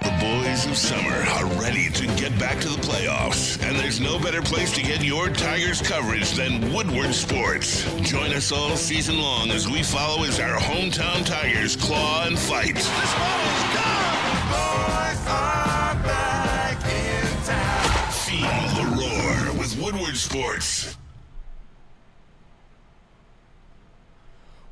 The boys of summer are ready to get back to the playoffs, and there's no better place to get your Tigers coverage than Woodward Sports. Join us all season long as we follow as our hometown Tigers claw and fight. This ball is gone! The boys are back in town. Feel the roar with Woodward Sports.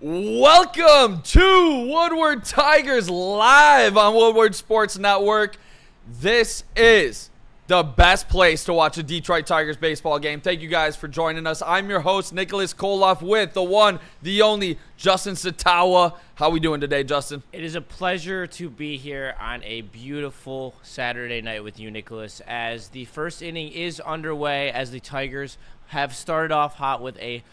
Welcome to Woodward Tigers live on Woodward Sports Network. This is the best place to watch a Detroit Tigers baseball game. Thank you guys for joining us. I'm your host, Nicholas Kohloff, with the one, the only, Justin Satawa. How we doing today, Justin? It is a pleasure to be here on a beautiful Saturday night with you, Nicholas, as the first inning is underway, as the Tigers have started off hot with a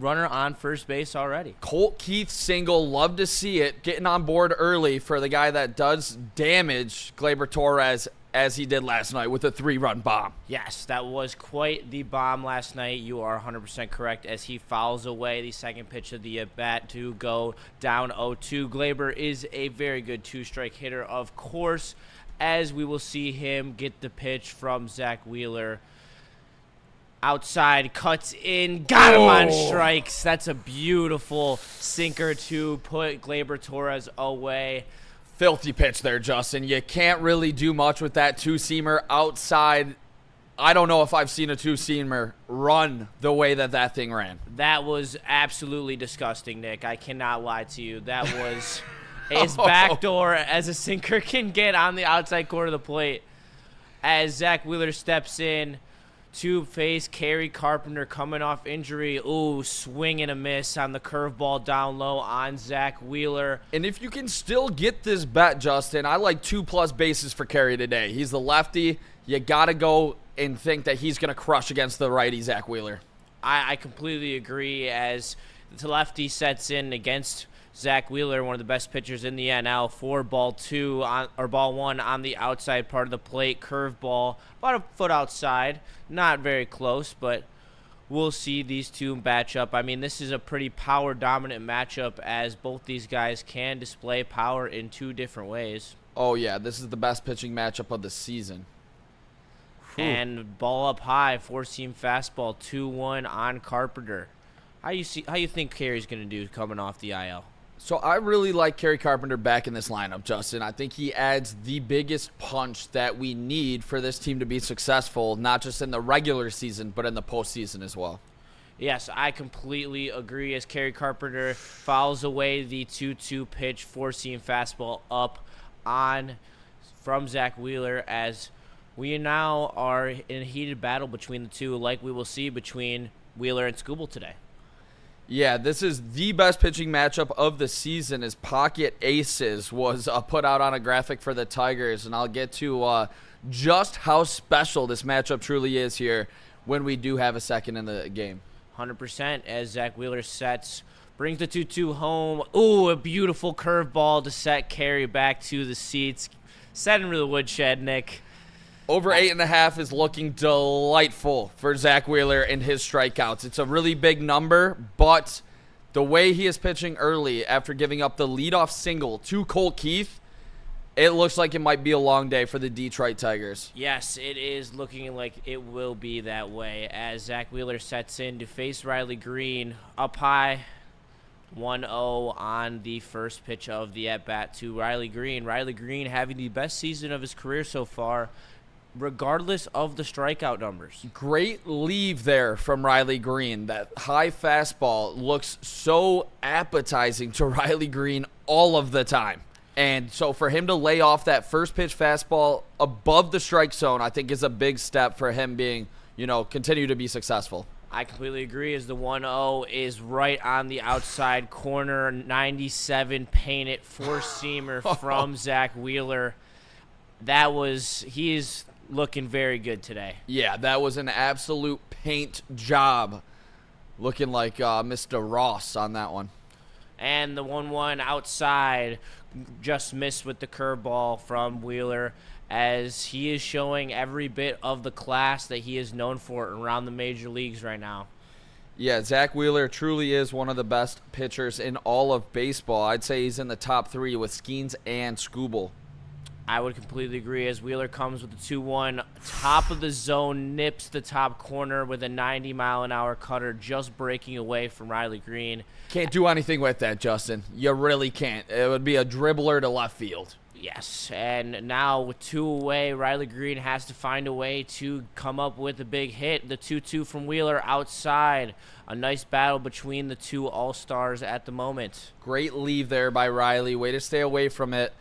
runner on first base already. Colt Keith single, love to see it. Getting on board early for the guy that does damage Gleyber Torres as he did last night with a 3-run bomb. Yes, that was quite the bomb last night. You are 100% correct, as he fouls away the second pitch of the at-bat to go down 0-2. Gleyber is a very good two-strike hitter, of course, as we will see him get the pitch from Zach Wheeler. Outside, cuts in, got him on strikes. That's a beautiful sinker to put Gleyber Torres away. Filthy pitch there, Justin. You can't really do much with that two-seamer outside. I don't know if I've seen a two-seamer run the way that thing ran. That was absolutely disgusting, Nick. I cannot lie to you. That was as backdoor as a sinker can get on the outside corner of the plate. As Zach Wheeler steps in to face Kerry Carpenter coming off injury. Ooh, swing and a miss on the curveball down low on Zach Wheeler. And if you can still get this bet, Justin, I like 2+ bases for Kerry today. He's the lefty. You got to go and think that he's going to crush against the righty, Zach Wheeler. I completely agree, as the lefty sets in against Zach Wheeler, one of the best pitchers in the NL, for ball one on the outside part of the plate. Curveball, about a foot outside. Not very close, but we'll see these two match up. I mean, this is a pretty power-dominant matchup, as both these guys can display power in two different ways. Oh, yeah, this is the best pitching matchup of the season. And ball up high, four-seam fastball, 2-1 on Carpenter. How you think Kerry's going to do coming off the IL? So I really like Kerry Carpenter back in this lineup, Justin. I think he adds the biggest punch that we need for this team to be successful, not just in the regular season, but in the postseason as well. Yes, I completely agree, as Kerry Carpenter fouls away the 2-2 pitch, four-seam fastball up on from Zach Wheeler, as we now are in a heated battle between the two, like we will see between Wheeler and Skubal today. Yeah, this is the best pitching matchup of the season, as Pocket Aces was put out on a graphic for the Tigers, and I'll get to just how special this matchup truly is here when we do have a second in the game. 100%, as Zach Wheeler brings the 2-2 home. Ooh, a beautiful curveball to set Kerry back to the seats. Set into the woodshed, Nick. Over 8.5 is looking delightful for Zach Wheeler and his strikeouts. It's a really big number, but the way he is pitching early after giving up the leadoff single to Colt Keith, it looks like it might be a long day for the Detroit Tigers. Yes, it is looking like it will be that way, as Zach Wheeler sets in to face Riley Green up high. 1-0 on the first pitch of the at-bat to Riley Green. Riley Green having the best season of his career so far, regardless of the strikeout numbers. Great leave there from Riley Green. That high fastball looks so appetizing to Riley Green all of the time. And so for him to lay off that first pitch fastball above the strike zone, I think is a big step for him being, continue to be successful. I completely agree, as the 1-0 is right on the outside corner. 97 painted four-seamer from Zach Wheeler. He is looking very good today. Yeah, that was an absolute paint job. Looking like Mr. Ross on that one. And the 1-1 outside just missed with the curveball from Wheeler, as he is showing every bit of the class that he is known for around the major leagues right now. Yeah, Zach Wheeler truly is one of the best pitchers in all of baseball. I'd say he's in the top three with Skeens and Skubal. I would completely agree as Wheeler comes with the 2-1. Top of the zone, nips the top corner with a 90-mile-an-hour cutter just breaking away from Riley Green. Can't do anything with that, Justin. You really can't. It would be a dribbler to left field. Yes, and now with 2 away, Riley Green has to find a way to come up with a big hit. The 2-2 from Wheeler outside. A nice battle between the two all-stars at the moment. Great leave there by Riley. Way to stay away from it.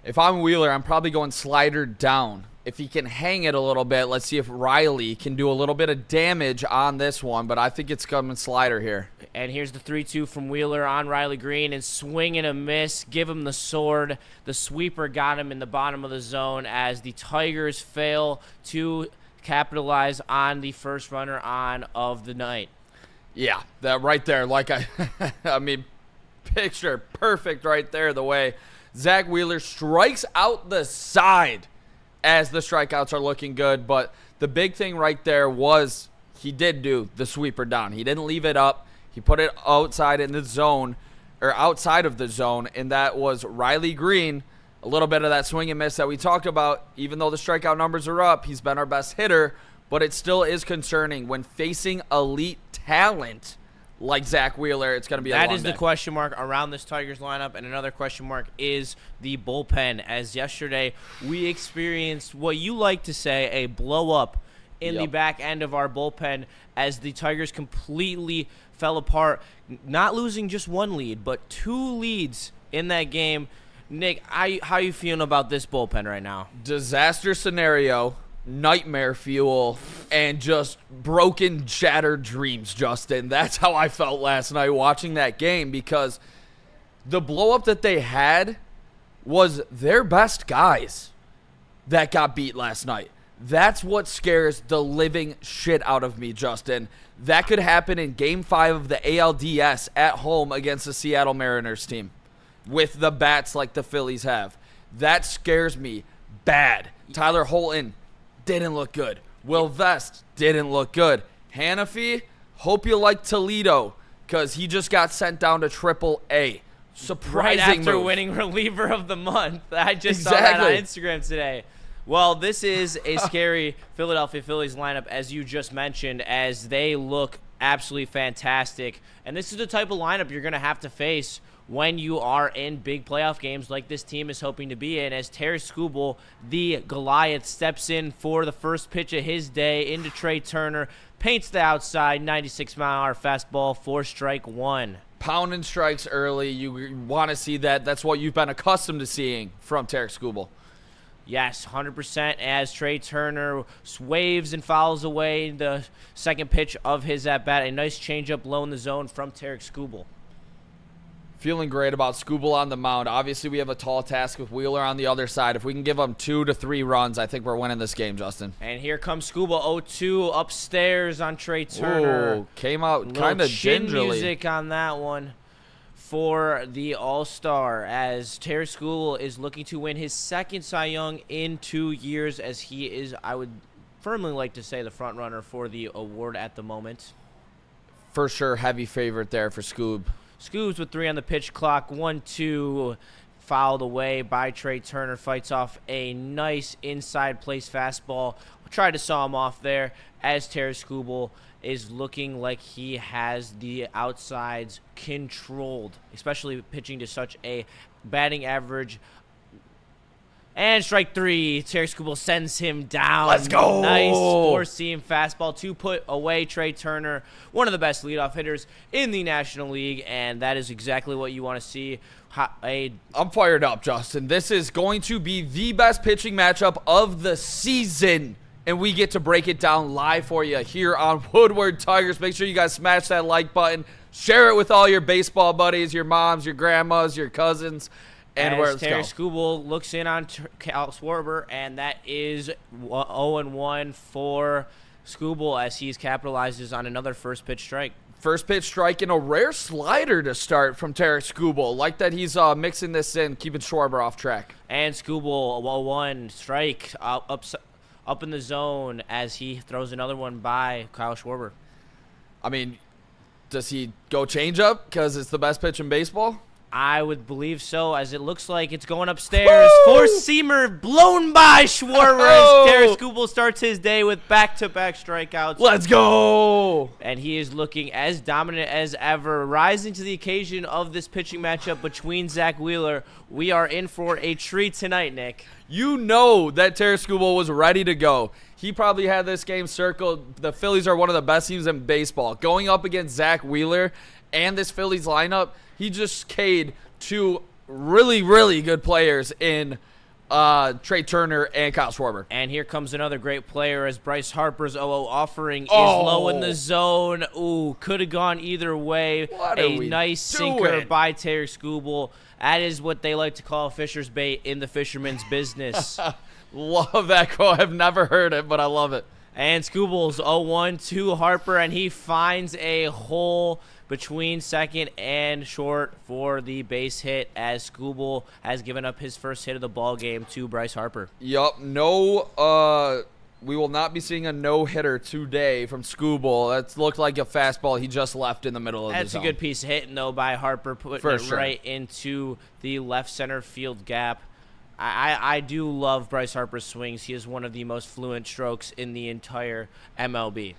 If I'm Wheeler, I'm probably going slider down. If he can hang it a little bit, let's see if Riley can do a little bit of damage on this one, but I think it's coming slider here. And here's the 3-2 from Wheeler on Riley Green, and swing and a miss. Give him the sword. The sweeper got him in the bottom of the zone as the Tigers fail to capitalize on the first runner on of the night. Yeah, that right there, like I mean, picture perfect right there, the way Zach Wheeler strikes out the side as the strikeouts are looking good. But the big thing right there was he did do the sweeper down. He didn't leave it up. He put it outside in the zone, or outside of the zone, and that was Riley Green. A little bit of that swing and miss that we talked about. Even though the strikeout numbers are up, he's been our best hitter, but it still is concerning when facing elite talent like Zach Wheeler. It's going to be a long That is day. the question mark around this Tigers lineup, and another question mark is the bullpen, as yesterday we experienced what you like to say, a blow-up in the back end of our bullpen as the Tigers completely fell apart, not losing just one lead, but 2 leads in that game. Nick, how you feeling about this bullpen right now? Disaster scenario, nightmare fuel, and just broken, shattered dreams, Justin. That's how I felt last night watching that game, because the blow-up that they had was their best guys that got beat last night. That's what scares the living shit out of me, Justin. That could happen in Game 5 of the ALDS at home against the Seattle Mariners team with the bats like the Phillies have. That scares me bad. Tyler Holton didn't look good. Will Vest didn't look good. Hanafi, hope you like Toledo, because he just got sent down to Triple-A. Surprising Right after move. winning reliever of the month. I just saw that on Instagram today. Well, this is a scary Philadelphia Phillies lineup, as you just mentioned, as they look absolutely fantastic. And this is the type of lineup you're going to have to face when you are in big playoff games like this team is hoping to be in, as Tarik Skubal, the Goliath, steps in for the first pitch of his day into Trey Turner, paints the outside, 96-mile-an-hour fastball, 4-strike-1. Pounding strikes early. You want to see that. That's what you've been accustomed to seeing from Tarik Skubal. Yes, 100%, as Trey Turner waves and fouls away the second pitch of his at-bat. A nice changeup low in the zone from Tarik Skubal. Feeling great about Skubal on the mound. Obviously, we have a tall task with Wheeler on the other side. If we can give them 2 to 3 runs, I think we're winning this game, Justin. And here comes Skubal, 0-2 upstairs on Trey Turner. Ooh, came out kind of gingerly. Music on that one for the All-Star, as Tarik Skubal is looking to win his second Cy Young in 2 years, as he is, I would firmly like to say, the front runner for the award at the moment. For sure, heavy favorite there for Scoob. Scoobs with 3 on the pitch clock, 1-2, fouled away by Trey Turner, fights off a nice inside place fastball. Tried to saw him off there, as Tarik Skubal is looking like he has the outsides controlled, especially pitching to such a batting average. And strike 3, Tarik Skubal sends him down. Let's go. Nice four-seam fastball to put away Trey Turner, one of the best leadoff hitters in the National League, and that is exactly what you want to see. I'm fired up, Justin. This is going to be the best pitching matchup of the season, and we get to break it down live for you here on Woodward Tigers. Make sure you guys smash that like button. Share it with all your baseball buddies, your moms, your grandmas, your cousins. And as Tarik Skubal looks in on Cal Schwarber, and that is 0-1 for Skubal, as he capitalizes on another first pitch strike. First pitch strike and a rare slider to start from Tarik Skubal. Like that he's mixing this in, keeping Schwarber off track. And Skubal, 0-1 strike up in the zone as he throws another one by Kyle Schwarber. I mean, does he go changeup because it's the best pitch in baseball? I would believe so, as it looks like it's going upstairs. Four-seamer blown by Schwarber as Tarik Skubal starts his day with back-to-back strikeouts. Let's go! And he is looking as dominant as ever, rising to the occasion of this pitching matchup between Zach Wheeler. We are in for a treat tonight, Nick. You know that Tarik Skubal was ready to go. He probably had this game circled. The Phillies are one of the best teams in baseball. Going up against Zach Wheeler and this Phillies lineup, he just K'd two really, really good players in Trey Turner and Kyle Schwarber. And here comes another great player as Bryce Harper's 0-0 offering is low in the zone. Ooh, could have gone either way. A nice sinker by Tarik Skubal. That is what they like to call Fisher's bait in the fisherman's business. Love that quote. I've never heard it, but I love it. And Skubal's 0-1 to Harper, and he finds a hole between second and short for the base hit as Skubal has given up his first hit of the ball game to Bryce Harper. Yup. We will not be seeing a no-hitter today from Skubal. That looked like a fastball he just left in the middle of the zone. That's a good piece of hitting, though, by Harper, putting it right into the left center field gap. I do love Bryce Harper's swings. He is one of the most fluent strokes in the entire MLB.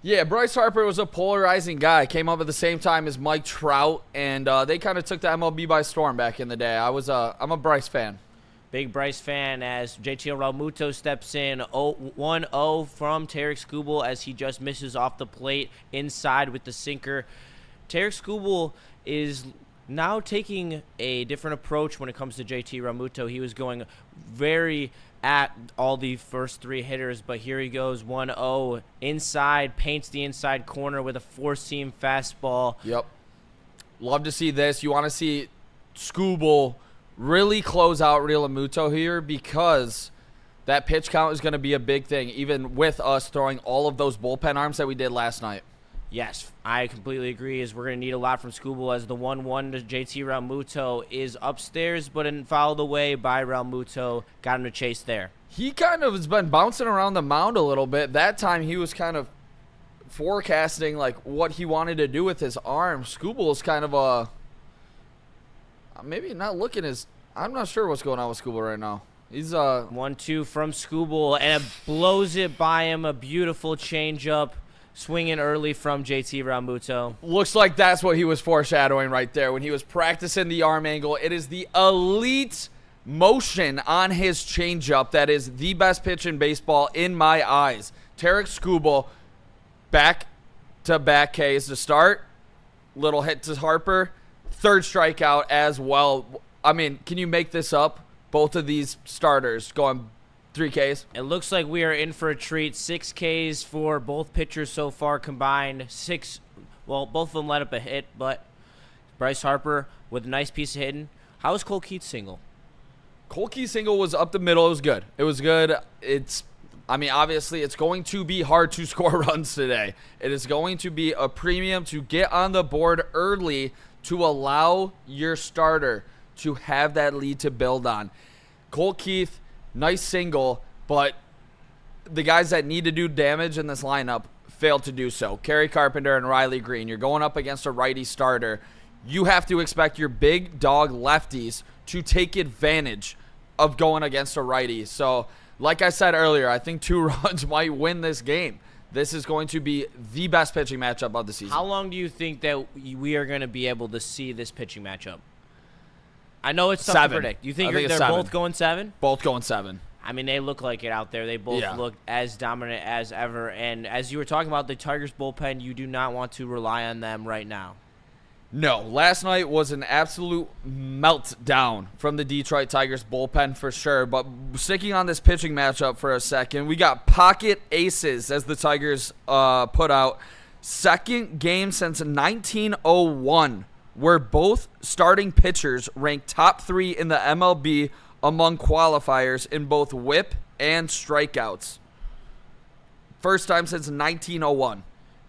Yeah, Bryce Harper was a polarizing guy. Came up at the same time as Mike Trout, and they kind of took the MLB by storm back in the day. I'm a Bryce fan. Big Bryce fan as JT Realmuto steps in. 1-0 from Tarik Skubal as he just misses off the plate inside with the sinker. Tarik Skubal is now taking a different approach when it comes to JT Realmuto. He was going very at all the first three hitters, but here he goes 1-0 inside, paints the inside corner with a four-seam fastball. Yep. Love to see this. You want to see Skubal really close out Realmuto here because that pitch count is going to be a big thing, even with us throwing all of those bullpen arms that we did last night. Yes, I completely agree, as we're going to need a lot from Skubal as the 1-1 to JT Realmuto is upstairs, but fouled away by Realmuto. Got him to chase there. He kind of has been bouncing around the mound a little bit. That time he was kind of forecasting like what he wanted to do with his arm. Skubal is kind of maybe not looking as – I'm not sure what's going on with Skubal right now. He's 1-2 from Skubal, and it blows it by him. A beautiful changeup. Swinging early from JT Realmuto. Looks like that's what he was foreshadowing right there when he was practicing the arm angle. It is the elite motion on his changeup that is the best pitch in baseball in my eyes. Tarik Skubal, back-to-back Ks to start. Little hit to Harper. Third strikeout as well. I mean, can you make this up? Both of these starters going 3 Ks. It looks like we are in for a treat. 6 Ks for both pitchers so far combined. Both of them let up a hit, but Bryce Harper with a nice piece of hitting. How was Cole Keith's single? Cole Keith's single was up the middle. It was good. It was good. Obviously, it's going to be hard to score runs today. It is going to be a premium to get on the board early to allow your starter to have that lead to build on. Cole Keith, nice single, but the guys that need to do damage in this lineup failed to do so. Kerry Carpenter and Riley Green. You're going up against a righty starter. You have to expect your big dog lefties to take advantage of going against a righty. So, like I said earlier, I think 2 runs might win this game. This is going to be the best pitching matchup of the season. How long do you think that we are going to be able to see this pitching matchup? I know it's tough 7. to predict. You think they're 7. both going 7? Both going 7. I mean, they look like it out there. They both look as dominant as ever. And as you were talking about the Tigers bullpen, you do not want to rely on them right now. No, last night was an absolute meltdown from the Detroit Tigers bullpen for sure. But sticking on this pitching matchup for a second, we got pocket aces as the Tigers put out. Second game since 1901 where both starting pitchers ranked top 3 in the MLB among qualifiers in both whip and strikeouts. First time since 1901.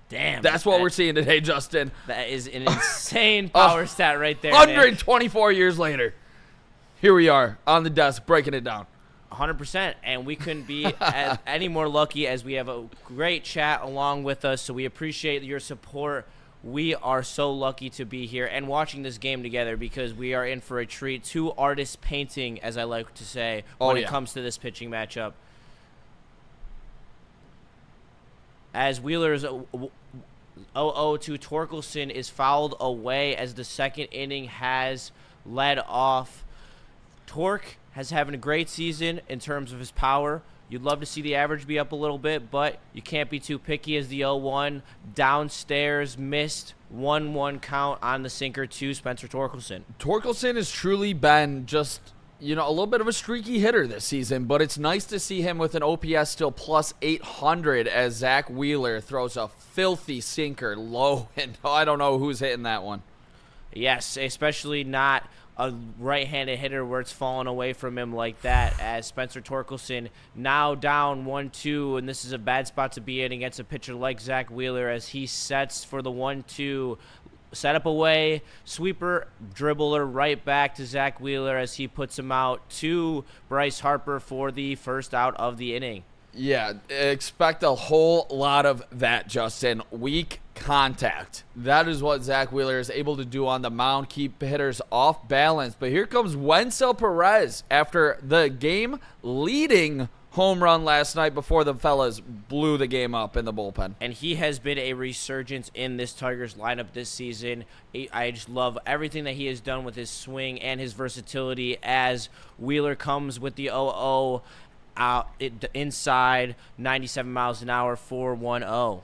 Damn. That's what we're seeing today, Justin. That is an insane power stat right there. 124 years later. Here we are on the desk breaking it down. 100%, and we couldn't be any more lucky as we have a great chat along with us, so we appreciate your support we are so lucky to be here and watching this game together because we are in for a treat. Two artists painting, as I like to say, when it comes to this pitching matchup. As Wheeler's 0-0 to Torkelson is fouled away as the second inning has led off. Torque has having a great season in terms of his power. You'd love to see the average be up a little bit, but you can't be too picky as the 0-1 downstairs missed 1-1 count on the sinker to Spencer Torkelson. Torkelson has truly been just, a little bit of a streaky hitter this season, but it's nice to see him with an OPS still plus 800 as Zach Wheeler throws a filthy sinker low, and I don't know who's hitting that one. Yes, especially not a right-handed hitter where it's fallen away from him like that, as Spencer Torkelson now down 1-2, and this is a bad spot to be in against a pitcher like Zach Wheeler as he sets for the 1-2. Set up away, sweeper, dribbler right back to Zach Wheeler as he puts him out to Bryce Harper for the first out of the inning. Yeah, expect a whole lot of that, Justin. Weak contact. That is what Zach Wheeler is able to do on the mound, keep hitters off balance. But here comes Wencel Perez after the game-leading home run last night before the fellas blew the game up in the bullpen. And he has been a resurgence in this Tigers lineup this season. I just love everything that he has done with his swing and his versatility as Wheeler comes with the 0-0 out inside 97 miles an hour for 1-0.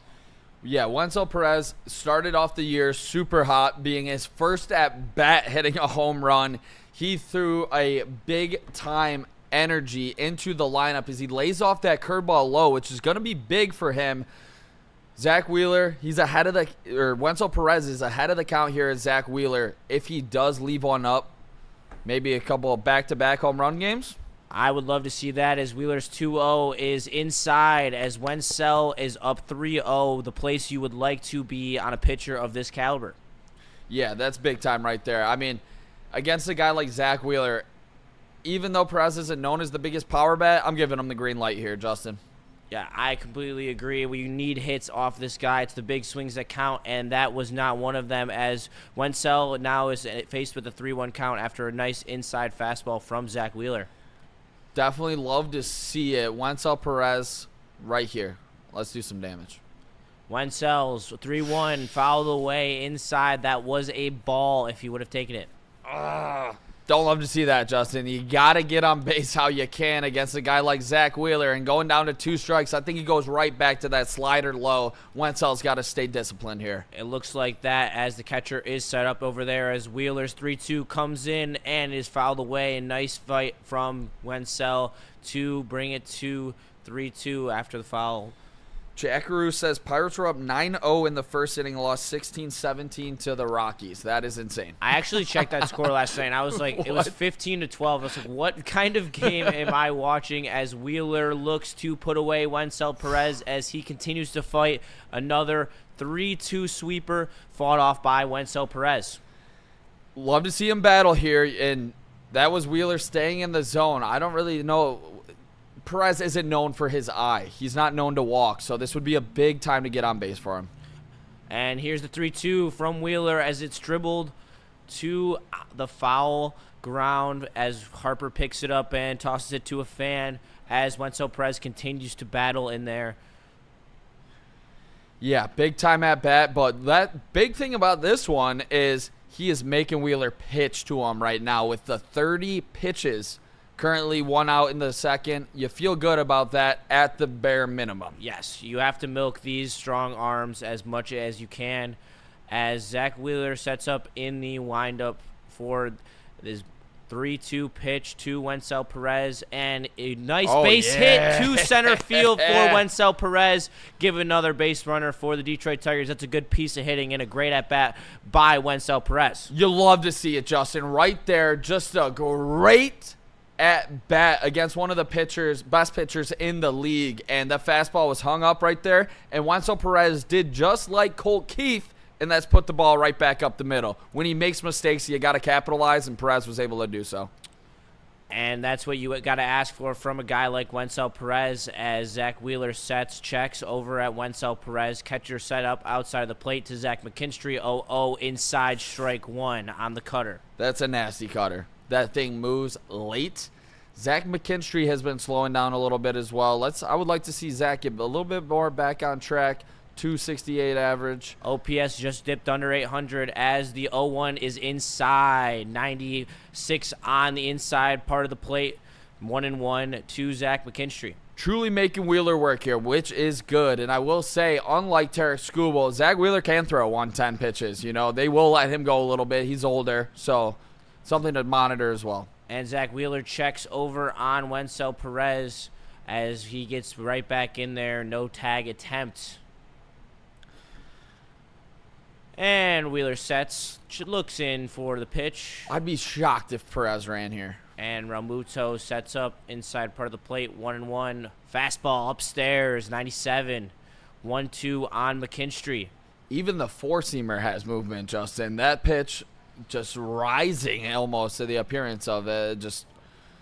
Yeah, Wencel Perez started off the year super hot, being his first at bat hitting a home run. He threw a big-time energy into the lineup as he lays off that curveball low, which is going to be big for him. Zach Wheeler, Wencel Perez is ahead of the count here as Zach Wheeler. If he does leave one up, maybe a couple of back-to-back home run games. I would love to see that as Wheeler's 2-0 is inside as Wencel is up 3-0, the place you would like to be on a pitcher of this caliber. Yeah, that's big time right there. I mean, against a guy like Zach Wheeler, even though Perez isn't known as the biggest power bat, I'm giving him the green light here, Justin. Yeah, I completely agree. We need hits off this guy. It's the big swings that count, and that was not one of them as Wencel now is faced with a 3-1 count after a nice inside fastball from Zach Wheeler. Definitely love to see it. Wencel Perez right here. Let's do some damage. Wencel's 3-1 fouled away inside. That was a ball if he would have taken it. Don't love to see that, Justin. You got to get on base how you can against a guy like Zach Wheeler. And going down to 2 strikes, I think he goes right back to that slider low. Wencel's got to stay disciplined here. It looks like that as the catcher is set up over there as Wheeler's 3-2 comes in and is fouled away. A nice fight from Wencel to bring it to 3-2 after the foul. Jackaroo says Pirates were up 9-0 in the first inning, lost 16-17 to the Rockies. That is insane. I actually checked that score last night, and I was like, it was 15-12. I was like, what kind of game am I watching as Wheeler looks to put away Wencel Perez as he continues to fight another 3-2 sweeper fought off by Wencel Perez. Love to see him battle here, and that was Wheeler staying in the zone. I don't really know. Perez isn't known for his eye. He's not known to walk, so this would be a big time to get on base for him. And here's the 3-2 from Wheeler as it's dribbled to the foul ground as Harper picks it up and tosses it to a fan as Wencel Perez continues to battle in there. Yeah, big time at bat, but that big thing about this one is he is making Wheeler pitch to him right now with the 30 pitches. Currently 1 out in the second. You feel good about that at the bare minimum. Yes, you have to milk these strong arms as much as you can as Zach Wheeler sets up in the windup for this 3-2 pitch to Wencel Perez and a nice base hit to center field for Wencel Perez. Give another base runner for the Detroit Tigers. That's a good piece of hitting and a great at-bat by Wencel Perez. You love to see it, Justin. Right there, just a great at bat against one of the best pitchers in the league, and the fastball was hung up right there, and Wencel Perez did just like Colt Keith, and that's put the ball right back up the middle. When he makes mistakes, you got to capitalize, and Perez was able to do so. And that's what you got to ask for from a guy like Wenzel Perez, as Zach Wheeler sets checks over at Wenzel Perez. Catcher set up outside of the plate to Zach McKinstry. 0-0 inside, strike one on the cutter. That's a nasty cutter. That thing moves late. Zach McKinstry has been slowing down a little bit as well. I would like to see Zach get a little bit more back on track. 268 average. OPS just dipped under 800 as the 0-1 is inside. 96 on the inside part of the plate. 1-1 to Zach McKinstry. Truly making Wheeler work here, which is good. And I will say, unlike Tarik Skubal, Zach Wheeler can throw 110 pitches. You know, they will let him go a little bit. He's older, so something to monitor as well. And Zach Wheeler checks over on Wenzel Perez as he gets right back in there. No tag attempt. And Wheeler sets, looks in for the pitch. I'd be shocked if Perez ran here. And Realmuto sets up inside part of the plate. 1-1. Fastball upstairs, 97. 1-2 on McKinstry. Even the four-seamer has movement, Justin. That pitch just rising almost to the appearance of it.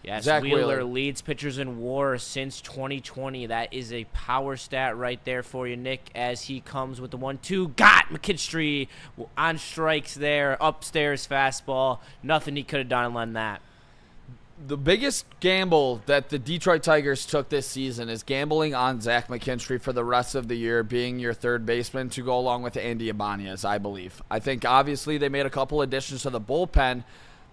Yes, Zach Wheeler leads pitchers in WAR since 2020. That is a power stat right there for you, Nick, as he comes with the 1-2. Got McKinstry on strikes there. Upstairs fastball. Nothing he could have done on that. The biggest gamble that the Detroit Tigers took this season is gambling on Zach McKinstry for the rest of the year being your third baseman to go along with Andy Ibanez, I believe. I think obviously they made a couple additions to the bullpen,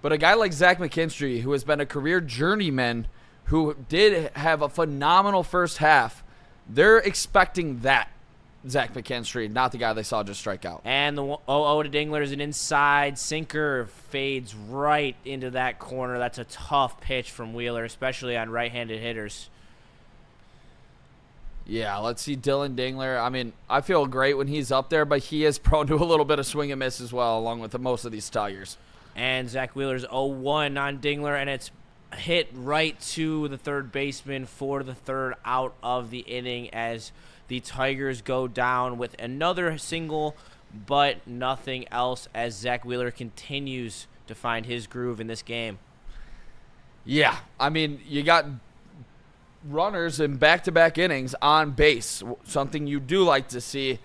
but a guy like Zach McKinstry, who has been a career journeyman, who did have a phenomenal first half, they're expecting that Zach McKinstry, not the guy they saw just strike out. And the 0-0 to Dingler is an inside sinker, fades right into that corner. That's a tough pitch from Wheeler, especially on right-handed hitters. Yeah, let's see Dylan Dingler. I mean, I feel great when he's up there, but he is prone to a little bit of swing and miss as well, along with most of these Tigers. And Zach Wheeler's 0-1 on Dingler, and it's hit right to the third baseman for the third out of the inning as the Tigers go down with another single, but nothing else as Zach Wheeler continues to find his groove in this game. Yeah, I mean, you got runners in back-to-back innings on base, something you do like to see.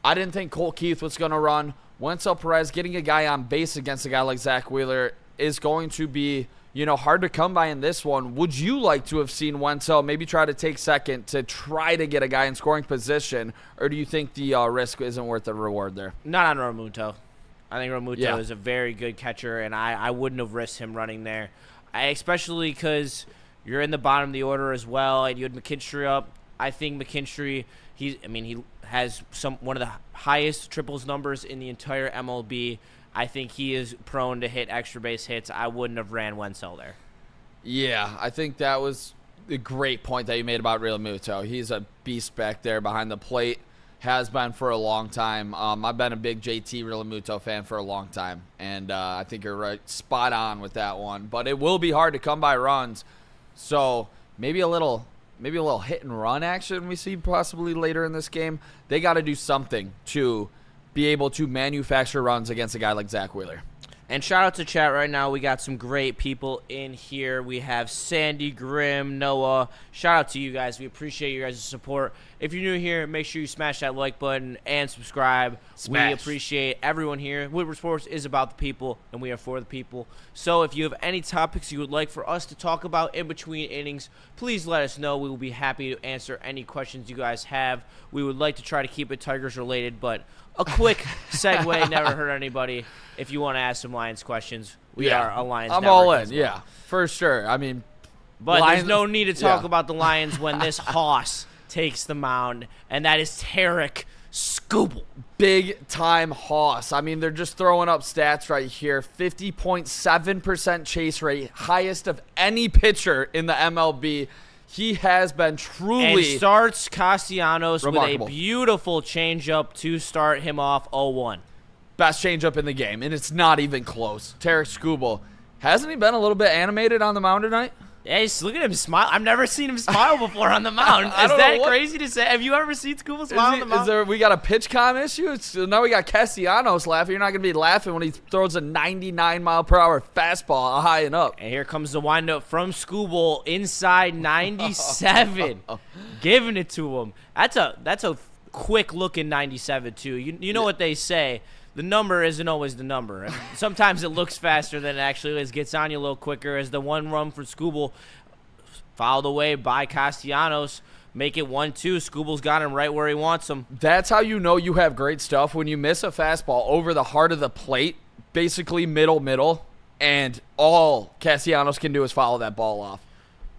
I didn't think Colt Keith was going to run. Wenzel Perez getting a guy on base against a guy like Zach Wheeler is going to be, hard to come by in this one. Would you like to have seen Wenzel maybe try to take second to try to get a guy in scoring position, or do you think the risk isn't worth the reward there? Not on Realmuto. I think Realmuto is a very good catcher, and I wouldn't have risked him running there, especially because you're in the bottom of the order as well, and you had McKinstry up. I think McKinstry, he has one of the highest triples numbers in the entire MLB. I think he is prone to hit extra base hits. I wouldn't have ran Wenzel there. Yeah, I think that was a great point that you made about Realmuto. He's a beast back there behind the plate, has been for a long time. I've been a big JT Realmuto fan for a long time, and I think you're right, spot on with that one. But it will be hard to come by runs, so maybe a little hit and run action we see possibly later in this game. They got to do something to be able to manufacture runs against a guy like Zach Wheeler. And shout out to chat right now. We got some great people in here. We have Sandy, Grimm, Noah. Shout out to you guys. We appreciate you guys' support. If you're new here, make sure you smash that like button and subscribe. Smash. We appreciate everyone here. Woodward Sports is about the people, and we are for the people. So if you have any topics you would like for us to talk about in between innings, please let us know. We will be happy to answer any questions you guys have. We would like to try to keep it Tigers related, but a quick segue never hurt anybody. If you want to ask some Lions questions, we are a Lions I'm network all in, as well. yeah, for sure. I mean, but Lions, there's no need to talk about the Lions when this hoss takes the mound, and that is Tarik Skubal. Big time hoss. I mean, they're just throwing up stats right here. 50.7% chase rate, highest of any pitcher in the MLB. He has been truly and starts Castellanos remarkable. With a beautiful changeup to start him off 0-1. Best changeup in the game, and it's not even close. Tarik Skubal, hasn't he been a little bit animated on the mound tonight? Hey, look at him smile. I've never seen him smile before on the mound. Is that crazy to say? Have you ever seen Skubal smile on the mound? We got a pitch com issue? Now we got Castellanos laughing. You're not going to be laughing when he throws a 99-mile-per-hour fastball high and up. And here comes the windup from Skubal inside 97, giving it to him. That's a quick-looking 97, too. You know what they say. The number isn't always the number. Sometimes it looks faster than it actually is. Gets on you a little quicker as the one run for Skubal fouled away by Castellanos. Make it 1-2. Skubal's got him right where he wants him. That's how you know you have great stuff. When you miss a fastball over the heart of the plate, basically middle, and all Castellanos can do is follow that ball off.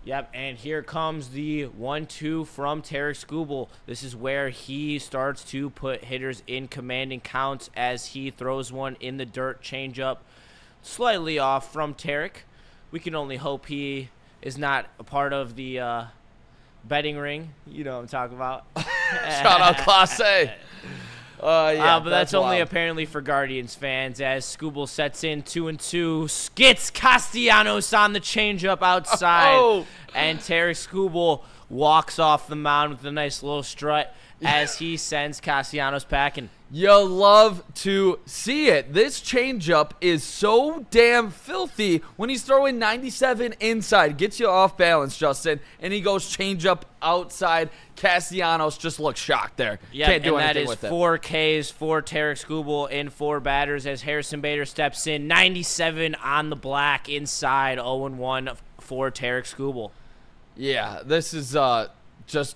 Yep, and here comes the 1-2 from Tarik Skubal. This is where he starts to put hitters in commanding counts as he throws one in the dirt, changeup, slightly off from Tarik. We can only hope he is not a part of the betting ring. You know what I'm talking about. Shout out Class A. But that's only apparently for Guardians fans as Skubal sets in 2-2. Gets Castellanos on the changeup outside. And Tarik Skubal walks off the mound with a nice little strut as he sends Castellanos packing. You'll love to see it. This changeup is so damn filthy when he's throwing 97 inside. Gets you off balance, Justin, and he goes changeup outside. Castellanos just looks shocked there. Can't do anything with it. And that is 4 Ks for Tarik Skubal in 4 batters as Harrison Bader steps in. 97 on the black inside. 0-1 for Tarik Skubal. Yeah, this is just...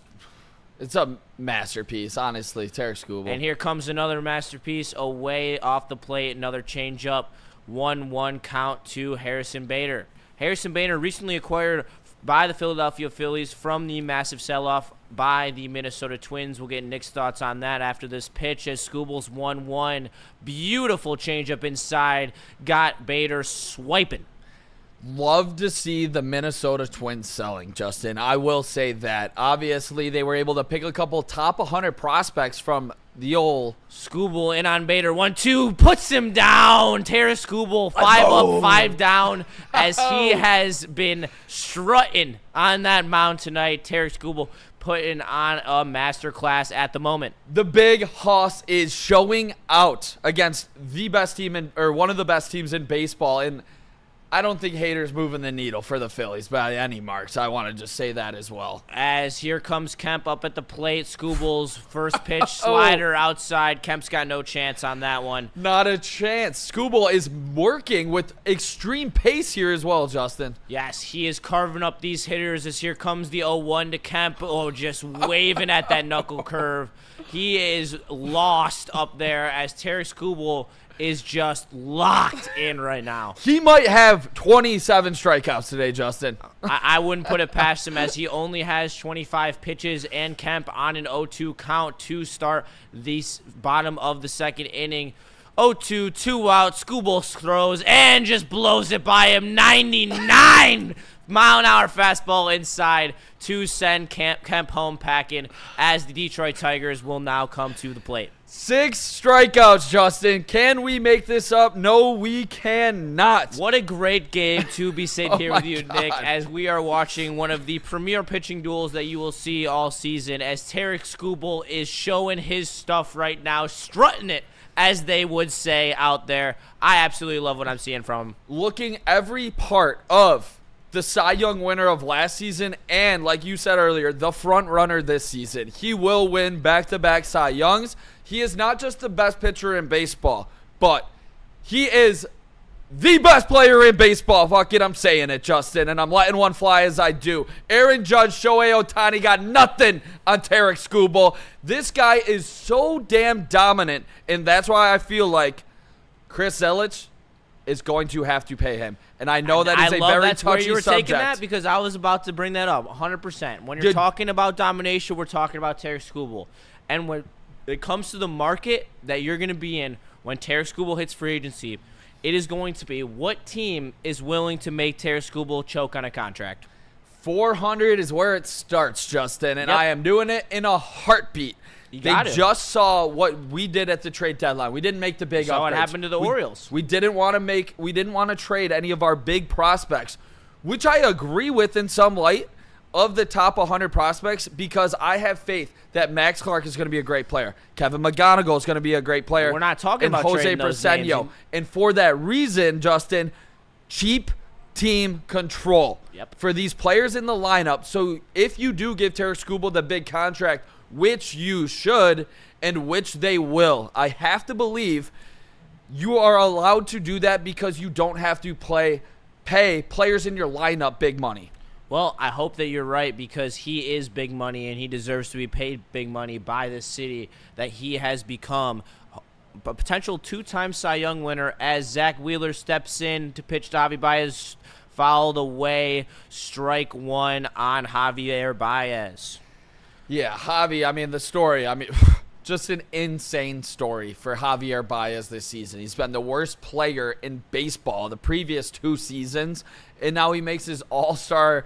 It's a masterpiece, honestly, Tarik Skubal. And here comes another masterpiece away off the plate, another changeup, 1-1 count to Harrison Bader. Harrison Bader recently acquired by the Philadelphia Phillies from the massive sell-off by the Minnesota Twins. We'll get Nick's thoughts on that after this pitch as Skubal's 1-1. Beautiful changeup inside, got Bader swiping. Love to see the Minnesota Twins selling, Justin. I will say that. Obviously, they were able to pick a couple top 100 prospects from the old... Skubal in on Bader. 1-2. Puts him down. Tarik Skubal 5 up, 5 down as he has been strutting on that mound tonight. Tarik Skubal putting on a masterclass at the moment. The big hoss is showing out against the best team or one of the best teams in baseball, and I don't think Hader's moving the needle for the Phillies by any marks. I want to just say that as well. As here comes Kemp up at the plate. Skubal's first pitch slider outside. Kemp's got no chance on that one. Not a chance. Skubal is working with extreme pace here as well, Justin. Yes, he is carving up these hitters as here comes the 0-1 to Kemp. Oh, just waving at that knuckle curve. He is lost up there as Tarik Skubal is just locked in right now. He might have 27 strikeouts today, Justin. I wouldn't put it past him as he only has 25 pitches and Kemp on an 0-2 count to start the bottom of the second inning. 0-2, 2 out. Skubal throws and just blows it by him. 99-mile-an-hour fastball inside to send Kemp home packing as the Detroit Tigers will now come to the plate. 6 strikeouts, Justin. Can we make this up? No, we cannot. What a great game to be sitting here with you, God. Nick, as we are watching one of the premier pitching duels that you will see all season as Tarik Skubal is showing his stuff right now, strutting it, as they would say out there. I absolutely love what I'm seeing from him. Looking every part of the Cy Young winner of last season and, like you said earlier, the front runner this season. He will win back-to-back Cy Youngs. He is not just the best pitcher in baseball, but he is the best player in baseball. Fuck it, I'm saying it, Justin, and I'm letting one fly as I do. Aaron Judge, Shohei Ohtani got nothing on Tarik Skubal. This guy is so damn dominant, and that's why I feel like Chris Ilitch is going to have to pay hhim. And I know that is a very touchy subject. Where you were taking that because I was about to bring that up 100%. When you're talking about domination, we're talking about Tarik Skubal. And when it comes to the market that you're going to be in when Tarik Skubal hits free agency, it is going to be what team is willing to make Tarik Skubal choke on a contract. 400 is where it starts, Justin, and I am doing it in a heartbeat. They just saw what we did at the trade deadline. We didn't make the big upgrades. Saw what happened to the Orioles. We didn't want to trade any of our big prospects. which I agree with in some light, of the top 100 prospects, because I have faith that Max Clark is going to be a great player. Kevin McGonigal is going to be a great player. We're not talking about Jose trading those names. And for that reason, Justin, cheap team control for these players in the lineup. So if you do give Tarik Skubal the big contract, which you should and which they will, I have to believe you are allowed to do that because you don't have to pay players in your lineup big money. Well, I hope that you're right, because he is big money and he deserves to be paid big money by this city that he has become. A potential two-time Cy Young winner as Zach Wheeler steps in to pitch to Javi Baez, fouled away, strike one on Javier Baez. Yeah, Javi, I mean, the story, just an insane story for Javier Baez this season. He's been the worst player in baseball the previous 2 seasons, and now he makes his all-star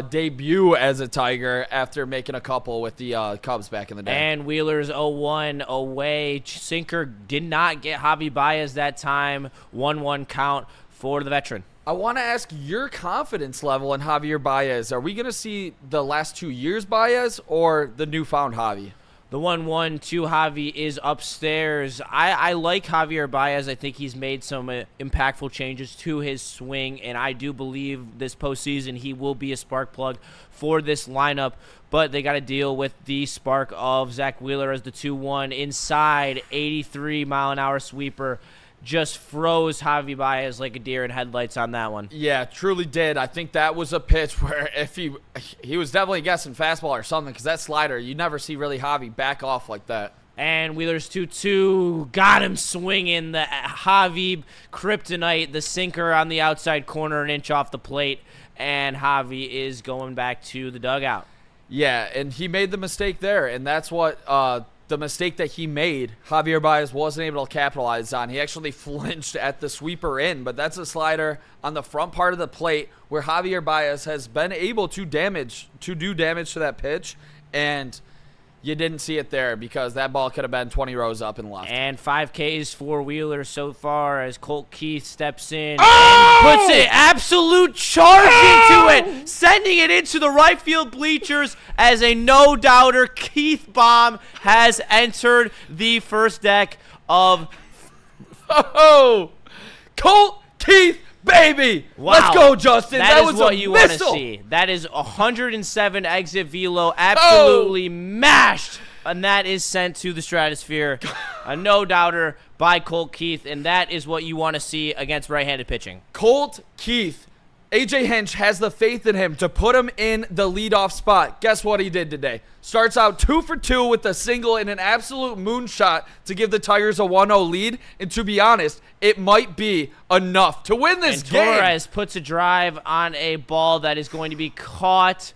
debut as a Tiger after making a couple with the Cubs back in the day. And Wheeler's 0-1 away. Sinker did not get Javi Baez that time. 1-1 count for the veteran. I want to ask your confidence level in Javier Baez. Are we going to see the last 2 years Baez or the newfound Javi? The 1-1 to Javi is upstairs. I like Javier Baez. I think he's made some impactful changes to his swing, and I do believe this postseason he will be a spark plug for this lineup. But they got to deal with the spark of Zach Wheeler as the 2-1 inside, 83-mile-an-hour sweeper. Just froze Javi Baez like a deer in headlights on that one. Yeah, truly did. I think that was a pitch where if he was definitely guessing fastball or something, because that slider, you never see really Javi back off like that. And Wheeler's 2-2, got him swinging. The Javi kryptonite, the sinker on the outside corner, an inch off the plate, and Javi is going back to the dugout. Yeah, and he made the mistake there, and that's what the mistake that he made, Javier Baez wasn't able to capitalize on. He actually flinched at the sweeper in, but that's a slider on the front part of the plate where Javier Baez has been able to do damage to that pitch, and you didn't see it there because that ball could have been 20 rows up and left. And 5 Ks for Wheeler so far as Colt Keith steps in and puts an absolute charge into it, sending it into the right field bleachers as a no-doubter. Keith bomb has entered the first deck of... Oh, Colt Keith, baby. Wow. Let's go, Justin. That is was what a you want to missile. see. That is 107 exit velo, absolutely mashed, and that is sent to the stratosphere. A no-doubter by Colt Keith, and that is what you want to see against right-handed pitching. Colt Keith, AJ Hinch has the faith in him to put him in the leadoff spot. Guess what he did today? Starts out 2 for 2 with a single and an absolute moonshot to give the Tigers a 1-0 lead. And to be honest, it might be enough to win this game. Torres puts a drive on a ball that is going to be caught,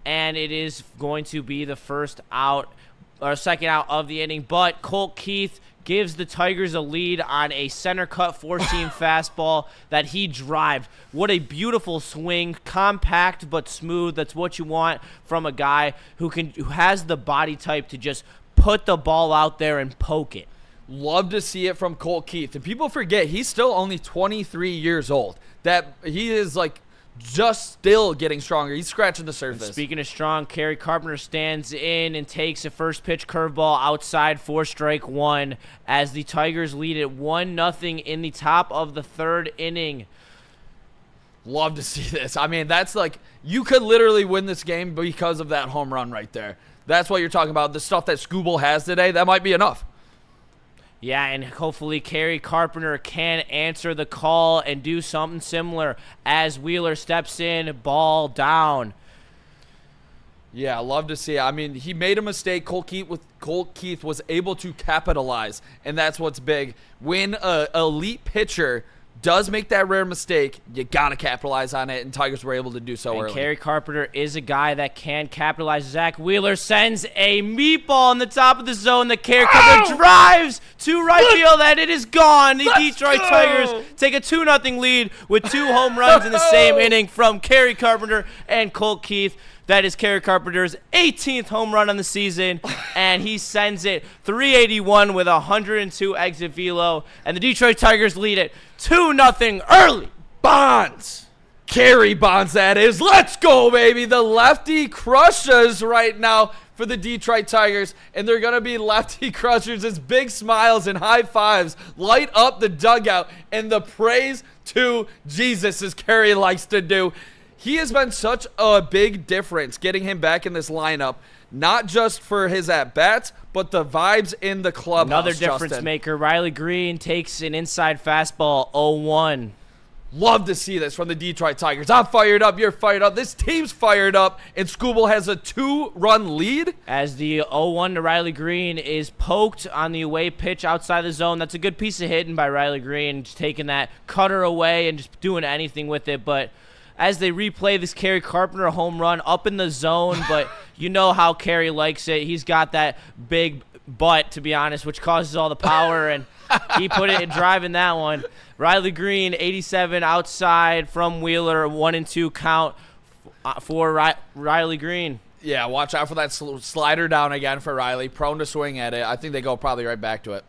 and it is going to be the first out or second out of the inning. But Colt Keith gives the Tigers a lead on a center cut 4-seam fastball that he drived. What a beautiful swing, compact but smooth. That's what you want from a guy who has the body type to just put the ball out there and poke it. Love to see it from Colt Keith. And people forget he's still only 23 years old. That he is like just still getting stronger. He's scratching the surface. And speaking of strong, Kerry Carpenter stands in and takes a first pitch curveball outside for strike one as the Tigers lead it 1-0 in the top of the third inning. Love to see this. I mean, that's like, you could literally win this game because of that home run right there. That's what you're talking about. The stuff that Skubal has today, that might be enough. Yeah, and hopefully Kerry Carpenter can answer the call and do something similar as Wheeler steps in, ball down. Yeah, I love to see it. I mean, he made a mistake. Colt Keith was able to capitalize, and that's what's big. When an elite pitcher does make that rare mistake, you got to capitalize on it, and Tigers were able to do so early. Kerry Carpenter is a guy that can capitalize. Zach Wheeler sends a meatball in the top of the zone that Kerry Carpenter drives to right field, and it is gone. The Detroit Tigers take a 2-0 lead with 2 home runs in the same inning from Kerry Carpenter and Colt Keith. That is Kerry Carpenter's 18th home run on the season, and he sends it 381 with 102 exit velo, and the Detroit Tigers lead it 2-0 early. Bonds. Carry Bonds, that is. Let's go, baby. The lefty crushes right now for the Detroit Tigers, and they're going to be lefty crushers as big smiles and high fives light up the dugout, and the praise to Jesus, as Carey likes to do. He has been such a big difference getting him back in this lineup, not just for his at-bats, but the vibes in the clubhouse. Another difference maker. Riley Green takes an inside fastball, 0-1. Love to see this from the Detroit Tigers. I'm fired up. You're fired up. This team's fired up. And Skubal has a 2-run lead. As the 0-1 to Riley Green is poked on the away pitch outside the zone. That's a good piece of hitting by Riley Green, just taking that cutter away and just doing anything with it. But as they replay this Kerry Carpenter home run up in the zone, but you know how Kerry likes it. He's got that big butt, to be honest, which causes all the power, and he put it in driving that one. Riley Green, 87 outside from Wheeler, 1-2 count for Riley Green. Yeah, watch out for that slider down again for Riley. Prone to swing at it. I think they go probably right back to it.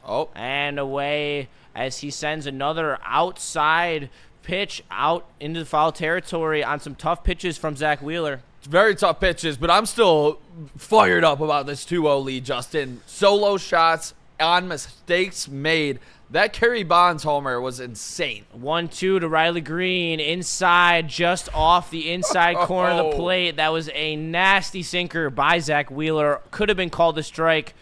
Oh. And away as he sends another outside pitch out into the foul territory on some tough pitches from Zach Wheeler. It's very tough pitches, but I'm still fired up about this 2-0 lead, Justin. Solo shots on mistakes made. That Kerry Bonds homer was insane. 1-2 to Riley Green inside, just off the inside corner of the plate. That was a nasty sinker by Zach Wheeler. Could have been called a strike,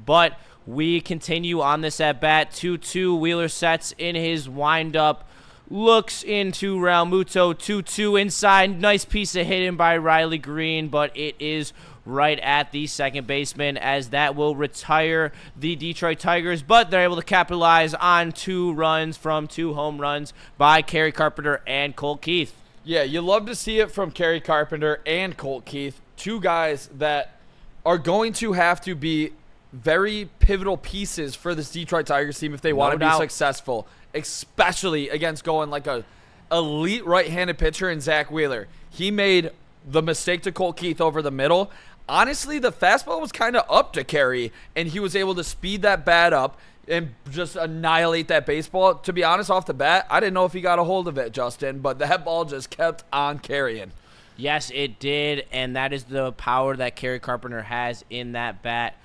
but we continue on this at bat. 2-2. Wheeler sets in his windup. Looks into Realmuto. 2-2 inside. Nice piece of hitting by Riley Green, but it is right at the second baseman, as that will retire the Detroit Tigers, but they're able to capitalize on 2 runs from 2 home runs by Kerry Carpenter and Colt Keith. Yeah, you love to see it from Kerry Carpenter and Colt Keith, 2 guys that are going to have to be very pivotal pieces for this Detroit Tigers team if they want to be successful, especially against going like a elite right-handed pitcher in Zach Wheeler. He made the mistake to Colt Keith over the middle. Honestly, the fastball was kind of up to Kerry, and he was able to speed that bat up and just annihilate that baseball. To be honest, off the bat, I didn't know if he got a hold of it, Justin, but that ball just kept on carrying. Yes, it did, and that is the power that Kerry Carpenter has in that bat.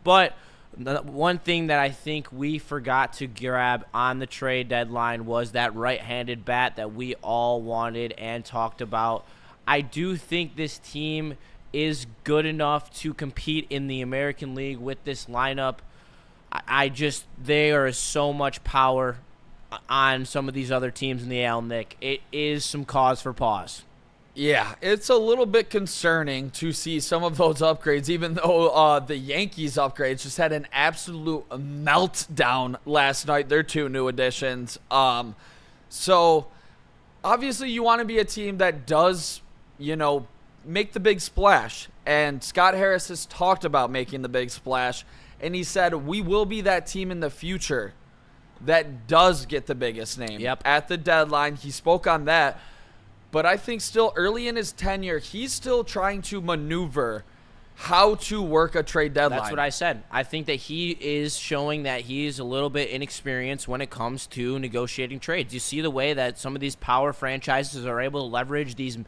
But the one thing that I think we forgot to grab on the trade deadline was that right-handed bat that we all wanted and talked about. I do think this team is good enough to compete in the American League with this lineup. There is so much power on some of these other teams in the AL, Nick. It is some cause for pause. Yeah, it's a little bit concerning to see some of those upgrades, even though the Yankees upgrades just had an absolute meltdown last night. They're 2 new additions. So obviously you want to be a team that does, make the big splash. And Scott Harris has talked about making the big splash. And he said, we will be that team in the future that does get the biggest name. Yep. At the deadline, he spoke on that. But I think still early in his tenure, he's still trying to maneuver how to work a trade deadline. That's what I said. I think that he is showing that he is a little bit inexperienced when it comes to negotiating trades. You see the way that some of these power franchises are able to leverage these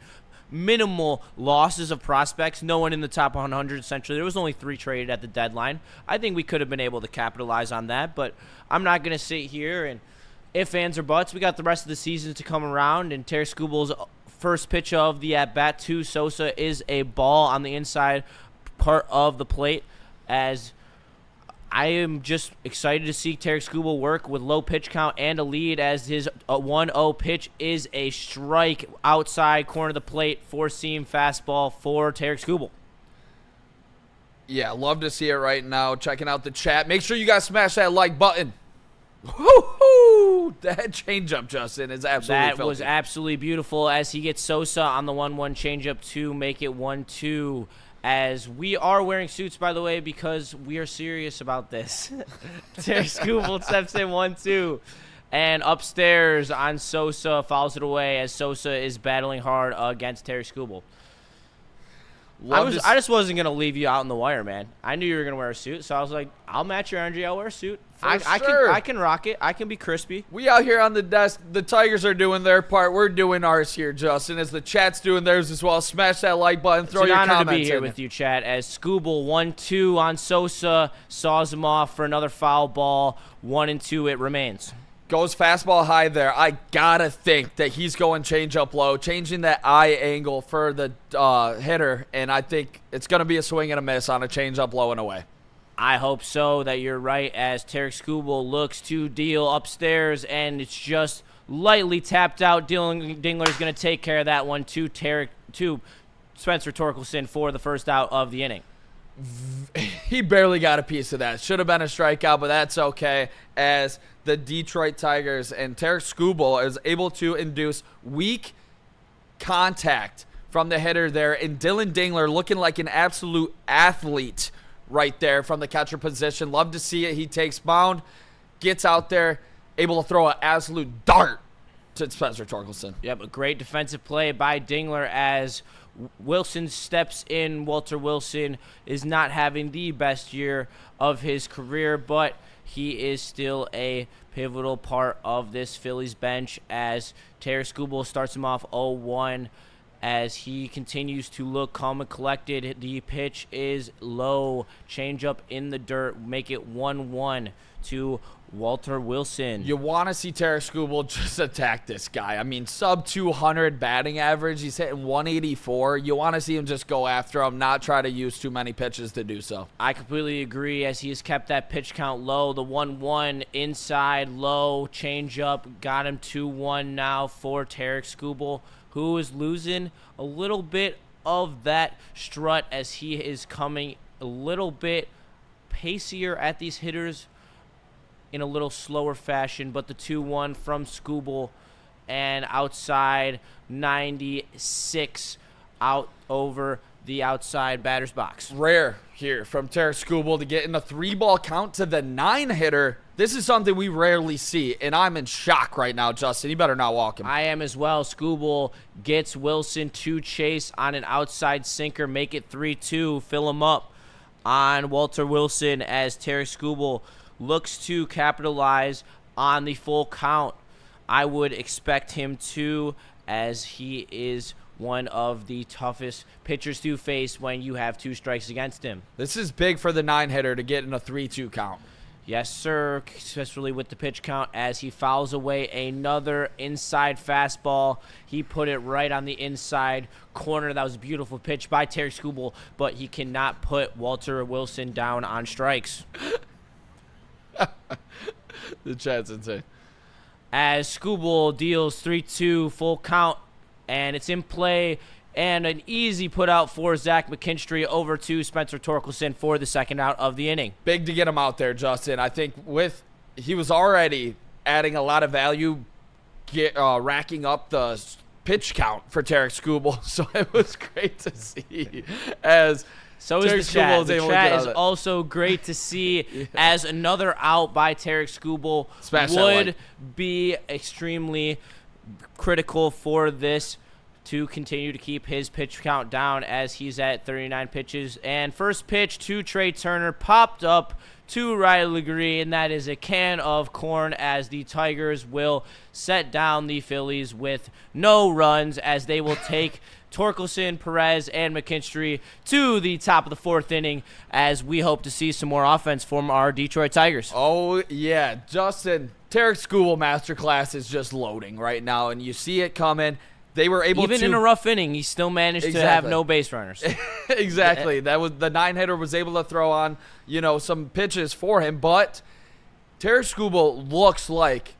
minimal losses of prospects. No one in the top 100, essentially. There was only 3 traded at the deadline. I think we could have been able to capitalize on that, but I'm not going to sit here and if, ands, or buts. We got the rest of the season to come around, and Tarik Skubal's first pitch of the at-bat to Sosa is a ball on the inside part of the plate, as I am just excited to see Tarik Skubal work with low pitch count and a lead, as his 1-0 pitch is a strike outside corner of the plate, 4-seam fastball for Tarik Skubal. Yeah, love to see it right now. Checking out the chat. Make sure you guys smash that like button. Woo-hoo! That changeup, Justin, is absolutely filthy. Was absolutely beautiful, as he gets Sosa on the 1-1 changeup to make it 1-2. As we are wearing suits, by the way, because we are serious about this. Tarik Skubal steps in 1-2. And upstairs on Sosa, fouls it away as Sosa is battling hard against Tarik Skubal. I just wasn't going to leave you out in the wire, man. I knew you were going to wear a suit, so I was like, I'll match your energy. I'll wear a suit. I can rock it. I can be crispy. We out here on the desk. The Tigers are doing their part. We're doing ours here, Justin. As the chat's doing theirs as well. Smash that like button. Throw your comments in. It's an honor to be here with you, chat. As Skubal 1-2 on Sosa, saws him off for another foul ball. 1-2 it remains. Goes fastball high there. I gotta think that he's going change up low, changing that eye angle for the hitter, and I think it's gonna be a swing and a miss on a change up low and away. I hope so, that you're right, as Tarik Skubal looks to deal upstairs, and it's just lightly tapped out. Dingler's going to take care of that one to Spencer Torkelson for the first out of the inning. He barely got a piece of that. Should have been a strikeout, but that's okay, as the Detroit Tigers and Tarik Skubal is able to induce weak contact from the hitter there, and Dylan Dingler looking like an absolute athlete right there from the catcher position. Love to see it. He takes mound, gets out there, able to throw an absolute dart to Spencer Torkelson. Yep, a great defensive play by Dingler as Wilson steps in. Walter Wilson is not having the best year of his career, but he is still a pivotal part of this Phillies bench as Tarik Skubal starts him off 0-1. As he continues to look calm and collected, the pitch is low. Changeup in the dirt. Make it 1-1 to Walter Wilson. You want to see Tarik Skubal just attack this guy. I mean, sub 200 batting average. He's hitting 184. You want to see him just go after him, not try to use too many pitches to do so. I completely agree, as he has kept that pitch count low. The 1-1 inside low changeup got him 2-1 now for Tarik Skubal, who is losing a little bit of that strut as he is coming a little bit pacier at these hitters in a little slower fashion. But the 2-1 from Skubal, and outside 96 out over the outside batter's box. Rare here from Tarik Skubal to get in a 3-ball count to the 9-hitter. This is something we rarely see, and I'm in shock right now, Justin. You better not walk him. I am as well. Skubal gets Wilson to chase on an outside sinker, make it 3-2, fill him up on Walter Wilson as Tarik Skubal looks to capitalize on the full count. I would expect him to, as he is one of the toughest pitchers to face when you have 2 strikes against him. This is big for the 9-hitter to get in a 3-2 count. Yes, sir, especially with the pitch count, as he fouls away another inside fastball. He put it right on the inside corner. That was a beautiful pitch by Tarik Skubal, but he cannot put Walter Wilson down on strikes. The chat's insane. As Skubal deals 3-2 full count, and it's in play, and an easy put out for Zach McKinstry over to Spencer Torkelson for the second out of the inning. Big to get him out there, Justin. I think he was already adding a lot of value, racking up the pitch count for Tarik Skubal, so it was great to see as so Tarik is the chat. The able chat to is also great to see as another out by Tarik Skubal would be extremely critical for this to continue to keep his pitch count down, as he's at 39 pitches. And first pitch to Trey Turner popped up to Riley Green, and that is a can of corn, as the Tigers will set down the Phillies with no runs, as they will take Torkelson, Perez, and McKinstry to the top of the 4th inning, as we hope to see some more offense from our Detroit Tigers. Oh, yeah. Justin, Tarik Skubal masterclass is just loading right now, and you see it coming. They were able Even in a rough inning, he still managed to have no base runners. Exactly. That was the 9-hitter was able to throw on, some pitches for him, but Tarik Skubal looks like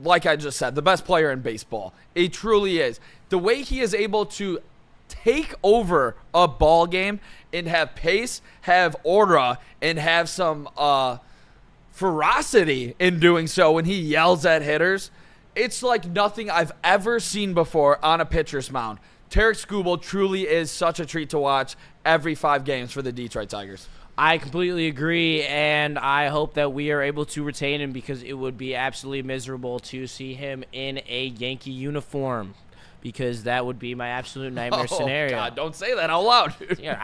I just said, the best player in baseball. It truly is. The way he is able to take over a ball game and have pace, have aura, and have some ferocity in doing so when he yells at hitters, it's like nothing I've ever seen before on a pitcher's mound. Tarik Skubal truly is such a treat to watch every 5 games for the Detroit Tigers. I completely agree, and I hope that we are able to retain him, because it would be absolutely miserable to see him in a Yankee uniform. because that would be my absolute nightmare scenario. God, don't say that out loud, dude. Yeah,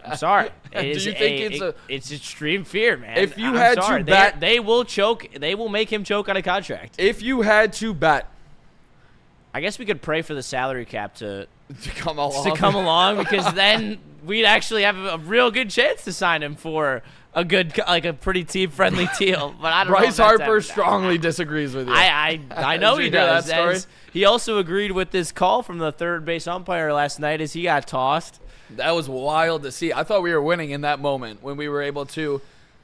I'm sorry. Do you think it's extreme fear, man? If you I'm had sorry. to bet, they will choke. They will make him choke on a contract. if you had to bet I guess we could pray for the salary cap to come along, because then we'd actually have a real good chance to sign him for a good, like a pretty team-friendly deal. But I don't know. Bryce if that's Harper happening. strongly disagrees with you. I know Did he you hear does. that story? As he also agreed with this call from the third base umpire last night as he got tossed. That was wild to see. I thought we were winning in that moment when we were able to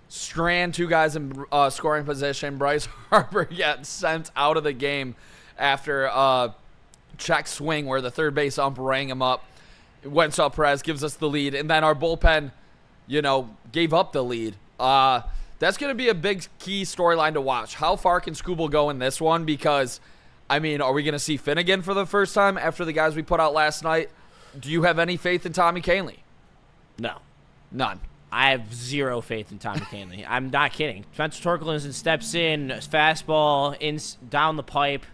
strand two guys in scoring position. Bryce Harper got sent out of the game after a check swing where the third base ump rang him up. Wenzel Perez gives us the lead, and then our bullpen, gave up the lead. That's going to be a big key storyline to watch. How far can Skubal go in this one? Because, are we going to see Finnegan for the first time after the guys we put out last night? Do you have any faith in Tommy Kahnle? No. None. I have zero faith in Tommy Kahnle. I'm not kidding. Spencer Torkelson steps in, fastball down the pipe,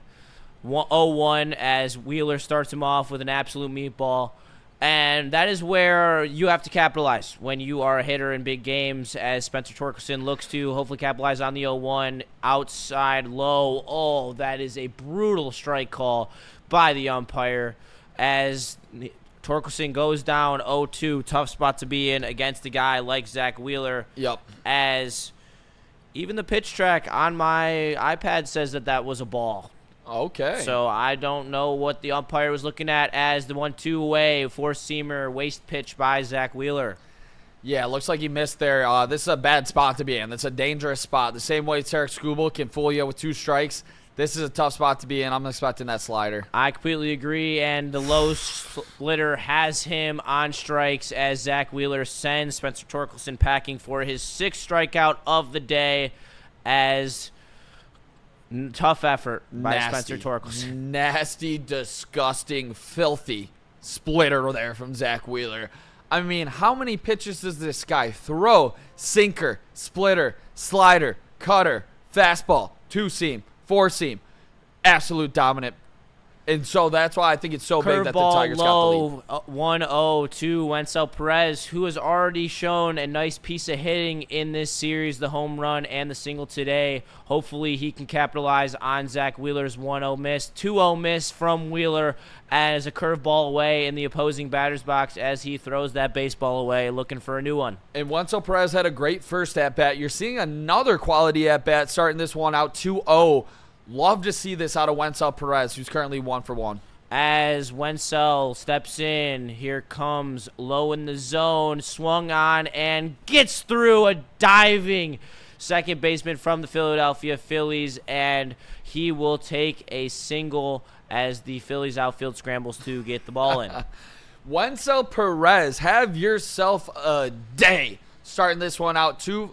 0-1 as Wheeler starts him off with an absolute meatball. And that is where you have to capitalize when you are a hitter in big games, as Spencer Torkelson looks to hopefully capitalize on the 0-1. Outside, low. Oh, that is a brutal strike call by the umpire as Torkelson goes down 0-2. Tough spot to be in against a guy like Zach Wheeler. Yep. As even the pitch track on my iPad says that was a ball. Okay. So I don't know what the umpire was looking at as the 1-2 away, four-seamer, waste pitch by Zach Wheeler. Yeah, it looks like he missed there. This is a bad spot to be in. It's a dangerous spot. The same way Tarik Skubal can fool you with two strikes. This is a tough spot to be in. I'm expecting that slider. I completely agree, and the low splitter has him on strikes as Zach Wheeler sends Spencer Torkelson packing for his sixth strikeout of the day as tough effort by Spencer Torkelson. Nasty, disgusting, filthy splitter there from Zach Wheeler. How many pitches does this guy throw? Sinker, splitter, slider, cutter, fastball, two-seam, four-seam. Absolute dominant. And so that's why I think it's so big that the Tigers got the lead. Curveball low, 1-0 to Wenzel Perez, who has already shown a nice piece of hitting in this series, the home run and the single today. Hopefully he can capitalize on Zach Wheeler's 1-0 miss. 2-0 miss from Wheeler as a curveball away in the opposing batter's box as he throws that baseball away, looking for a new one. And Wenzel Perez had a great first at-bat. You're seeing another quality at-bat starting this one out 2-0. Love to see this out of Wenzel Perez, who's currently 1 for 1. As Wenzel steps in, here comes low in the zone, swung on and gets through a diving second baseman from the Philadelphia Phillies, and he will take a single as the Phillies outfield scrambles to get the ball in. Wenzel Perez, have yourself a day. Starting this one out 2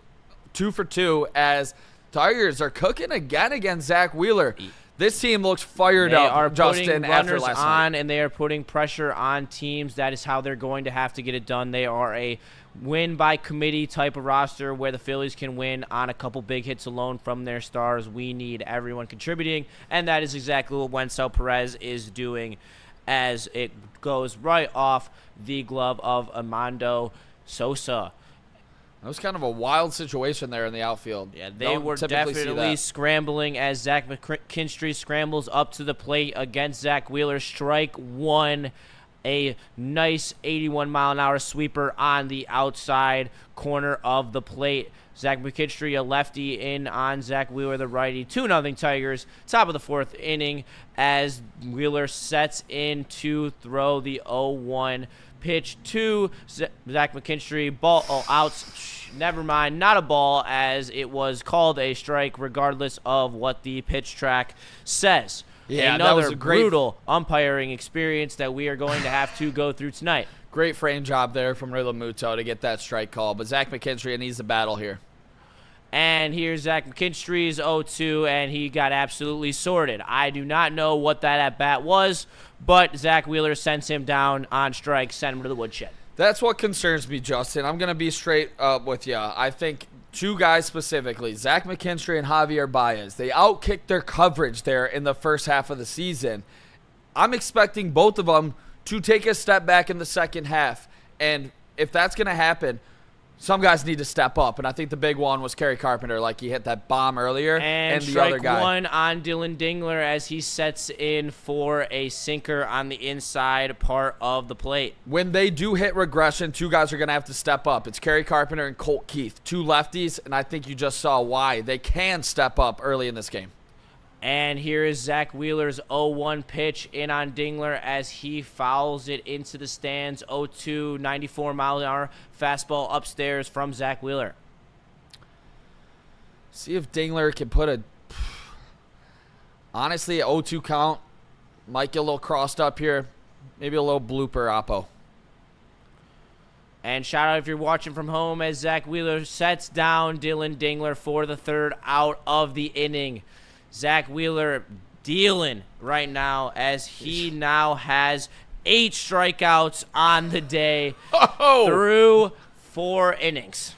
for 2 as Tigers are cooking again against Zach Wheeler. This team looks fired up, Justin, after last night. And they are putting pressure on teams. That is how they're going to have to get it done. They are a win-by-committee type of roster where the Phillies can win on a couple big hits alone from their stars. We need everyone contributing, and that is exactly what Wenzel Perez is doing as it goes right off the glove of Armando Sosa. That was kind of a wild situation there in the outfield. Yeah, they were definitely scrambling as Zach McKinstry scrambles up to the plate against Zach Wheeler. Strike one, a nice 81-mile-an-hour sweeper on the outside corner of the plate. Zach McKinstry, a lefty, in on Zach Wheeler, the righty. 2-0 Tigers, top of the fourth inning as Wheeler sets in to throw the 0-1 pitch to Zach McKinstry. Ball outs. Never mind, not a ball, as it was called a strike regardless of what the pitch track says. Yeah, another that was a great brutal umpiring experience that we are going to have to go through tonight. Great frame job there from Rilla Muto to get that strike call, but Zach McKinstry needs the battle here. And here's Zach McKinstry's 0-2, and he got absolutely sorted. I do not know what that at-bat was, but Zach Wheeler sends him down on strike, send him to the woodshed. That's what concerns me, Justin. I'm going to be straight up with you. I think two guys specifically, Zach McKinstry and Javier Baez, they outkicked their coverage there in the first half of the season. I'm expecting both of them to take a step back in the second half. And if that's going to happen, some guys need to step up. And I think the big one was Kerry Carpenter, like he hit that bomb earlier. And the other guy. strike one on Dylan Dingler as he sets in for a sinker on the inside part of the plate. When they do hit regression, two guys are going to have to step up. It's Kerry Carpenter and Colt Keith, two lefties, and I think you just saw why they can step up early in this game. And here is Zach Wheeler's 0-1 pitch in on Dingler as he fouls it into the stands. 0-2, 94 mile an hour fastball upstairs from Zach Wheeler. See if Dingler can put a... Honestly, 0-2 count. Might get a little crossed up here. Maybe a little blooper, Oppo. And shout out if you're watching from home as Zach Wheeler sets down Dylan Dingler for the third out of the inning. Zach Wheeler dealing right now as he now has 8 strikeouts on the day through 4 innings.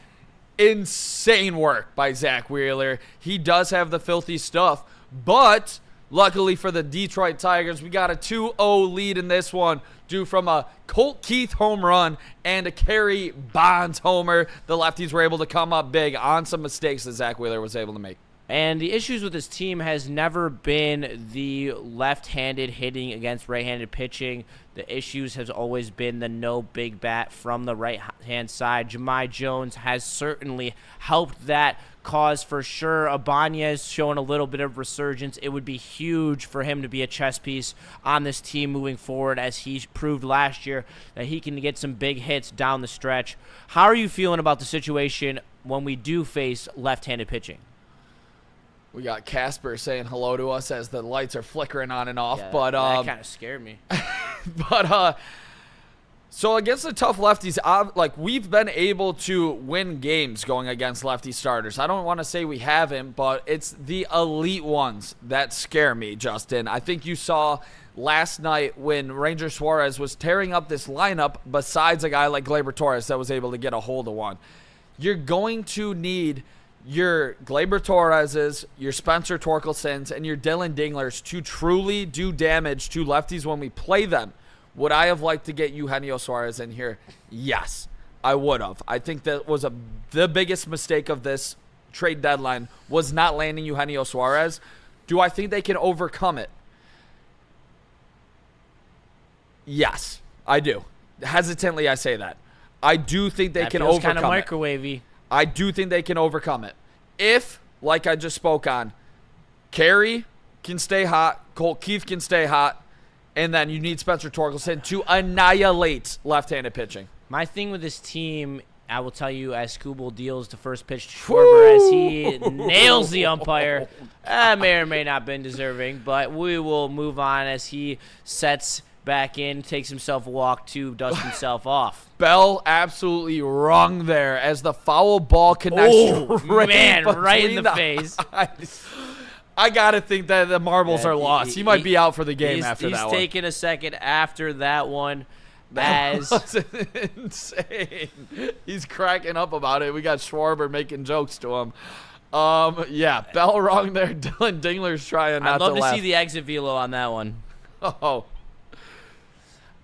Insane work by Zach Wheeler. He does have the filthy stuff, but luckily for the Detroit Tigers, we got a 2-0 lead in this one due from a Colt Keith home run and a Kerry Bonds homer. The lefties were able to come up big on some mistakes that Zach Wheeler was able to make. And the issues with this team has never been the left-handed hitting against right-handed pitching. The issues has always been the no big bat from the right-hand side. Jahmai Jones has certainly helped that cause for sure. Ibanez showing a little bit of resurgence. It would be huge for him to be a chess piece on this team moving forward, as he proved last year that he can get some big hits down the stretch. How are you feeling about the situation when we do face left-handed pitching? We got Casper saying hello to us as the lights are flickering on and off. Yeah, but that kind of scared me. So against the tough lefties, like we've been able to win games going against lefty starters. I don't want to say we haven't, but it's the elite ones that scare me, Justin. I think you saw last night when Ranger Suarez was tearing up this lineup besides a guy like Gleyber Torres that was able to get a hold of one. You're going to need your Gleyber Torreses, your Spencer Torkelsons, and your Dylan Dinglers to truly do damage to lefties when we play them. Would I have liked to get Eugenio Suarez in here? Yes, I would have. I think that was the biggest mistake of this trade deadline was not landing Eugenio Suarez. Do I think they can overcome it? Yes, I do. Hesitantly, I say that. I do think they can overcome it. That feels kind of microwavy. I do think they can overcome it. If, like I just spoke on, Kerry can stay hot, Colt Keith can stay hot, and then you need Spencer Torkelson to annihilate left-handed pitching. My thing with this team, I will tell you, as Skubal deals the first pitch to Schwarber as he nails the umpire. May or may not have been deserving, but we will move on as he sets back in, takes himself a walk to dust himself off. Bell absolutely wrong there as the foul ball connects right in the face. I got to think that the marbles are lost. He might be out for the game after that one. He's taking a second after that one. That was insane. He's cracking up about it. We got Schwarber making jokes to him. Yeah, Bell wrong there. Dylan Dingler's trying not to laugh. I'd love to see the exit velo on that one. Oh.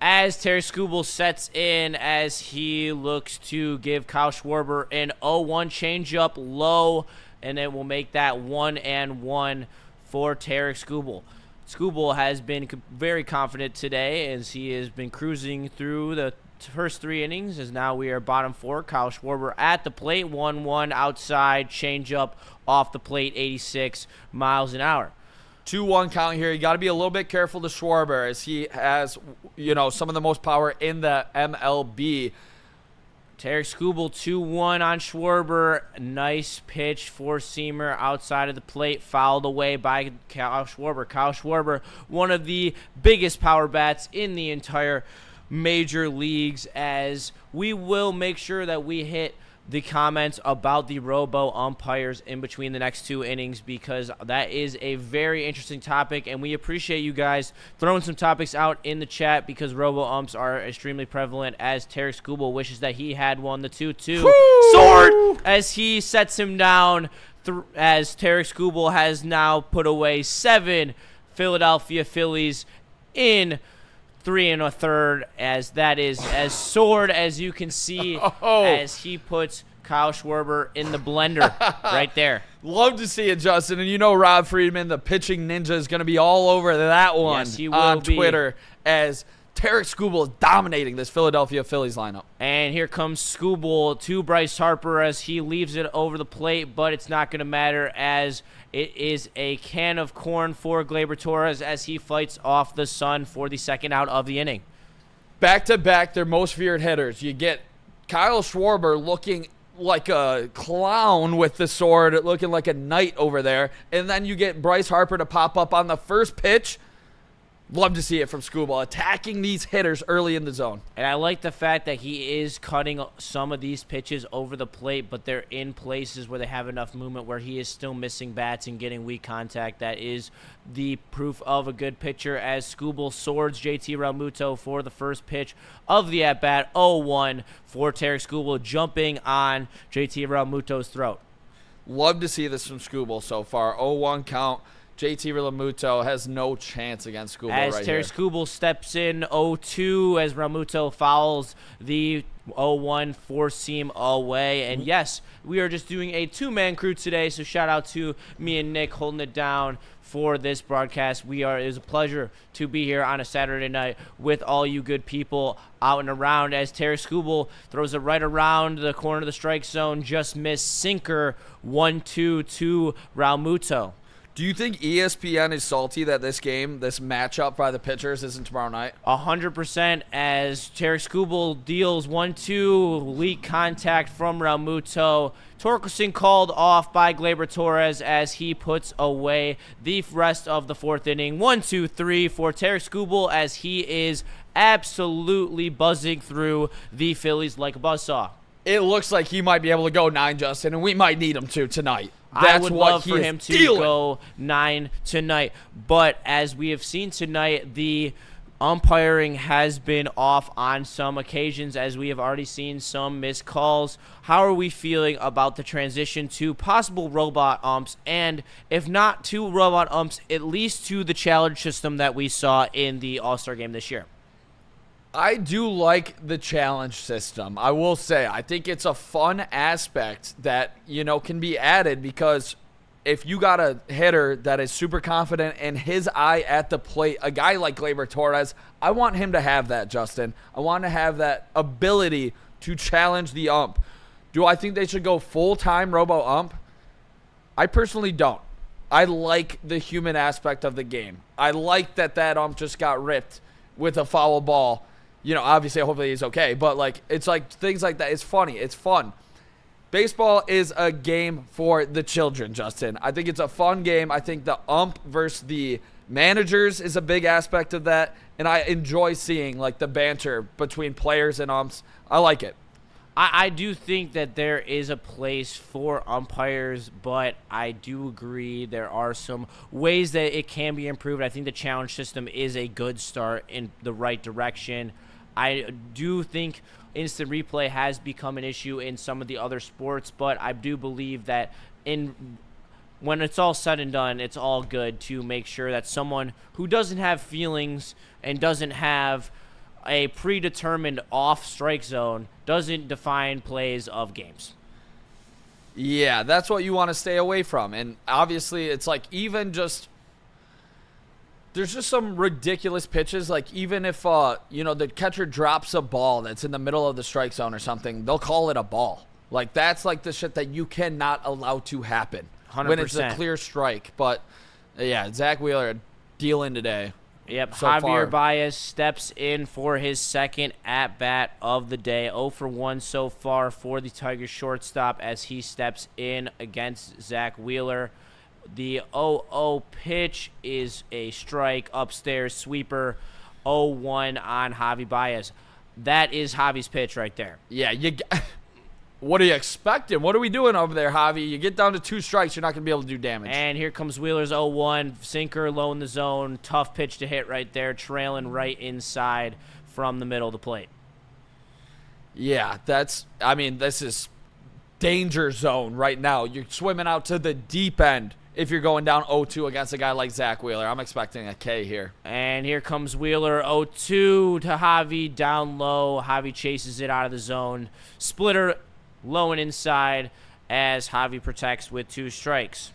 As Tarik Skubal sets in as he looks to give Kyle Schwarber an 0-1 changeup low, and it will make that 1-1 for Tarik Skubal. Skubal has been very confident today as he has been cruising through the first 3 innings, as now we are bottom 4. Kyle Schwarber at the plate, 1-1 outside, changeup off the plate, 86 miles an hour. 2-1 count here. You got to be a little bit careful to Schwarber as he has, some of the most power in the MLB. Tarik Skubal 2-1 on Schwarber. Nice pitch, four-seamer outside of the plate, fouled away by Kyle Schwarber. Kyle Schwarber, one of the biggest power bats in the entire major leagues, as we will make sure that we hit the comments about the robo umpires in between the next 2 innings, because that is a very interesting topic, and we appreciate you guys throwing some topics out in the chat, because robo umps are extremely prevalent, as Tarik Skubal wishes that he had won the 2-2 sword as he sets him down, as Tarik Skubal has now put away 7 Philadelphia Phillies in 3 1/3, as that is as soared as you can see as he puts Kyle Schwarber in the blender right there. Love to see it, Justin. And you know Rob Friedman, the pitching ninja, is going to be all over that one on Twitter as Tarik Skubal is dominating this Philadelphia Phillies lineup. And here comes Skubal to Bryce Harper as he leaves it over the plate, but it's not going to matter as it is a can of corn for Gleyber Torres as he fights off the sun for the second out of the inning. Back-to-back, their most feared hitters. You get Kyle Schwarber looking like a clown with the sword, looking like a knight over there, and then you get Bryce Harper to pop up on the first pitch. Love to see it from Skubal, attacking these hitters early in the zone. And I like the fact that he is cutting some of these pitches over the plate, but they're in places where they have enough movement where he is still missing bats and getting weak contact. That is the proof of a good pitcher as Skubal swords JT Realmuto for the first pitch of the at-bat. 0-1 for Tarik Skubal, jumping on JT Realmuto's throat. Love to see this from Skubal so far. 0-1 count. JT Realmuto has no chance against Skubal as right Tarik Skubal steps in 0-2 as Realmuto fouls the 0-1 four-seam away. And yes, we are just doing a two-man crew today, so shout out to me and Nick holding it down for this broadcast. It is a pleasure to be here on a Saturday night with all you good people out and around as Tarik Skubal throws it right around the corner of the strike zone, just missed sinker 1-2 to Realmuto. Do you think ESPN is salty that this matchup by the pitchers isn't tomorrow night? 100% as Tarik Skubal deals 1-2, weak contact from Realmuto. Torkelson called off by Gleyber Torres as he puts away the rest of the fourth inning. 1-2-3 for Tarik Skubal as he is absolutely buzzing through the Phillies like a buzzsaw. It looks like he might be able to go 9, Justin, and we might need him to tonight. I would love for him to go 9 tonight. But as we have seen tonight, the umpiring has been off on some occasions as we have already seen some missed calls. How are we feeling about the transition to possible robot umps? And if not to robot umps, at least to the challenge system that we saw in the All-Star game this year? I do like the challenge system. I will say, I think it's a fun aspect that, can be added because if you got a hitter that is super confident and his eye at the plate, a guy like Gleyber Torres, I want him to have that, Justin. I want to have that ability to challenge the ump. Do I think they should go full-time robo-ump? I personally don't. I like the human aspect of the game. I like that ump just got ripped with a foul ball. Obviously, hopefully he's okay. But, it's like things like that. It's funny. It's fun. Baseball is a game for the children, Justin. I think it's a fun game. I think the ump versus the managers is a big aspect of that. And I enjoy seeing, the banter between players and umps. I like it. I do think that there is a place for umpires, but I do agree there are some ways that it can be improved. I think the challenge system is a good start in the right direction. I do think instant replay has become an issue in some of the other sports, but I do believe that when it's all said and done, it's all good to make sure that someone who doesn't have feelings and doesn't have a predetermined off strike zone doesn't define plays of games. Yeah, that's what you want to stay away from. And obviously, it's there's just some ridiculous pitches. Even if, the catcher drops a ball that's in the middle of the strike zone or something, they'll call it a ball. That's the shit that you cannot allow to happen 100%. When it's a clear strike. But, yeah, Zach Wheeler dealing today. Yep, so Javier far. Baez steps in for his second at-bat of the day. 0 for 1 so far for the Tigers shortstop as he steps in against Zach Wheeler. The 0-0 pitch is a strike, upstairs sweeper, 0-1 on Javi Baez. That is Javi's pitch right there. Yeah, what are you expecting? What are we doing over there, Javi? You get down to 2 strikes, you're not going to be able to do damage. And here comes Wheeler's 0-1, sinker low in the zone, tough pitch to hit right there, trailing right inside from the middle of the plate. Yeah, this is danger zone right now. You're swimming out to the deep end if you're going down 0-2 against a guy like Zach Wheeler. I'm expecting a K here. And here comes Wheeler, 0-2 to Javi, down low. Javi chases it out of the zone. Splitter low and inside as Javi protects with 2 strikes.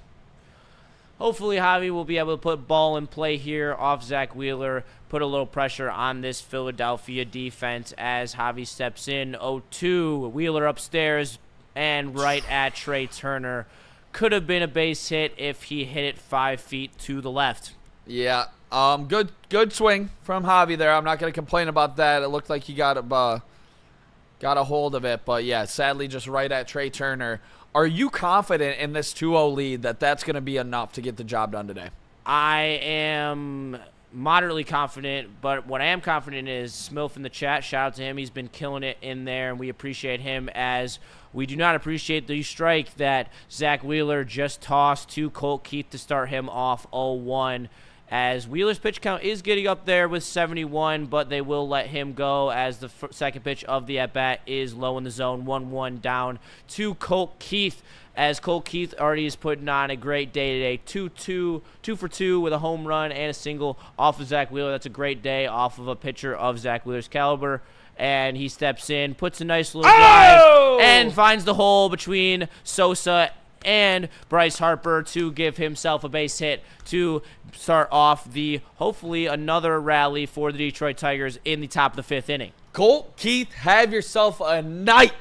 Hopefully Javi will be able to put ball in play here off Zach Wheeler, put a little pressure on this Philadelphia defense as Javi steps in. 0-2, Wheeler upstairs and right at Trey Turner. Could have been a base hit if he hit it 5 feet to the left. Yeah, good swing from Javi there. I'm not going to complain about that. It looked like he got a hold of it, but yeah, sadly just right at Trey Turner. Are you confident in this 2-0 lead that that's going to be enough to get the job done today? I am moderately confident, but what I am confident is Smilf in the chat. Shout out to him. He's been killing it in there, and we appreciate him, as we do not appreciate the strike that Zach Wheeler just tossed to Colt Keith to start him off 0-1. As Wheeler's pitch count is getting up there with 71, but they will let him go as the second pitch of the at-bat is low in the zone. 1-1 down to Colt Keith, as Colt Keith already is putting on a great day today. 2 for 2 with a home run and a single off of Zach Wheeler. That's a great day off of a pitcher of Zach Wheeler's caliber. And he steps in, puts a nice little drive, and finds the hole between Sosa and Bryce Harper to give himself a base hit to start off the, hopefully, another rally for the Detroit Tigers in the top of the 5th inning. Colt Keith, have yourself a night,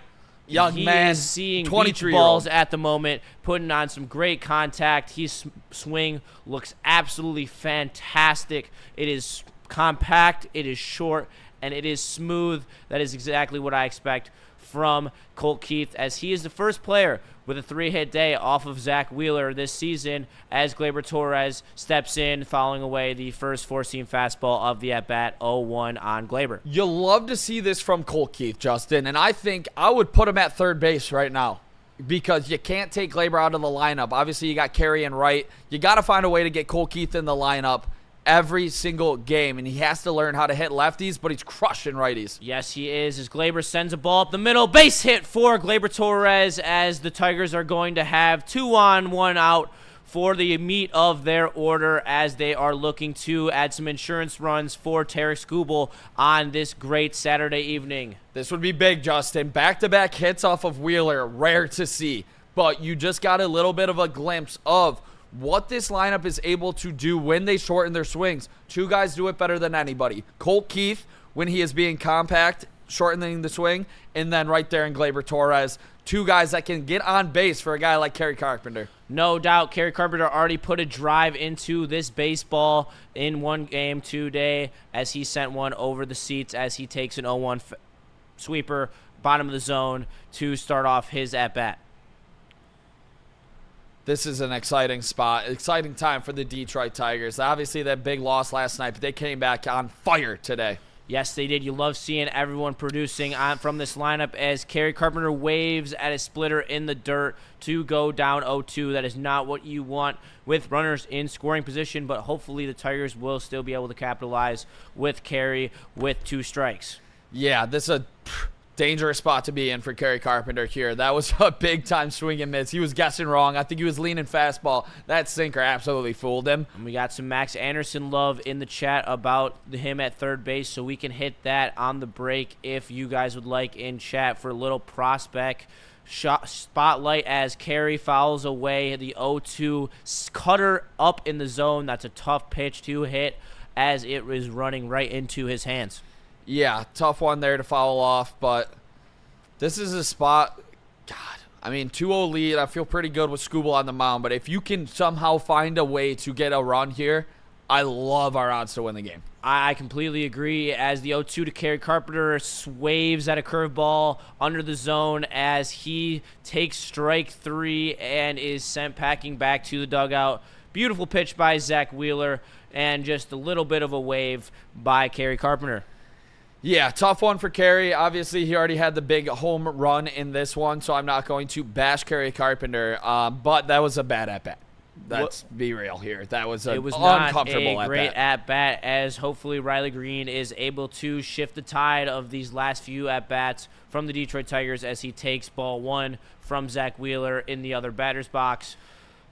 young man. He is seeing beach balls at the moment, putting on some great contact. His swing looks absolutely fantastic. It is compact, it is short, and it is smooth. That is exactly what I expect from Colt Keith, as he is the first player with a 3-hit day off of Zach Wheeler this season, as Gleyber Torres steps in, fouling away the first four-seam fastball of the at-bat. 0-1 on Gleyber. You'll love to see this from Colt Keith, Justin, and I think I would put him at third base right now, because you can't take Gleyber out of the lineup. Obviously, you got Carey and right. You got to find a way to get Colt Keith in the lineup every single game, and he has to learn how to hit lefties, but he's crushing righties. Yes, he is, as Gleyber sends a ball up the middle. Base hit for Gleyber Torres, as the Tigers are going to have 2 on, 1 out for the meat of their order, as they are looking to add some insurance runs for Tarik Skubal on this great Saturday evening. This would be big, Justin. Back-to-back hits off of Wheeler, rare to see, but you just got a little bit of a glimpse of what this lineup is able to do when they shorten their swings. 2 guys do it better than anybody. Colt Keith, when he is being compact, shortening the swing, and then right there in Gleyber Torres, 2 guys that can get on base for a guy like Kerry Carpenter. No doubt, Kerry Carpenter already put a drive into this baseball in one game today, as he sent one over the seats as he takes an 0-1 sweeper, bottom of the zone, to start off his at-bat. This is an exciting spot, exciting time for the Detroit Tigers. Obviously, that big loss last night, but they came back on fire today. Yes, they did. You love seeing everyone producing from this lineup, as Kerry Carpenter waves at a splitter in the dirt to go down 0-2. That is not what you want with runners in scoring position, but hopefully the Tigers will still be able to capitalize with Kerry with 2 strikes. Yeah, this is a dangerous spot to be in for Kerry Carpenter here. That was a big-time swing and miss. He was guessing wrong. I think he was leaning fastball. That sinker absolutely fooled him. And we got some Max Anderson love in the chat about him at third base, so we can hit that on the break if you guys would like in chat for a little prospect spotlight, as Kerry fouls away the 0-2 cutter up in the zone. That's a tough pitch to hit, as it was running right into his hands. Yeah, tough one there to foul off, but this is a spot, God, I mean, 2-0 lead. I feel pretty good with Skubal on the mound, but if you can somehow find a way to get a run here, I love our odds to win the game. I completely agree, as the 0-2 to Kerry Carpenter waves at a curveball under the zone as he takes strike 3 and is sent packing back to the dugout. Beautiful pitch by Zach Wheeler, and just a little bit of a wave by Kerry Carpenter. Yeah, tough one for Kerry. Obviously, he already had the big home run in this one, so I'm not going to bash Kerry Carpenter, but that was a bad at-bat. Let's be real here. That was an uncomfortable not a great at-bat, as hopefully Riley Green is able to shift the tide of these last few at-bats from the Detroit Tigers, as he takes ball 1 from Zach Wheeler in the other batter's box.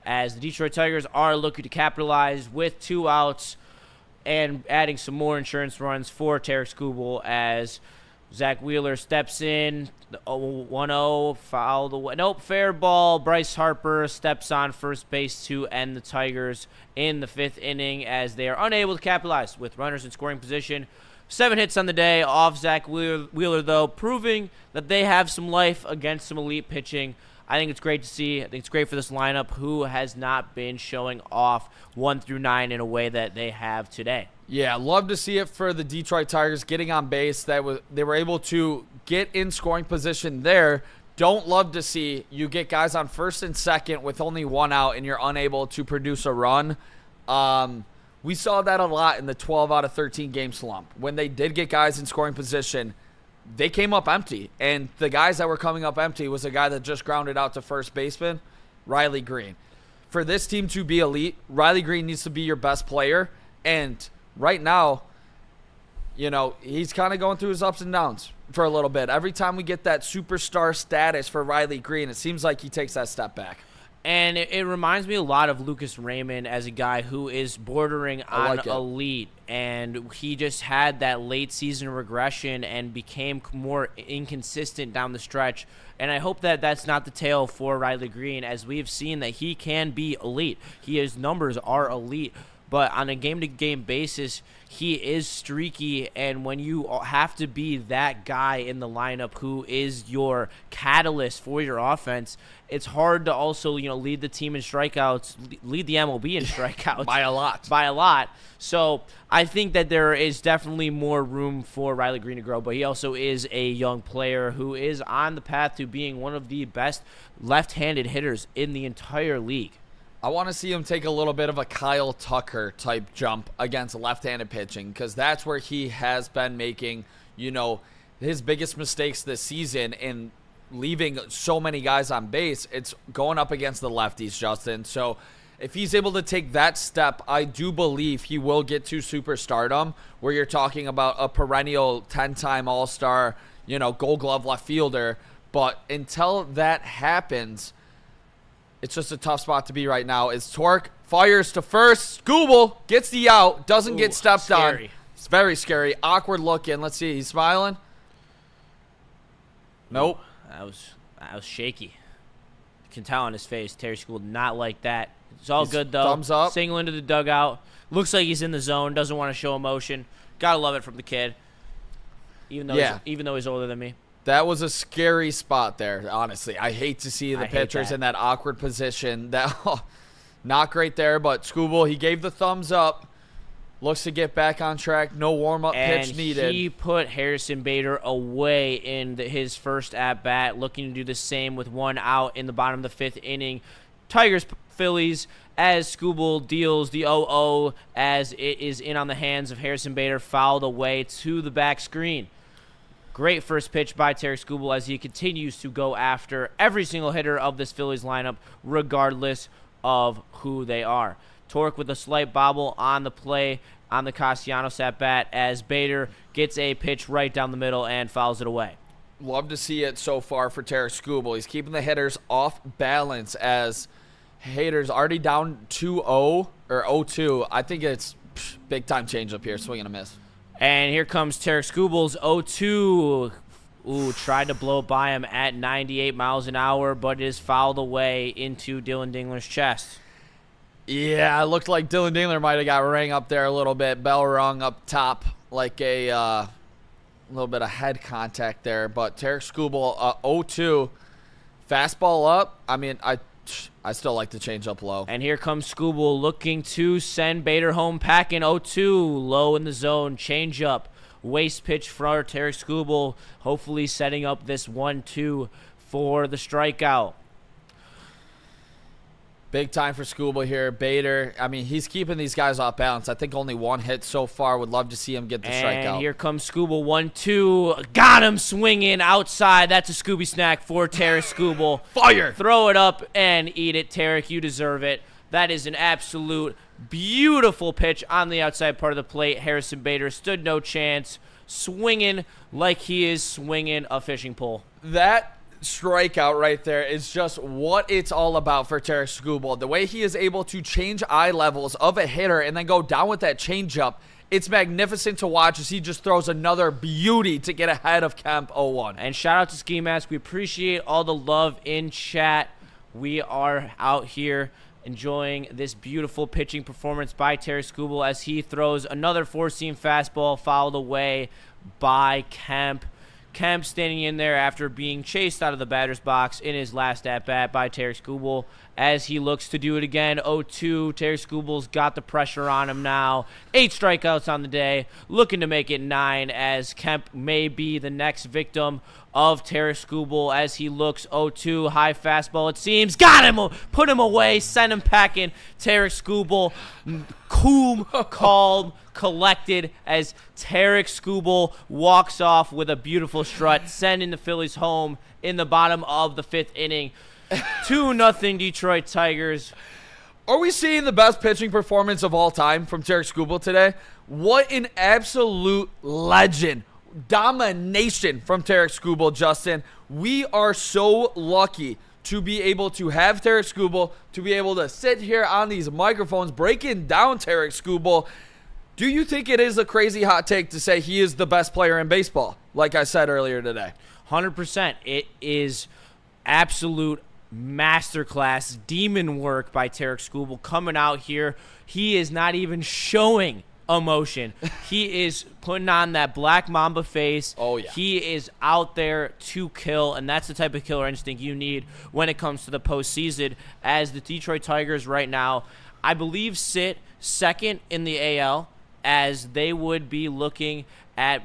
as the Detroit Tigers are looking to capitalize with 2 outs and adding some more insurance runs for Tarik Skubal as Zach Wheeler steps in. 1-0, fouled away. Nope, fair ball. Bryce Harper steps on first base to end the Tigers in the 5th inning as they are unable to capitalize with runners in scoring position. 7 hits on the day off Zach Wheeler, though, proving that they have some life against some elite pitching. I think it's great to see. I think it's great for this lineup, who has not been showing off 1 through 9 in a way that they have today. Yeah, love to see it for the Detroit Tigers getting on base. They were able to get in scoring position there. Don't love to see you get guys on first and second with only 1 out and you're unable to produce a run. We saw that a lot in the 12 out of 13 game slump. When they did get guys in scoring position, they came up empty. And the guys that were coming up empty was a guy that just grounded out to first baseman, Riley Green. For this team to be elite, Riley Green needs to be your best player. And right now, he's kind of going through his ups and downs for a little bit. Every time we get that superstar status for Riley Green, it seems like he takes that step back. And it reminds me a lot of Lucas Raymond as a guy who is bordering on elite. And he just had that late season regression and became more inconsistent down the stretch. And I hope that that's not the tale for Riley Green, as we have seen that he can be elite. His numbers are elite. But on a game-to-game basis, he is streaky, and when you have to be that guy in the lineup who is your catalyst for your offense, it's hard to also, lead the team in strikeouts, lead the MLB in strikeouts. By a lot. By a lot. So I think that there is definitely more room for Riley Green to grow, but he also is a young player who is on the path to being one of the best left-handed hitters in the entire league. I want to see him take a little bit of a Kyle Tucker type jump against left-handed pitching, because that's where he has been making, his biggest mistakes this season in leaving so many guys on base. It's going up against the lefties, Justin. So if he's able to take that step, I do believe he will get to superstardom, where you're talking about a perennial 10-time All-Star, Gold Glove left fielder. But until that happens, it's just a tough spot to be right now. As Tarik fires to first, Skubal gets the out, doesn't get stepped on. It's very scary. Awkward looking. Let's see. He's smiling. Nope. That was shaky. You can tell on his face. Tarik Skubal did not like that. It's all good, though. Thumbs up. Single into the dugout. Looks like he's in the zone. Doesn't want to show emotion. Gotta love it from the kid. Even though he's older than me. That was a scary spot there, honestly. I hate to see the pitchers in that awkward position. Not great there, but Skubal, he gave the thumbs up. Looks to get back on track. No warm-up pitch needed. And he put Harrison Bader away in his first at-bat, looking to do the same with 1 out in the bottom of the 5th inning. Tigers, Phillies, as Skubal deals the 0-0 as it is in on the hands of Harrison Bader, fouled away to the back screen. Great first pitch by Tarik Skubal as he continues to go after every single hitter of this Phillies lineup, regardless of who they are. Tarik with a slight bobble on the play on the Castellanos at bat as Bader gets a pitch right down the middle and fouls it away. Love to see it so far for Tarik Skubal. He's keeping the hitters off balance as haters already down 2-0 or 0-2. I think it's big time change up here, swing and a miss. And here comes Tarik Skubal's 0-2. Tried to blow by him at 98 miles an hour, but is fouled away into Dylan Dingler's chest. Yeah, it looked like Dylan Dingler might have got rang up there a little bit. Bell rung up top, like a little bit of head contact there. But Tarik Skubal, 0-2. Fastball up. I mean, I still like to change up low. And here comes Skubal looking to send Bader home packing. 0-2, low in the zone, change up. Waste pitch for Tarik Skubal, hopefully setting up this 1-2 for the strikeout. Big time for Skubal here. Bader, I mean, he's keeping these guys off balance. I think only 1 hit so far. Would love to see him get the strikeout. And here comes Skubal, 1-2. Got him swinging outside. That's a Scooby snack for Tarik Skubal. Fire! Throw it up and eat it, Tarik. You deserve it. That is an absolute beautiful pitch on the outside part of the plate. Harrison Bader stood no chance, swinging like he is swinging a fishing pole. That strikeout right there is just what it's all about for Tarik Skubal. The way he is able to change eye levels of a hitter and then go down with that changeup, it's magnificent to watch as he just throws another beauty to get ahead of Kemp 0-1. And shout out to Ski Mask. We appreciate all the love in chat. We are out here enjoying this beautiful pitching performance by Tarik Skubal as he throws another four-seam fastball fouled away by Kemp. Kemp standing in there after being chased out of the batter's box in his last at-bat by Tarik Skubal as he looks to do it again. 0-2. Tarik Skubal's got the pressure on him now. 8 strikeouts on the day, looking to make it 9 as Kemp may be the next victim of Tarik Skubal as he looks 0-2. High fastball, it seems. Got him! Put him away. Send him packing. Tarik Skubal, cool, calm, collected as Tarik Skubal walks off with a beautiful strut, sending the Phillies home in the bottom of the 5th inning. 2-0 Detroit Tigers. Are we seeing the best pitching performance of all time from Tarik Skubal today? What an absolute legend. Domination from Tarik Skubal, Justin. We are so lucky to be able to have Tarik Skubal, to be able to sit here on these microphones breaking down Tarik Skubal. Do you think it is a crazy hot take to say he is the best player in baseball, like I said earlier today? 100%. It is absolute masterclass, demon work by Tarik Skubal coming out here. He is not even showing emotion. He is putting on that black mamba face. Oh, yeah. He is out there to kill, and that's the type of killer instinct you need when it comes to the postseason, as the Detroit Tigers right now, I believe, sit second in the AL, as they would be looking at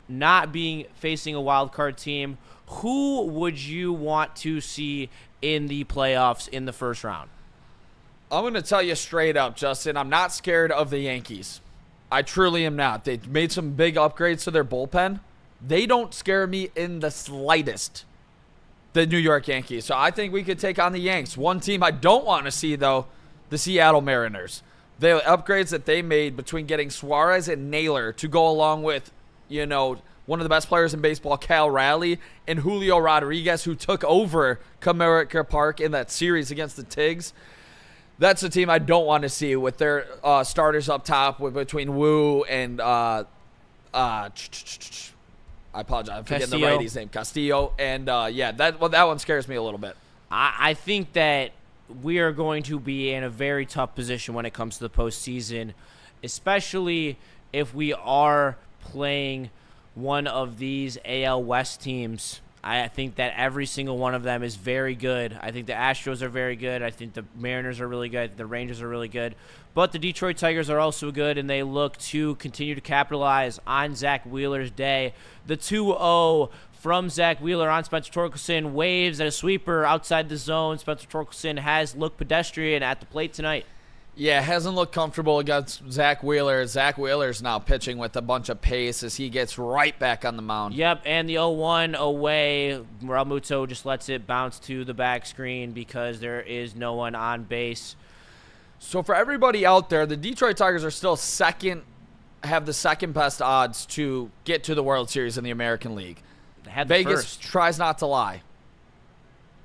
not being facing a wild card team. Who would you want to see in the playoffs in the first round? I'm going to tell you straight up, Justin, I'm not scared of the Yankees. I truly am not. They made some big upgrades to their bullpen. They don't scare me in the slightest, the New York Yankees. So I think we could take on the Yanks. One team I don't want to see, though, the Seattle Mariners. The upgrades that they made between getting Suarez and Naylor to go along with, you know, one of the best players in baseball, Cal Raleigh, and Julio Rodriguez, who took over Comerica Park in that series against the Tigs. That's a team I don't want to see with their starters up top between Wu and I apologize, I'm forgetting the righty's name, Castillo. And that one scares me a little bit. I think that we are going to be in a very tough position when it comes to the postseason, especially if we are playing one of these AL West teams. I think that every single one of them is very good. I think the Astros are very good. I think the Mariners are really good. The Rangers are really good. But the Detroit Tigers are also good, and they look to continue to capitalize on Zach Wheeler's day. The 2-0 from Zach Wheeler on Spencer Torkelson, waves at a sweeper outside the zone. Spencer Torkelson has looked pedestrian at the plate tonight. Yeah, hasn't looked comfortable against Zach Wheeler. Zach Wheeler's now pitching with a bunch of pace as he gets right back on the mound. Yep, and the 0-1 away, Realmuto just lets it bounce to the back screen because there is no one on base. So for everybody out there, the Detroit Tigers are still have the second best odds to get to the World Series in the American League. They had Vegas tries not to lie.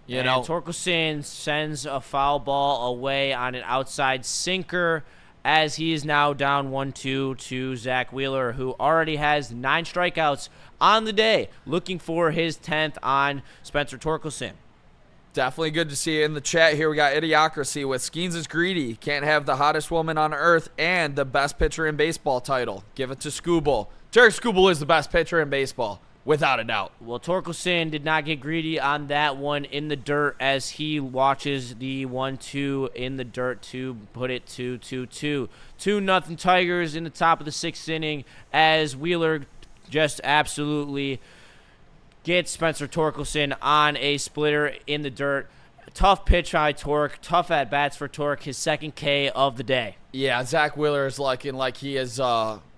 You know, Torkelson sends a foul ball away on an outside sinker as he is now down 1-2 to Zach Wheeler, who already has 9 strikeouts on the day, looking for his 10th on Spencer Torkelson. Definitely good to see you in the chat here. We got Idiocracy with Skeens is greedy. Can't have the hottest woman on earth and the best pitcher in baseball title. Give it to Skubal. Tarik Skubal is the best pitcher in baseball, without a doubt. Well, Torkelson did not get greedy on that one in the dirt as he watches the 1-2 in the dirt to put it to 2-2. 2-0 Tigers in the top of the 6th inning as Wheeler just absolutely gets Spencer Torkelson on a splitter in the dirt. Tough pitch by Torque. Tough at-bats for Torque. His second K of the day. Yeah, Zach Wheeler is looking like he is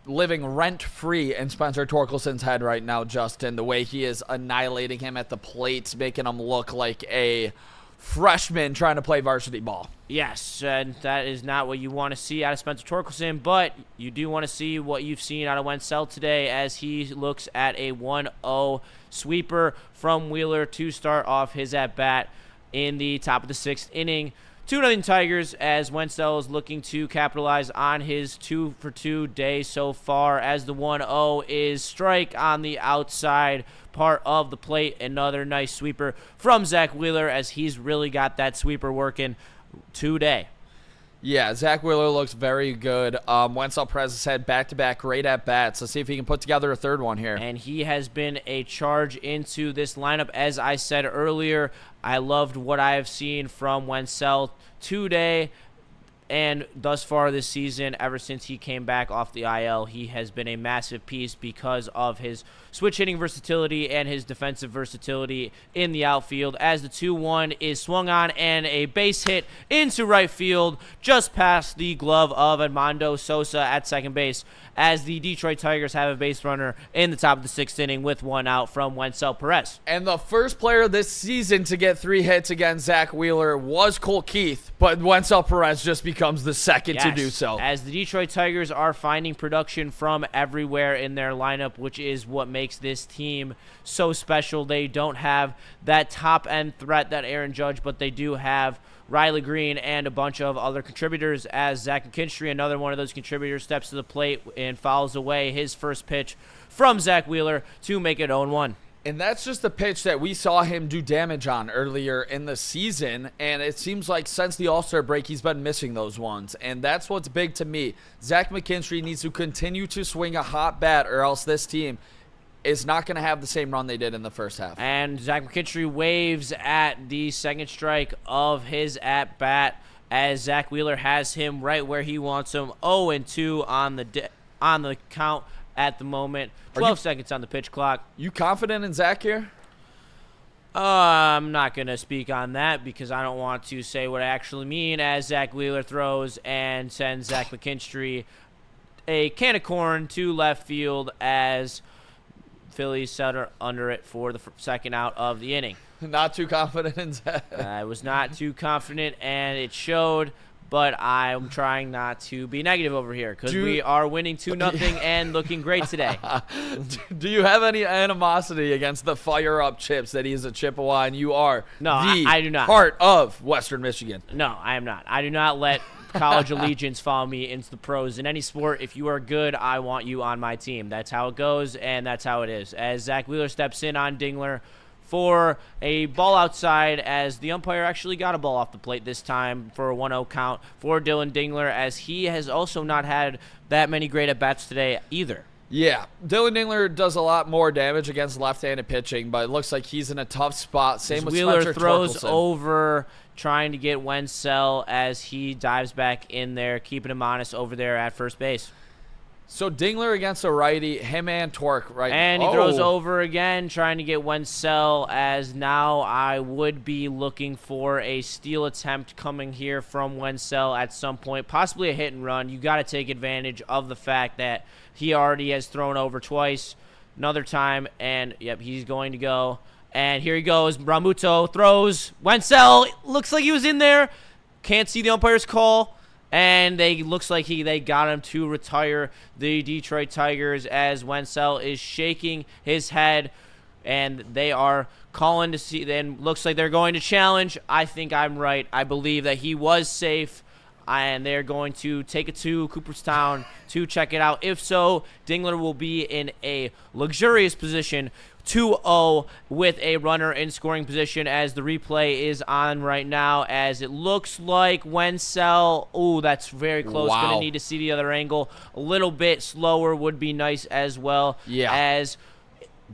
living rent-free in Spencer Torkelson's head right now, Justin. The way he is annihilating him at the plate, making him look like a freshman trying to play varsity ball. Yes, and that is not what you want to see out of Spencer Torkelson, but you do want to see what you've seen out of Wenzel today as he looks at a 1-0 sweeper from Wheeler to start off his at-bat in the top of the 6th inning. 2-0 Tigers as Wenzel is looking to capitalize on his 2-for-2 day so far as the 1-0 is strike on the outside part of the plate. Another nice sweeper from Zach Wheeler as he's really got that sweeper working today. Yeah, Zach Wheeler looks very good. Wenzel Perez has had back-to-back great at-bats. Let's see if he can put together a third one here. And he has been a charge into this lineup. As I said earlier, I loved what I have seen from Wenzel today. And thus far this season, ever since he came back off the IL, he has been a massive piece because of his switch hitting versatility and his defensive versatility in the outfield. As the 2-1 is swung on and a base hit into right field just past the glove of Edmundo Sosa at second base, as the Detroit Tigers have a base runner in the top of the 6th inning with 1 out from Wenzel Perez. And the first player this season to get 3 hits against Zach Wheeler was Cole Keith, but Wenzel Perez just becomes the second to do so. As the Detroit Tigers are finding production from everywhere in their lineup, which is what makes this team so special. They don't have that top-end threat that Aaron Judge, but they do have Riley Green and a bunch of other contributors, as Zach McKinstry, another one of those contributors, steps to the plate and fouls away his first pitch from Zach Wheeler to make it 0-1. And that's just the pitch that we saw him do damage on earlier in the season, and it seems like since the All-Star break, he's been missing those ones, and that's what's big to me. Zach McKinstry needs to continue to swing a hot bat, or else this team is not going to have the same run they did in the first half. And Zach McKinstry waves at the second strike of his at-bat as Zach Wheeler has him right where he wants him. 0-2 on the count at the moment. 12 seconds on the pitch clock. You confident in Zach here? I'm not going to speak on that because I don't want to say what I actually mean, as Zach Wheeler throws and sends Zach McKinstry a can of corn to left field as Phillies settle under it for the second out of the inning. Not too confident in Zach. I was not too confident, and it showed, but I'm trying not to be negative over here because we are winning 2-0 and looking great today. Do you have any animosity against the fire-up Chips that he's a Chippewa and you are I do not. Heart of Western Michigan? No, I am not. I do not let college allegiance follow me into the pros. In any sport, if you are good, I want you on my team. That's how it goes, and that's how it is. As Zach Wheeler steps in on Dingler for a ball outside, as the umpire actually got a ball off the plate this time for a 1-0 count for Dylan Dingler, as he has also not had that many great at-bats today either. Yeah, Dylan Dingler does a lot more damage against left-handed pitching, but it looks like he's in a tough spot. Same with Wheeler Spencer throws Torkelson. over, trying to get Wenzel as he dives back in there, keeping him honest over there at first base. So Dingler against a righty, him and Torque right And he throws over again, trying to get Wenzel, as now I would be looking for a steal attempt coming here from Wenzel at some point, possibly a hit and run. You got to take advantage of the fact that he already has thrown over twice, another time, and yep, he's going to go. And here he goes. Ramuto throws. Wenzel looks like he was in there. Can't see the umpire's call. And looks like they got him to retire the Detroit Tigers, as Wenzel is shaking his head. And they are calling to see. Then looks like they're going to challenge. I think I'm right. I believe that he was safe. And they're going to take it to Cooperstown to check it out. If so, Dingler will be in a luxurious position, 2-0 with a runner in scoring position, as the replay is on right now, as it looks like Wenzel. Ooh, that's very close. Wow. Going to need to see the other angle. A little bit slower would be nice as well. Yeah. As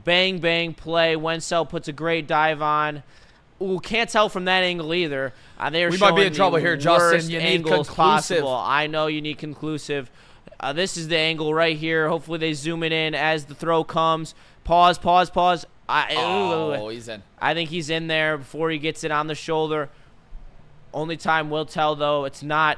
bang, bang play. Wenzel puts a great dive on. Ooh, can't tell from that angle either. We might be in trouble here, Justin. You need conclusive. Possible. I know you need conclusive. This is the angle right here. Hopefully they zoom it in as the throw comes. Pause. He's in. I think he's in there before he gets it on the shoulder. Only time will tell, though. It's not.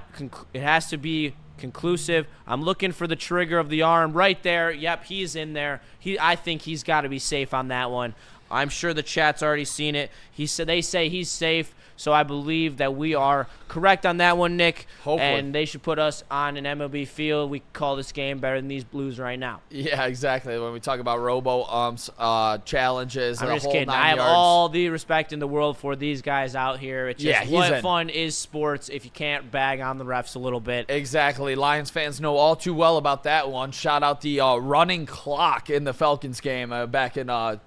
It has to be conclusive. I'm looking for the trigger of the arm right there. Yep, he's in there. I think he's got to be safe on that one. I'm sure the chat's already seen it. They say he's safe, so I believe that we are correct on that one, Nick. Hopefully. And they should put us on an MLB field. We call this game better than these Blues right now. Yeah, exactly. When we talk about robo-umps, challenges, I'm and just a whole kidding. 9 I have yards. all the respect in the world for these guys out here. It's just what in. fun is sports if you can't bag on the refs a little bit. Exactly. Lions fans know all too well about that one. Shout out the running clock in the Falcons game back in, the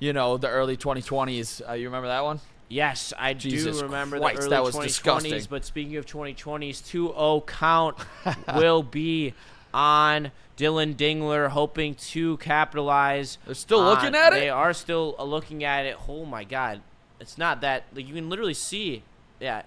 early 2020s. You remember that one? Yes, I Jesus do remember Christ, the that early was 2020s. disgusting. But speaking of 2020s, 2-0 count will be on Dylan Dingler, hoping to capitalize. They're still looking at it? They are still looking at it. Oh, my God. It's not that. Like, you can literally see. Yeah,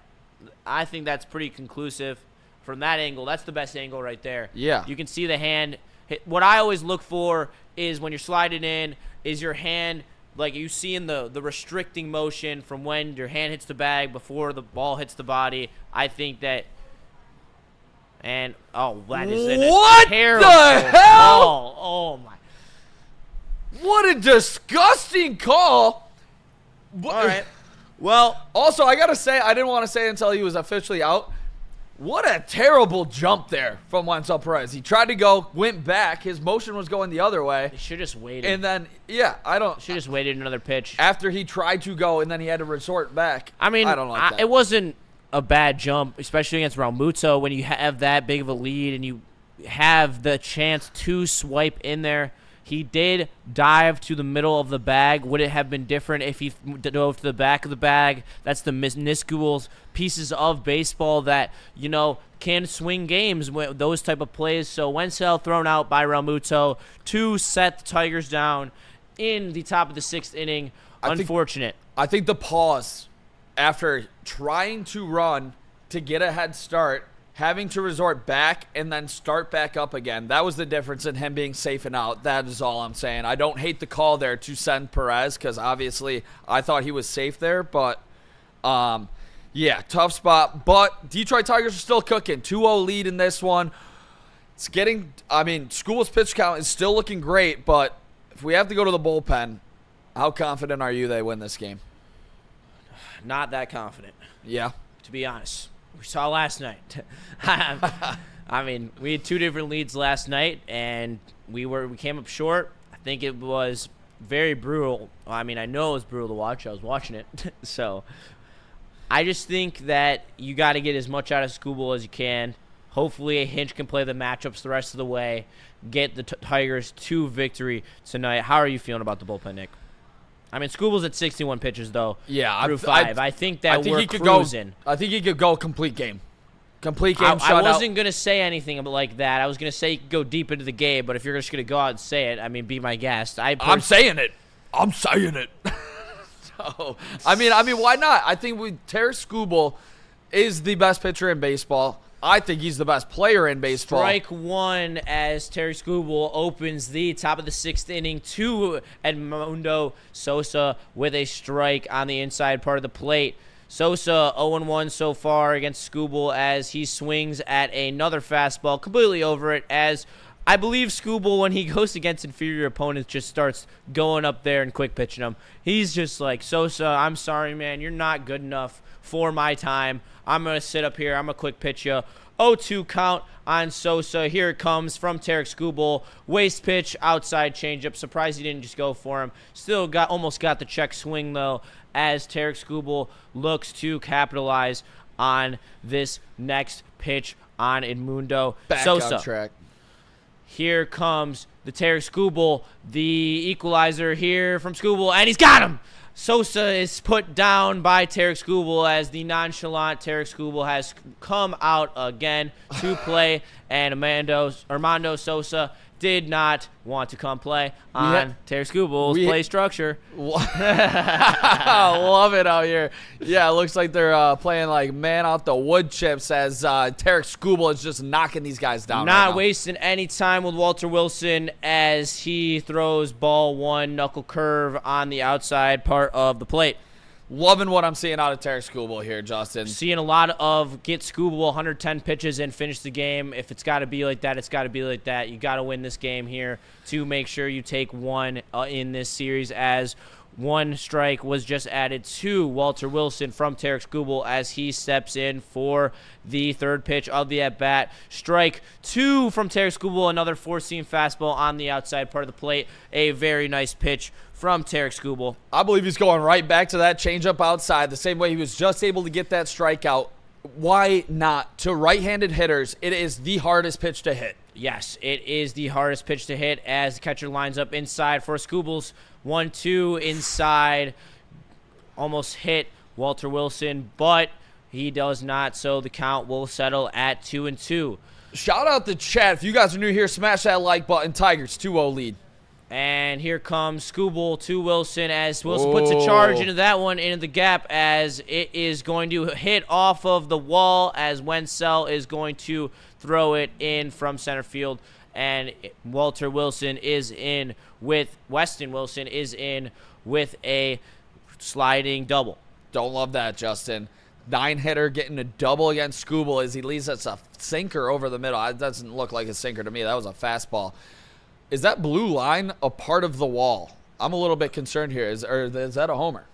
I think that's pretty conclusive. From that angle, that's the best angle right there. Yeah. You can see the hand. What I always look for is when you're sliding in, is your hand – like you see in the restricting motion from when your hand hits the bag before the ball hits the body. I think that – and, oh, that is What a terrible the hell? call. Oh, my. What a disgusting call. All right. Well, Also, I got to say, I didn't want to say it until he was officially out. What a terrible jump there from Wenzel Perez. He tried to go, went back. His motion was going the other way. they should just waited. And then, I don't. Should just waited another pitch. After he tried to go and then he had to resort back. I mean, I don't like that. It wasn't a bad jump, especially against Realmuto when you have that big of a lead and you have the chance to swipe in there. He did dive to the middle of the bag. Would it have been different if he dove to the back of the bag? That's the minuscule pieces of baseball that, can swing games with those type of plays. So Wenzel thrown out by Realmuto to set the Tigers down in the top of the 6th inning. Unfortunate. I think the pause after trying to run to get a head start, having to resort back and then start back up again, that was the difference in him being safe and out. That is all I'm saying. I don't hate the call there to send Perez because obviously I thought he was safe there. But, tough spot. But Detroit Tigers are still cooking. 2-0 lead in this one. It's getting – Skubal's pitch count is still looking great, but if we have to go to the bullpen, how confident are you they win this game? Not that confident, Yeah. to be honest. We saw last night. We had 2 different leads last night, and we came up short. I think it was very brutal. I know it was brutal to watch. I was watching it. So I just think that you got to get as much out of Skubal as you can. Hopefully Hinch can play the matchups the rest of the way, get the Tigers to victory tonight. How are you feeling about the bullpen, Nick? Skubal's at 61 pitches, though. Yeah. Through 5. I think that we're he could cruising. I think he could go complete game. Complete game I shutout. wasn't going to say anything like that. I was going to say you could go deep into the game, but if you're just going to go out and say it, be my guest. I'm saying it. I'm saying it. So, why not? I think Tarik Skubal is the best pitcher in baseball. I think he's the best player in baseball. Strike 1 as Tarik Skubal opens the top of the 6th inning to Edmundo Sosa with a strike on the inside part of the plate. Sosa 0-1 so far against Skubal as he swings at another fastball completely over it, as I believe Skubal, when he goes against inferior opponents, just starts going up there and quick pitching them. He's just like, Sosa, I'm sorry, man. You're not good enough for my time. I'm going to sit up here. I'm going to quick pitch you. 0-2 count on Sosa. Here it comes from Tarik Skubal. Waste pitch, outside changeup. Surprised he didn't just go for him. Still almost got the check swing, though, as Tarik Skubal looks to capitalize on this next pitch on Edmundo Sosa. On track. Here comes the Tarik Skubal, the equalizer here from Skubal, and he's got him! Sosa is put down by Tarik Skubal as the nonchalant Tarik Skubal has come out again to play, and Armando Sosa did not want to come play on Tarik Skubal's play structure. Love it out here. Yeah, it looks like they're playing like man off the wood chips as Tarik Skubal is just knocking these guys down. Not wasting any time with Walter Wilson as he throws ball 1, knuckle curve on the outside part of the plate. Loving what I'm seeing out of Tarik Skubal here, Justin. Seeing a lot of get Skubal 110 pitches and finish the game. If it's got to be like that, it's got to be like that. You got to win this game here to make sure you take one in this series, as One strike was just added to Walter Wilson from Tarik Skubal as he steps in for the third pitch of the at-bat. Strike 2 from Tarik Skubal, another four-seam fastball on the outside part of the plate. A very nice pitch from Tarik Skubal. I believe he's going right back to that changeup outside, the same way he was just able to get that strikeout. Why not? To right-handed hitters, it is the hardest pitch to hit. Yes, it is the hardest pitch to hit as the catcher lines up inside for Skubal's 1-2 inside. Almost hit Walter Wilson, but he does not, so the count will settle at 2-2. Shout out the chat. If you guys are new here, smash that like button. Tigers 2-0 lead. And here comes Skubal to Wilson as Wilson puts a charge into that one, into the gap, as it is going to hit off of the wall as Wenzel is going to throw it in from center field. And Weston Wilson is in with a sliding double. Don't love that, Justin. 9-hitter getting a double against Skubal as he leads us a sinker over the middle. It doesn't look like a sinker to me. That was a fastball. Is that blue line a part of the wall? I'm a little bit concerned here. Is that a homer?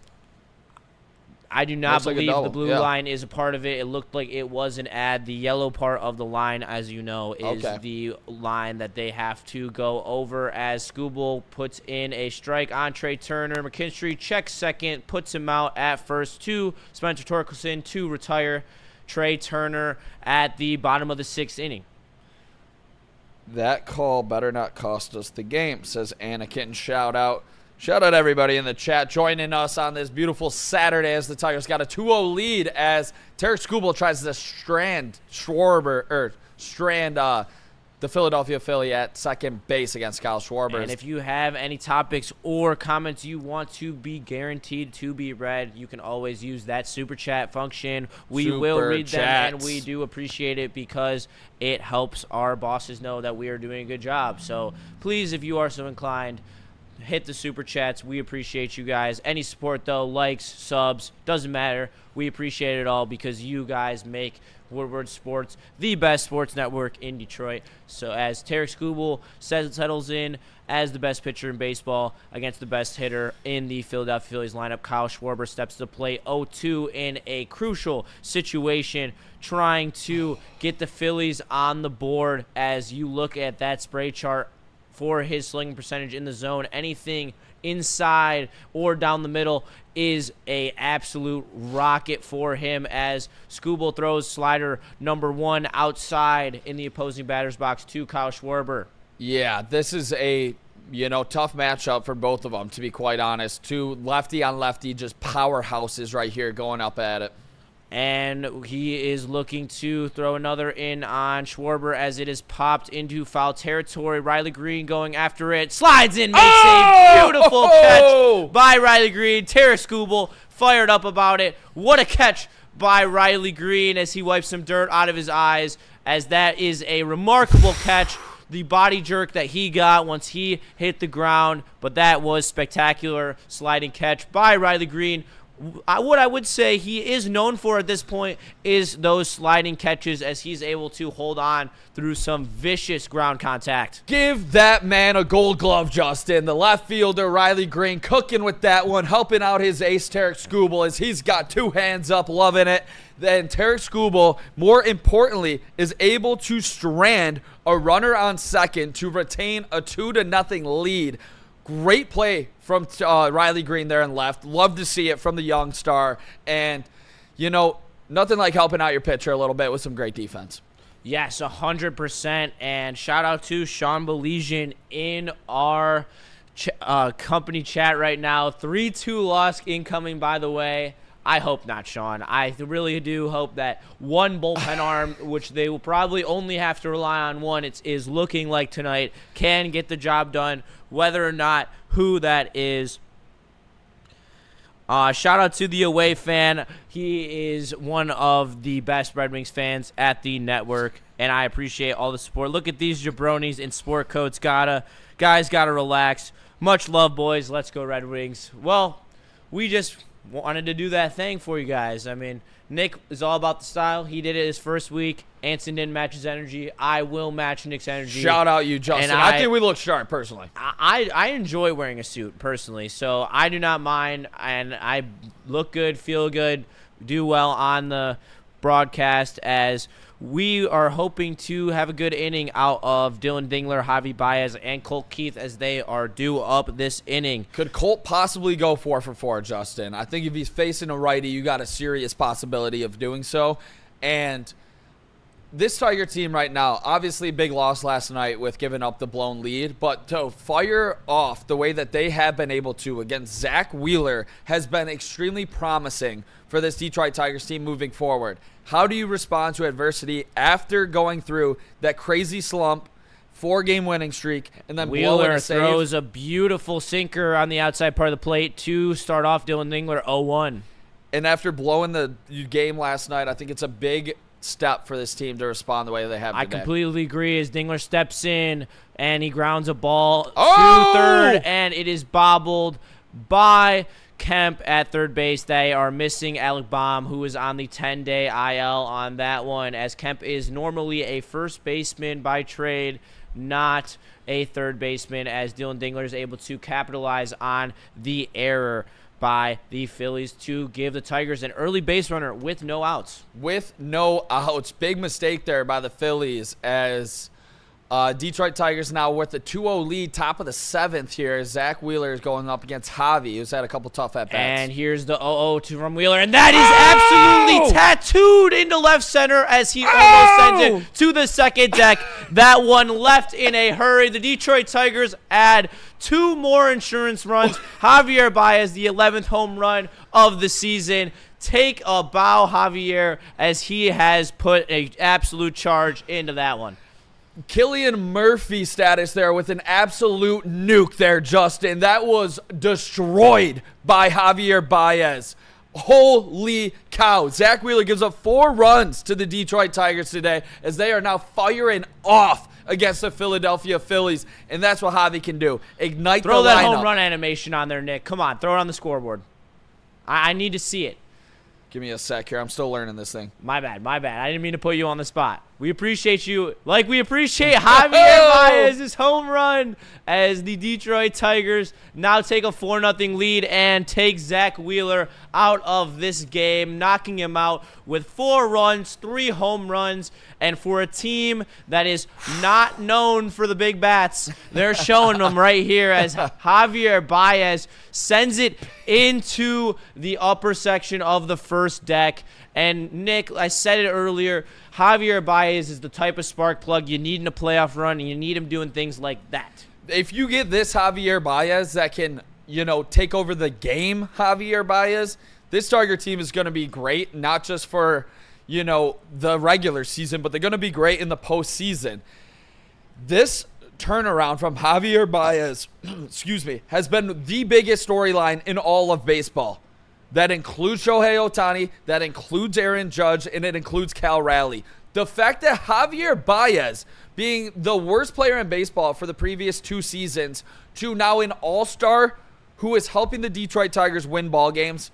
I do not Looks believe like a the double. blue line is a part of it. It looked like it was an ad. The yellow part of the line, as you know, is the line that they have to go over as Skubal puts in a strike on Trey Turner. McKinstry checks second, puts him out at first to Spencer Torkelson to retire Trey Turner at the bottom of the 6th inning. That call better not cost us the game, says Anakin. Shout out everybody in the chat joining us on this beautiful Saturday as the Tigers got a 2-0 lead as Tarik Skubal tries to strand the Philadelphia Philly at second base against Kyle Schwarber. And if you have any topics or comments you want to be guaranteed to be read, you can always use that super chat function. We will read them, and we do appreciate it because it helps our bosses know that we are doing a good job. So please, if you are so inclined, hit the super chats. We appreciate you guys. Any support, though, likes, subs, doesn't matter. We appreciate it all because you guys make Woodward Sports the best sports network in Detroit. So as Tarik Skubal settles in as the best pitcher in baseball against the best hitter in the Philadelphia Phillies lineup, Kyle Schwarber steps to the plate 0-2 in a crucial situation, trying to get the Phillies on the board. As you look at that spray chart for his slugging percentage in the zone, anything inside or down the middle is a absolute rocket for him as Skubal throws slider number 1 outside in the opposing batter's box to Kyle Schwarber. Yeah, this is a tough matchup for both of them, to be quite honest. Two lefty on lefty, just powerhouses right here going up at it. And he is looking to throw another in on Schwarber as it is popped into foul territory. Riley Green going after it. Slides in, makes a beautiful catch by Riley Green. Tarik Skubal fired up about it. What a catch by Riley Green as he wipes some dirt out of his eyes, as that is a remarkable catch. The body jerk that he got once he hit the ground, but that was spectacular sliding catch by Riley Green. What I would say he is known for at this point is those sliding catches, as he's able to hold on through some vicious ground contact. Give that man a gold glove, Justin. The left fielder, Riley Green, cooking with that one, helping out his ace, Tarik Skubal, as he's got 2 hands up, loving it. Then Tarik Skubal, more importantly, is able to strand a runner on second to retain a 2-0 lead. Great play from Riley Green there in left. Love to see it from the young star. And, nothing like helping out your pitcher a little bit with some great defense. Yes, 100%. And shout out to Sean Belizean in our company chat right now. 3-2 loss incoming, by the way. I hope not, Sean. I really do hope that one bullpen arm, which they will probably only have to rely on one, is looking like tonight, can get the job done, whether or not who that is. Shout out to the away fan. He is one of the best Red Wings fans at the network, and I appreciate all the support. Look at these jabronis in sport coats. Guys gotta relax. Much love, boys. Let's go Red Wings. Well, we just wanted to do that thing for you guys. I mean, Nick is all about the style. He did it his first week. Anson didn't match his energy. I will match Nick's energy. Shout out you, Justin. And I think we look sharp, personally. I enjoy wearing a suit, personally, so I do not mind, and I look good, feel good, do well on the broadcast, as we are hoping to have a good inning out of Dylan Dingler, Javi Baez, and Colt Keith as they are due up this inning. Could Colt possibly go 4 for 4, Justin? I think if he's facing a righty, you got a serious possibility of doing so. And this Tiger team right now, obviously big loss last night with giving up the blown lead, but to fire off the way that they have been able to against Zach Wheeler has been extremely promising for this Detroit Tigers team moving forward. How do you respond to adversity after going through that crazy slump, 4-game winning streak, and then Wheeler blowing a save? throws a beautiful sinker on the outside part of the plate to start off Dylan Dingler 0-1. And after blowing the game last night, I think it's a big step for this team to respond the way they have today. I completely agree as Dingler steps in and he grounds a ball to Oh! third, and it is bobbled by Kemp at third base. They are missing Alec Baum, who is on the 10-day IL on that one, as Kemp is normally a first baseman by trade, not a third baseman, as Dylan Dingler is able to capitalize on the error by the Phillies to give the Tigers an early base runner with no outs. With no outs. Big mistake there by the Phillies, as Detroit Tigers now with a 2-0 lead, top of the 7th here. Zach Wheeler is going up against Javi, who's had a couple tough at-bats. And here's the 0-0 to from Wheeler, and that is absolutely tattooed into left center as he almost sends it to the second deck. That one left in a hurry. The Detroit Tigers add 2 more insurance runs. Javier Baez, the 11th home run of the season. Take a bow, Javier, as he has put an absolute charge into that one. Killian Murphy status there with an absolute nuke there, Justin. That was destroyed by Javier Baez. Holy cow. Zach Wheeler gives up 4 runs to the Detroit Tigers today as they are now firing off against the Philadelphia Phillies, and that's what Javi can do. Ignite Throw the that lineup. home run animation on there, Nick. Come on, throw it on the scoreboard. I need to see it. Give me a sec here. I'm still learning this thing. My bad. I didn't mean to put you on the spot. We appreciate you like we appreciate Javier Baez's home run as the Detroit Tigers now take a 4-0 lead and take Zach Wheeler out of this game, knocking him out with 4 runs, 3 home runs. And for a team that is not known for the big bats, they're showing them right here as Javier Baez sends it into the upper section of the first deck. And Nick, I said it earlier, Javier Baez is the type of spark plug you need in a playoff run, and you need him doing things like that. If you get this Javier Baez that can, take over the game, Javier Baez, this Tiger team is going to be great, not just for, the regular season, but they're going to be great in the postseason. This turnaround from Javier Baez, has been the biggest storyline in all of baseball. That includes Shohei Ohtani, that includes Aaron Judge, and it includes Cal Raleigh. The fact that Javier Baez, being the worst player in baseball for the previous 2 seasons, to now an all-star who is helping the Detroit Tigers win ball games,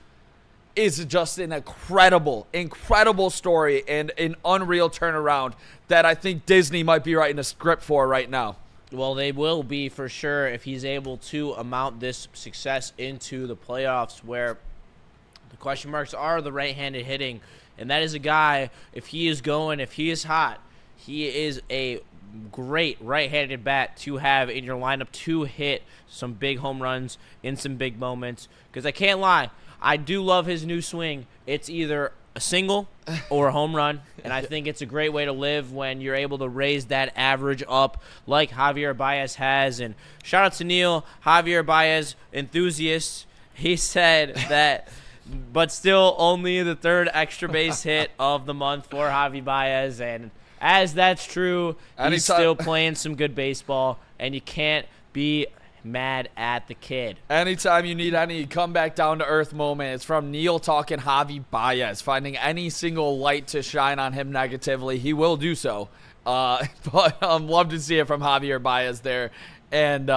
is just an incredible story and an unreal turnaround that I think Disney might be writing a script for right now. Well, they will be for sure if he's able to amount this success into the playoffs, where the question marks are the right-handed hitting. And that is a guy, if he is hot, he is a great right-handed bat to have in your lineup to hit some big home runs in some big moments. Because I can't lie, I do love his new swing. It's either a single or a home run, and I think it's a great way to live when you're able to raise that average up like Javier Baez has. And shout out to Neil, Javier Baez enthusiast. He said that, but still only the 3rd extra base hit of the month for Javi Baez. And as that's true, he's still playing some good baseball, and you can't be mad at the kid. Anytime you need any comeback down to earth moment, it's from Neil talking Javi Baez, finding any single light to shine on him negatively. He will do so. But love to see it from Javier Baez there. And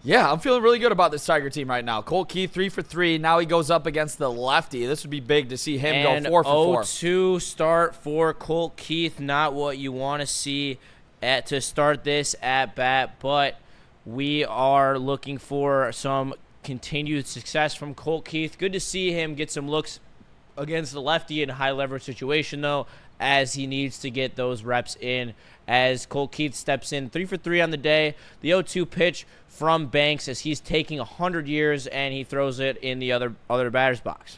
Yeah, I'm feeling really good about this Tiger team right now. Colt Keith 3 for 3. Now he goes up against the lefty. This would be big to see him go 4 for 4. 0-2 start for Colt Keith. Not what you want to see to start this at bat, but we are looking for some continued success from Colt Keith. Good to see him get some looks against the lefty in a high leverage situation, though, as he needs to get those reps in. As Colt Keith steps in 3 for 3 on the day. The 0-2 pitch from Banks as he's taking 100 years and he throws it in the other batter's box.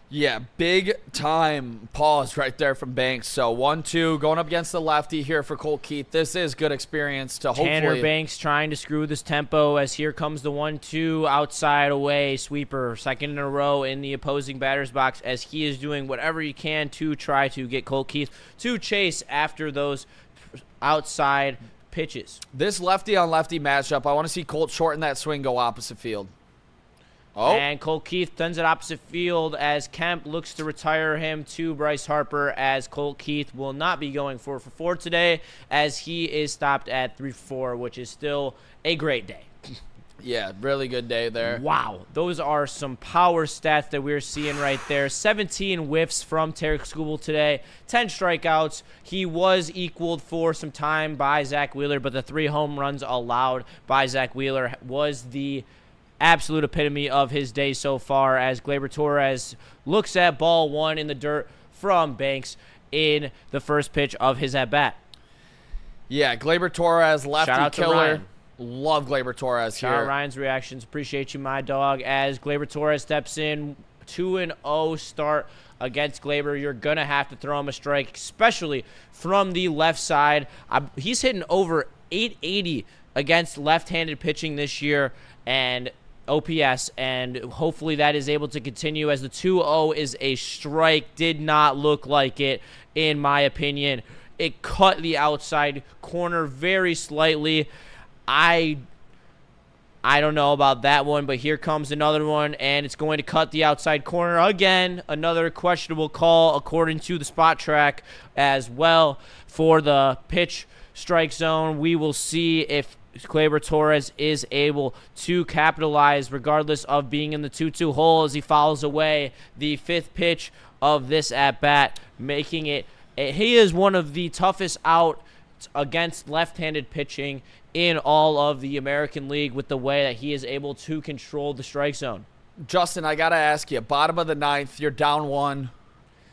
Yeah, big time pause right there from Banks. So 1-2 going up against the lefty here for Colt Keith. This is good experience to hopefully. Tanner Banks trying to screw this tempo as here comes the 1-2 outside away sweeper, second in a row in the opposing batter's box as he is doing whatever he can to try to get Colt Keith to chase after those outside pitches. This lefty on lefty matchup, I want to see Colt shorten that swing, go opposite field. Oh. And Colt Keith sends it opposite field as Kemp looks to retire him to Bryce Harper, as Colt Keith will not be going 4 for 4 today as he is stopped at 3 for 4, which is still a great day. Yeah, really good day there. Wow, those are some power stats that we're seeing right there. 17 whiffs from Tarik Skubal today, 10 strikeouts. He was equaled for some time by Zach Wheeler, but the 3 home runs allowed by Zach Wheeler was the absolute epitome of his day so far, as Gleyber Torres looks at ball 1 in the dirt from Banks in the first pitch of his at-bat. Yeah, Gleyber Torres, lefty Shout out to killer. Ryan. Love Gleyber Torres here. Shout out Ryan's reactions. Appreciate you, my dog. As Gleyber Torres steps in, 2-0 start against Gleyber. You're going to have to throw him a strike, especially from the left side. He's hitting over 880 against left-handed pitching this year, and OPS, and hopefully that is able to continue as the 2-0 is a strike. Did not look like it, in my opinion. It cut the outside corner very slightly. I don't know about that one, but here comes another one, and it's going to cut the outside corner again. Another questionable call according to the spot track as well for the pitch strike zone. We will see if Gleyber Torres is able to capitalize regardless of being in the 2-2 hole as he fouls away the 5th pitch of this at-bat, making it. He is one of the toughest out against left-handed pitching in all of the American League with the way that he is able to control the strike zone. Justin, I got to ask you, bottom of the 9th, you're down 1.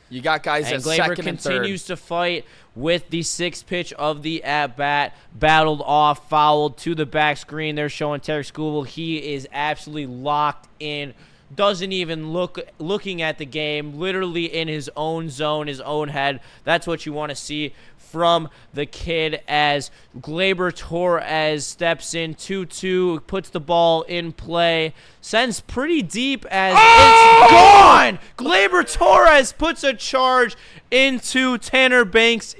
You got guys at second and third. Continues to fight with the 6th pitch of the at-bat. Battled off, fouled to the back screen. They're showing Tarik Skubal. He is absolutely locked in. Doesn't even looking at the game. Literally in his own zone, his own head. That's what you want to see from the kid as Gleyber Torres steps in 2-2, puts the ball in play, sends pretty deep as it's gone. Gleyber Torres puts a charge into Tanner Banks'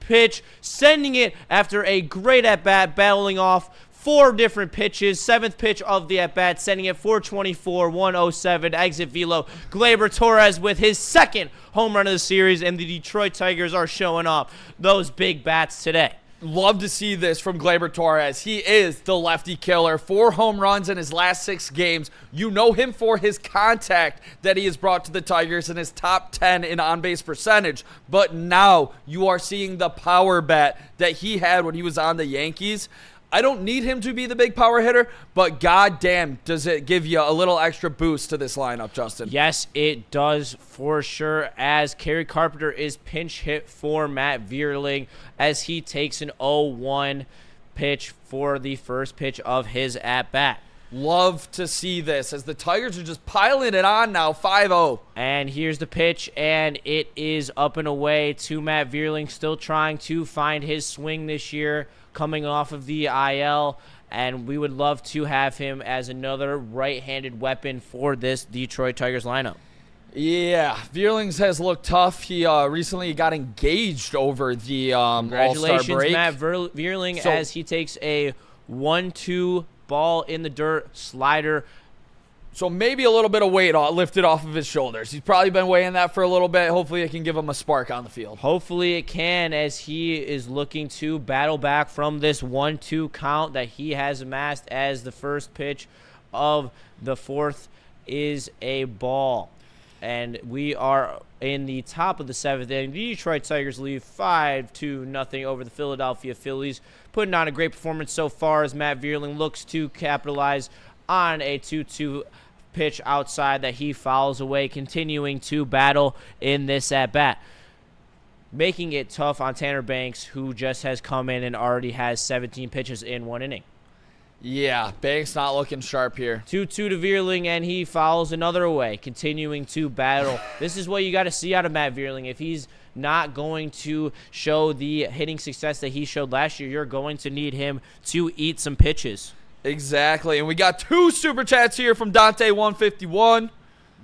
pitch, sending it after a great at-bat, battling off 4 different pitches. 7th pitch of the at-bat, sending it 424, 107, exit velo. Gleyber Torres with his 2nd home run of the series, and the Detroit Tigers are showing off those big bats today. Love to see this from Gleyber Torres. He is the lefty killer. 4 home runs in his last 6 games. You know him for his contact that he has brought to the Tigers in his top 10 in on-base percentage. But now you are seeing the power bat that he had when he was on the Yankees. I don't need him to be the big power hitter, but goddamn, does it give you a little extra boost to this lineup, Justin? Yes, it does for sure, as Kerry Carpenter is pinch hit for Matt Vierling as he takes an 0-1 pitch for the first pitch of his at-bat. Love to see this as the Tigers are just piling it on now, 5-0. And here's the pitch, and it is up and away to Matt Vierling, still trying to find his swing this year, coming off of the IL, and we would love to have him as another right-handed weapon for this Detroit Tigers lineup. Yeah, Vierlings has looked tough. He recently got engaged over the All-Star break. Congratulations, Matt Vierling, as he takes a 1-2 ball in the dirt, slider, So maybe a little bit of weight lifted off of his shoulders. He's probably been weighing that for a little bit. Hopefully it can give him a spark on the field. Hopefully it can, as he is looking to battle back from this 1-2 count that he has amassed, as the first pitch of the fourth is a ball. And we are in the top of the seventh inning. The Detroit Tigers lead 5-0 over the Philadelphia Phillies, putting on a great performance so far as Matt Vierling looks to capitalize on a 2-2 pitch outside that he fouls away, continuing to battle in this at-bat, making it tough on Tanner Banks, who just has come in and already has 17 pitches in 1 inning. Yeah, Banks not looking sharp here. 2-2 to Vierling, and he fouls another away, continuing to battle. This is what you got to see out of Matt Vierling. If he's not going to show the hitting success that he showed last year, you're going to need him to eat some pitches. Exactly, and we got 2 super chats here from Dante151.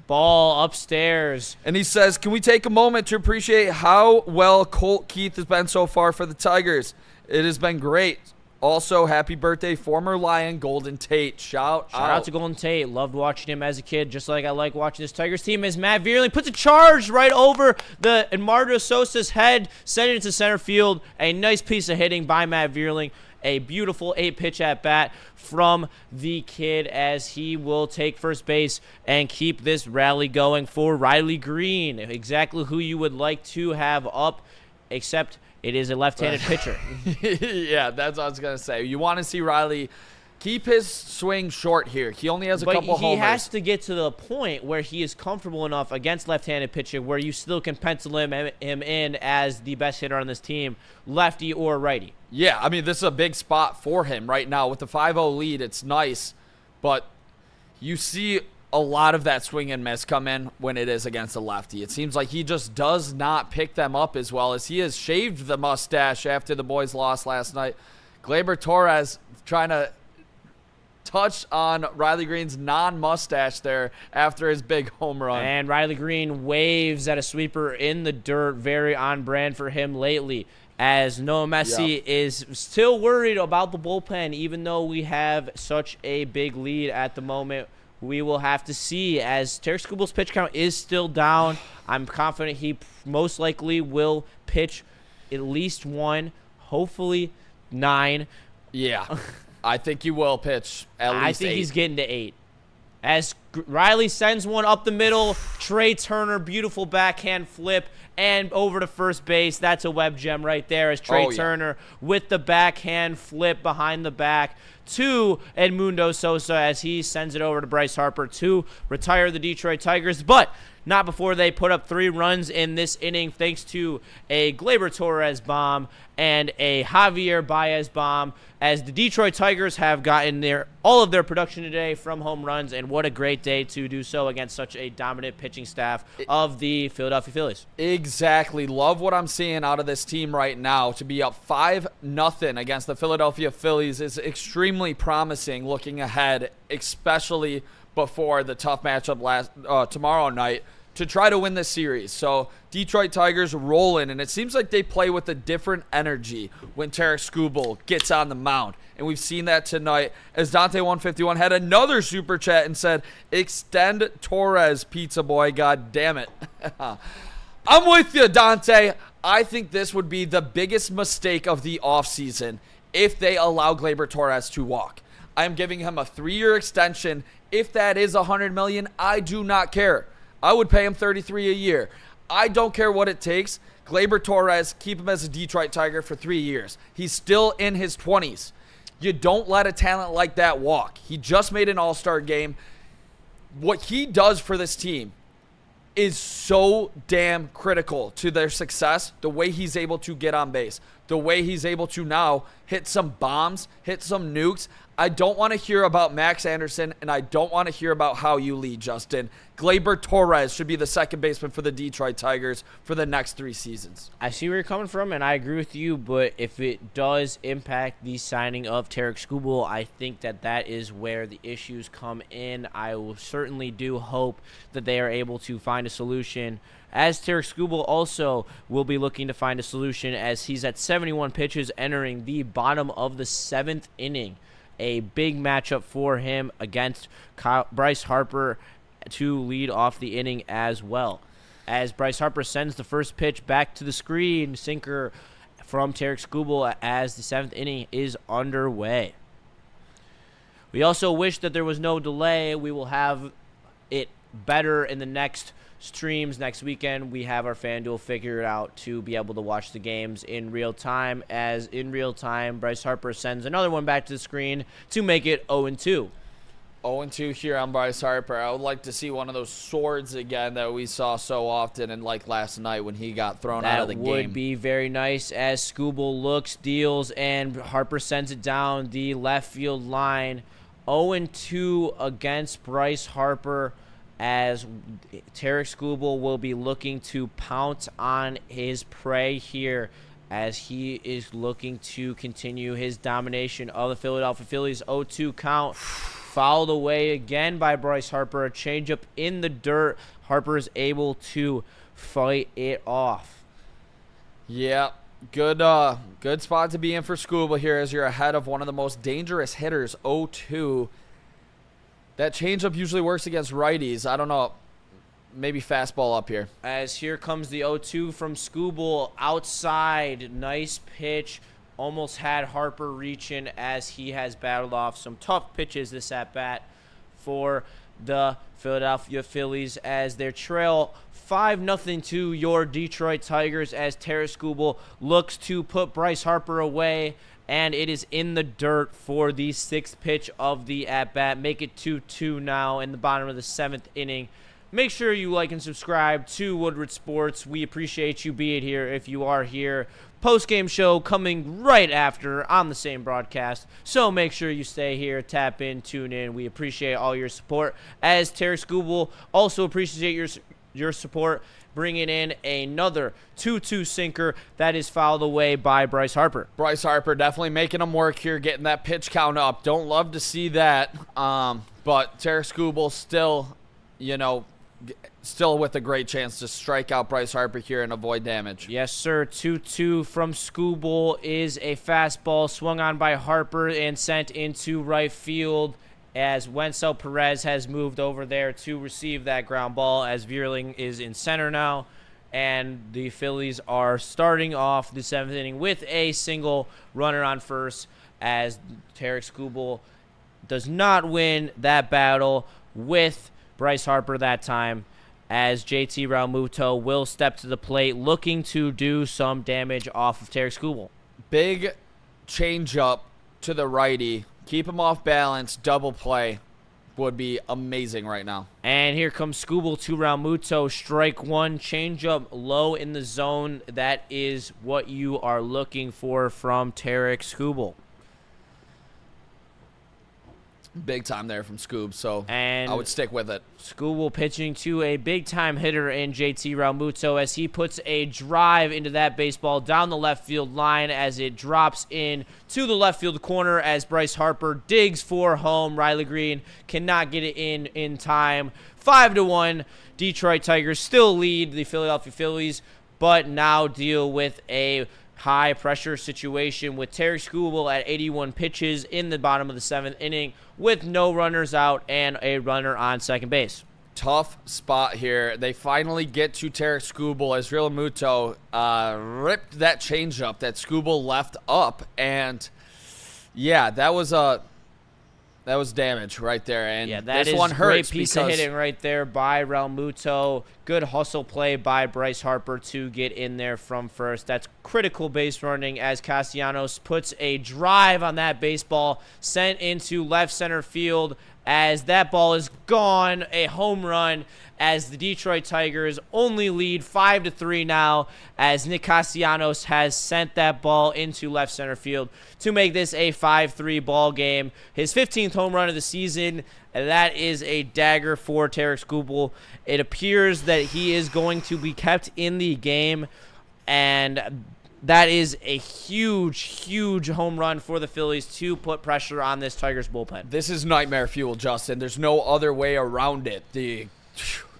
Ball upstairs. And he says, can we take a moment to appreciate how well Colt Keith has been so far for the Tigers? It has been great. Also, happy birthday, former Lion Golden Tate. Shout out to Golden Tate. Loved watching him as a kid, just like I like watching this Tigers team. As Matt Vierling puts a charge right over the Edmardo Sosa's head, sending it to center field. A nice piece of hitting by Matt Vierling. A beautiful 8-pitch at-bat from the kid, as he will take first base and keep this rally going for Riley Green. Exactly who you would like to have up, except it is a left-handed pitcher. Yeah, that's what I was going to say. You want to see Riley keep his swing short here. He only has a couple homers. He has to get to the point where he is comfortable enough against left-handed pitching where you still can pencil him in as the best hitter on this team, lefty or righty. Yeah, I mean, this is a big spot for him right now. With the 5-0 lead, it's nice, but you see a lot of that swing and miss come in when it is against a lefty. It seems like he just does not pick them up as well, as he has shaved the mustache after the boys lost last night. Gleyber Torres trying to touch on Riley Green's non-mustache there after his big home run. And Riley Green waves at a sweeper in the dirt, very on brand for him lately, as Noah Messi is still worried about the bullpen, even though we have such a big lead at the moment. We will have to see, as Tarik Skubal's pitch count is still down. I'm confident he most likely will pitch at least 1, hopefully 9. Yeah, I think he will pitch at least 8. I think he's getting to 8. As Riley sends one up the middle, Trey Turner, beautiful backhand flip, and over to first base. That's a web gem right there, as Trey Turner with the backhand flip behind the back to Edmundo Sosa, as he sends it over to Bryce Harper to retire the Detroit Tigers. But not before they put up 3 runs in this inning, thanks to a Gleyber Torres bomb and a Javier Baez bomb, as the Detroit Tigers have gotten all of their production today from home runs, and what a great day to do so against such a dominant pitching staff of the Philadelphia Phillies. Exactly. Love what I'm seeing out of this team right now. To be up 5-0 against the Philadelphia Phillies is extremely promising looking ahead, especially before the tough matchup tomorrow night to try to win this series. So Detroit Tigers rolling, and it seems like they play with a different energy when Tarik Skubal gets on the mound. And we've seen that tonight, as Dante151 had another super chat and said, extend Torres, pizza boy, god damn it. I'm with you, Dante. I think this would be the biggest mistake of the offseason if they allow Gleyber Torres to walk. I'm giving him a 3-year extension. If that is $100 million, I do not care. I would pay him $33 a year. I don't care what it takes. Gleyber Torres, keep him as a Detroit Tiger for 3 years. He's still in his 20s. You don't let a talent like that walk. He just made an all-star game. What he does for this team is so damn critical to their success. The way he's able to get on base, the way he's able to now hit some bombs, hit some nukes. I don't want to hear about Max Anderson, and I don't want to hear about how you lead, Justin. Gleyber Torres should be the second baseman for the Detroit Tigers for the next 3 seasons. I see where you're coming from, and I agree with you, but if it does impact the signing of Tarik Skubal, I think that is where the issues come in. I will certainly do hope that they are able to find a solution, as Tarik Skubal also will be looking to find a solution, as he's at 71 pitches entering the bottom of the 7th inning. a big matchup for him against Bryce Harper to lead off the inning as well. As Bryce Harper sends the first pitch back to the screen, sinker from Tarik Skubal as the 7th inning is underway. We also wish that there was no delay. We will have it better in the next streams next weekend. We have our FanDuel figured out to be able to watch the games in real time, as in real time Bryce Harper sends another one back to the screen to make it 0-2. 0-2 here on Bryce Harper. I would like to see one of those swords again that we saw so often, and like last night when he got thrown out of the game. That would be very nice, as Skubal looks, deals, and Harper sends it down the left field line. 0-2 against Bryce Harper, as Tarik Skubal will be looking to pounce on his prey here, as he is looking to continue his domination of the Philadelphia Phillies. 0-2 count, fouled away again by Bryce Harper. A changeup in the dirt. Harper is able to fight it off. Yeah, good spot to be in for Skubal here, as you're ahead of one of the most dangerous hitters. 0-2. That changeup usually works against righties. I don't know. Maybe fastball up here. As here comes the 0-2 from Skubal outside. Nice pitch. Almost had Harper reaching, as he has battled off some tough pitches this at-bat for the Philadelphia Phillies, as their trail 5-0 to your Detroit Tigers, as Tarik Skubal looks to put Bryce Harper away. And it is in the dirt for the 6th pitch of the at-bat. Make it 2-2 now in the bottom of the 7th inning. Make sure you like and subscribe to Woodward Sports. We appreciate you being here if you are here. Post-game show coming right after on the same broadcast. So make sure you stay here, tap in, tune in. We appreciate all your support. As Tarik Skubal also appreciate your support, bringing in another 2-2 sinker that is fouled away by Bryce Harper. Bryce Harper definitely making him work here, getting that pitch count up. Don't love to see that, but Tarik Skubal still, still with a great chance to strike out Bryce Harper here and avoid damage. Yes, sir. 2-2 from Skubal is a fastball swung on by Harper and sent into right field, as Wenzel Perez has moved over there to receive that ground ball, as Vierling is in center now. And the Phillies are starting off the 7th inning with a single runner on first, as Tarik Skubal does not win that battle with Bryce Harper that time, as JT Realmuto will step to the plate looking to do some damage off of Tarik Skubal. Big changeup to the righty. Keep him off balance. Double play would be amazing right now. And here comes Skubal to Realmuto. Strike one. Changeup low in the zone. That is what you are looking for from Tarik Skubal. Big time there from Scoob, so and I would stick with it. Skubal pitching to a big-time hitter in JT Realmuto, as he puts a drive into that baseball down the left field line, as it drops in to the left field corner, as Bryce Harper digs for home. Riley Green cannot get it in time. 5-1. Detroit Tigers still lead the Philadelphia Phillies, but now deal with a high-pressure situation with Tarik Skubal at 81 pitches in the bottom of the 7th inning with no runners out and a runner on second base. Tough spot here. They finally get to Tarik Skubal, as Realmuto ripped that changeup that Skubal left up, and yeah, that was damage right there. And yeah, that this is one a hurts great piece of hitting right there by Realmuto. Good hustle play by Bryce Harper to get in there from first. That's critical base running, as Castellanos puts a drive on that baseball, sent into left center field, as that ball is gone. A home run, as the Detroit Tigers only lead 5-3 now, as Nick Castellanos has sent that ball into left center field to make this a 5-3 ball game. His 15th home run of the season, and that is a dagger for Tarik Skubal. It appears that he is going to be kept in the game, and that is a huge, huge home run for the Phillies to put pressure on this Tigers bullpen. This is nightmare fuel, Justin. There's no other way around it.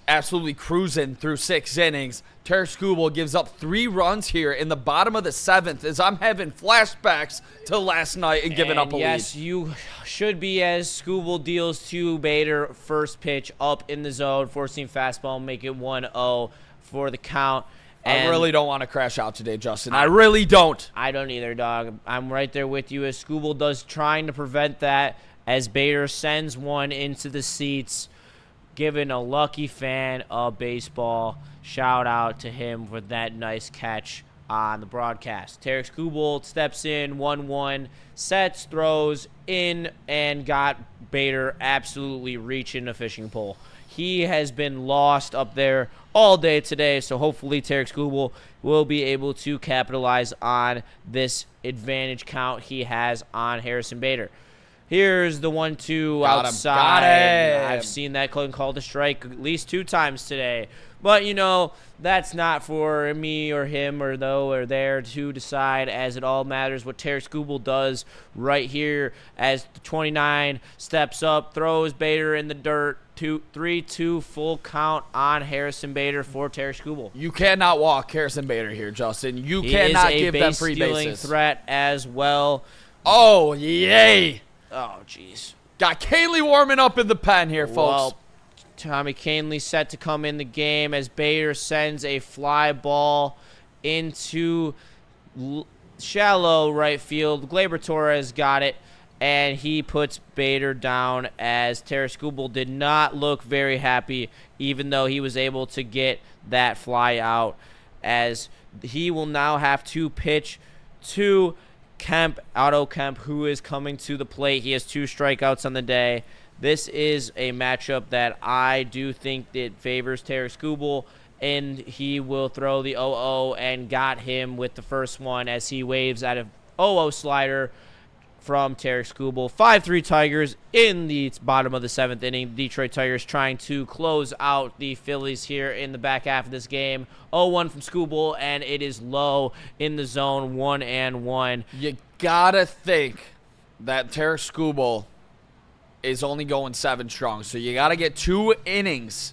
absolutely cruising through 6 innings. Tarik Skubal gives up 3 runs here in the bottom of the 7th as I'm having flashbacks to last night and giving up a lead. Yes, you should be, as Skubal deals to Bader. First pitch up in the zone, forcing fastball, make it 1-0 for the count. I really don't want to crash out today, Justin. I really don't. I don't either, dog. I'm right there with you as Skubal does, trying to prevent that as Bader sends one into the seats, giving a lucky fan of baseball. Shout out to him for that nice catch on the broadcast. Tarik Skubal steps in, 1-1, sets, throws in, and got Bader absolutely reaching a fishing pole. He has been lost up there all day today, so hopefully Tarik Skubal will be able to capitalize on this advantage count he has on Harrison Bader. Here's the 1-2 outside. Got him. I've seen that called a strike at least 2 times today. But, you know, that's not for me or him or there to decide, as it all matters what Tarik Skubal does right here as the 29 steps up, throws Bader in the dirt. 3-2 full count on Harrison Bader for Tarik Skubal. You cannot walk Harrison Bader here, Justin. You cannot give them free bases. He is a base-stealing threat as well. Oh, yay. Oh, jeez. Got Canely warming up in the pen here, folks. Well, Tommy Canely set to come in the game as Bader sends a fly ball into shallow right field. Gleyber Torres got it, and he puts Bader down as Tarik Skubal did not look very happy, even though he was able to get that fly out, as he will now have to pitch to Otto Kemp, who is coming to the plate. He has 2 strikeouts on the day. This is a matchup that I do think that favors Tarik Skubal, and he will throw the 0-0 and got him with the first one as he waves at a 0-0 slider from Tarik Skubal. 5-3 Tigers in the bottom of the 7th inning. Detroit Tigers trying to close out the Phillies here in the back half of this game. 0-1 from Skubal, and it is low in the zone, 1-1. You gotta think that Tarik Skubal is only going 7 strong, so you gotta get 2 innings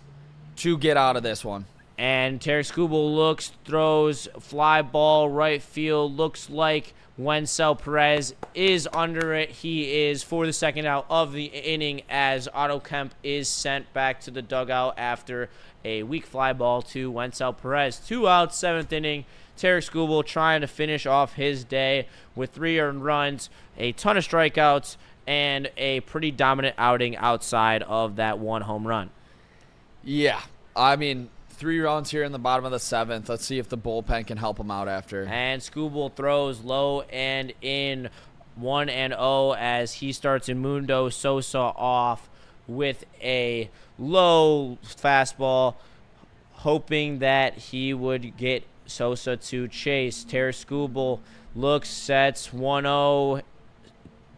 to get out of this one. And Tarik Skubal looks, throws, fly ball, right field. Looks like Wencel Perez is under it. He is for the second out of the inning as Otto Kemp is sent back to the dugout after a weak fly ball to Wencel Perez. 2 outs, 7th inning. Tarik Skubal trying to finish off his day with 3 earned runs, a ton of strikeouts, and a pretty dominant outing outside of that 1 home run. Yeah, I mean, 3 runs here in the bottom of the 7th. Let's see if the bullpen can help him out after. And Skubal throws low and in, 1-0 as he starts Edmundo Sosa off with a low fastball, hoping that he would get Sosa to chase. Tarik Skubal looks, sets, 1-0.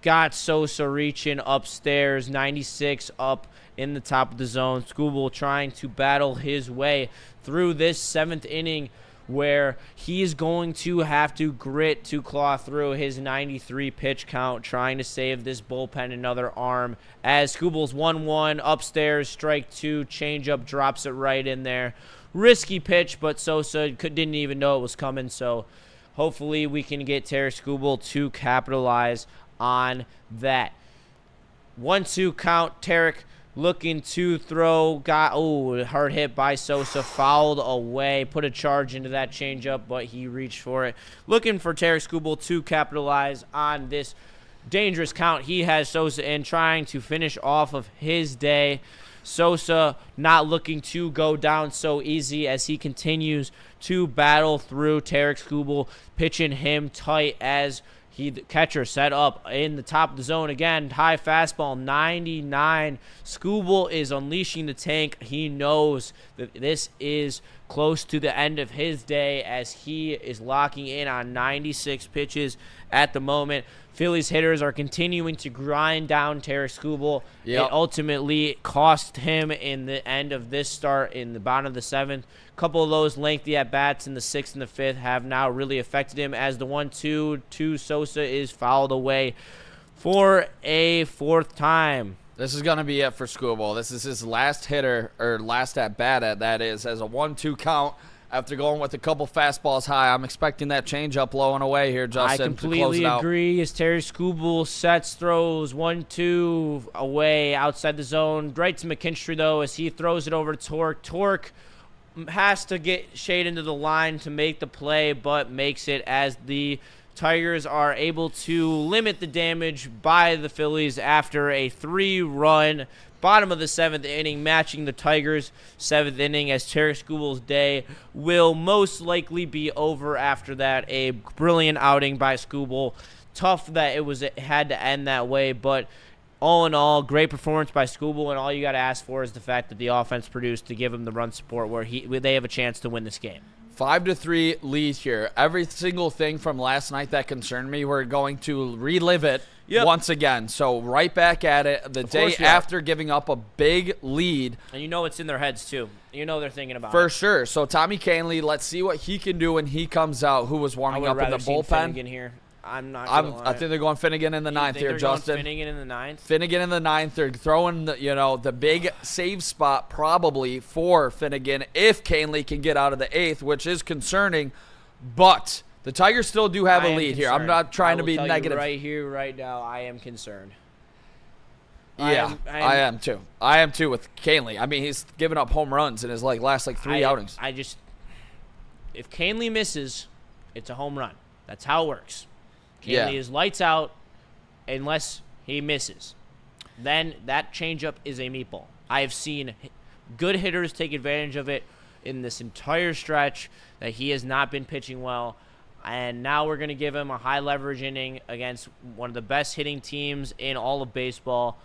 Got Sosa reaching upstairs, 96 up in the top of the zone. Skubal trying to battle his way through this 7th inning where he's going to have to grit to claw through his 93 pitch count, trying to save this bullpen another arm. As Skubal's 1-1 upstairs, strike 2, changeup drops it right in there. Risky pitch, but Sosa didn't even know it was coming, so hopefully we can get Tarik Skubal to capitalize on that. 1-2 count. Tarik looking to throw. Hard hit by Sosa. Fouled away. Put a charge into that changeup, but he reached for it. Looking for Tarik Skubal to capitalize on this dangerous count. He has Sosa in, trying to finish off of his day. Sosa not looking to go down so easy as he continues to battle through. Tarik Skubal pitching him tight as the catcher set up in the top of the zone again. High fastball, 99. Skubal is unleashing the tank. He knows that this is close to the end of his day as he is locking in on 96 pitches at the moment. Phillies hitters are continuing to grind down Tarik Skubal. Yep. It ultimately cost him in the end of this start in the bottom of the 7th. A couple of those lengthy at-bats in the 6th and the 5th have now really affected him as the 1-2 to Sosa is fouled away for a 4th time. This is going to be it for Skubal. This is his last hitter, or last at-bat, that is, as a 1-2 count. After going with a couple fastballs high, I'm expecting that changeup low and away here, Justin. I completely agree. As Tarik Skubal sets, throws 1-2 away outside the zone. Right to McKinstry, though, as he throws it over to Tarik. Tarik has to get shade into the line to make the play, but makes it as the Tigers are able to limit the damage by the Phillies after a 3-run bottom of the 7th inning, matching the Tigers' 7th inning, as Tarik Skubal's day will most likely be over after that. A brilliant outing by Skubal. Tough that it had to end that way, but all in all, great performance by Skubal, and all you got to ask for is the fact that the offense produced to give him the run support where they have a chance to win this game. 5-3 lead here. Every single thing from last night that concerned me, we're going to relive it once again. So right back at it the day after giving up a big lead. And you know it's in their heads, too. You know they're thinking about it. For sure. So Tommy Kahnle, let's see what he can do when he comes out, who was warming up in the bullpen. Finnegan here. I think they're going Finnegan in the ninth here, Justin. Finnegan in the ninth? Finnegan in the ninth. They're throwing the big save spot probably for Finnegan if Kahnle can get out of the 8th, which is concerning. But the Tigers still do have a lead here. I'm not trying to be negative. Right here, right now, I am concerned. Yeah, I am too. I am too with Kahnle. I mean, he's given up home runs in his last 3 outings. If Kahnle misses, it's a home run. That's how it works. Kahnle is lights out unless he misses. Then that changeup is a meatball. I have seen good hitters take advantage of it in this entire stretch that he has not been pitching well. And now we're going to give him a high leverage inning against one of the best hitting teams in all of baseball.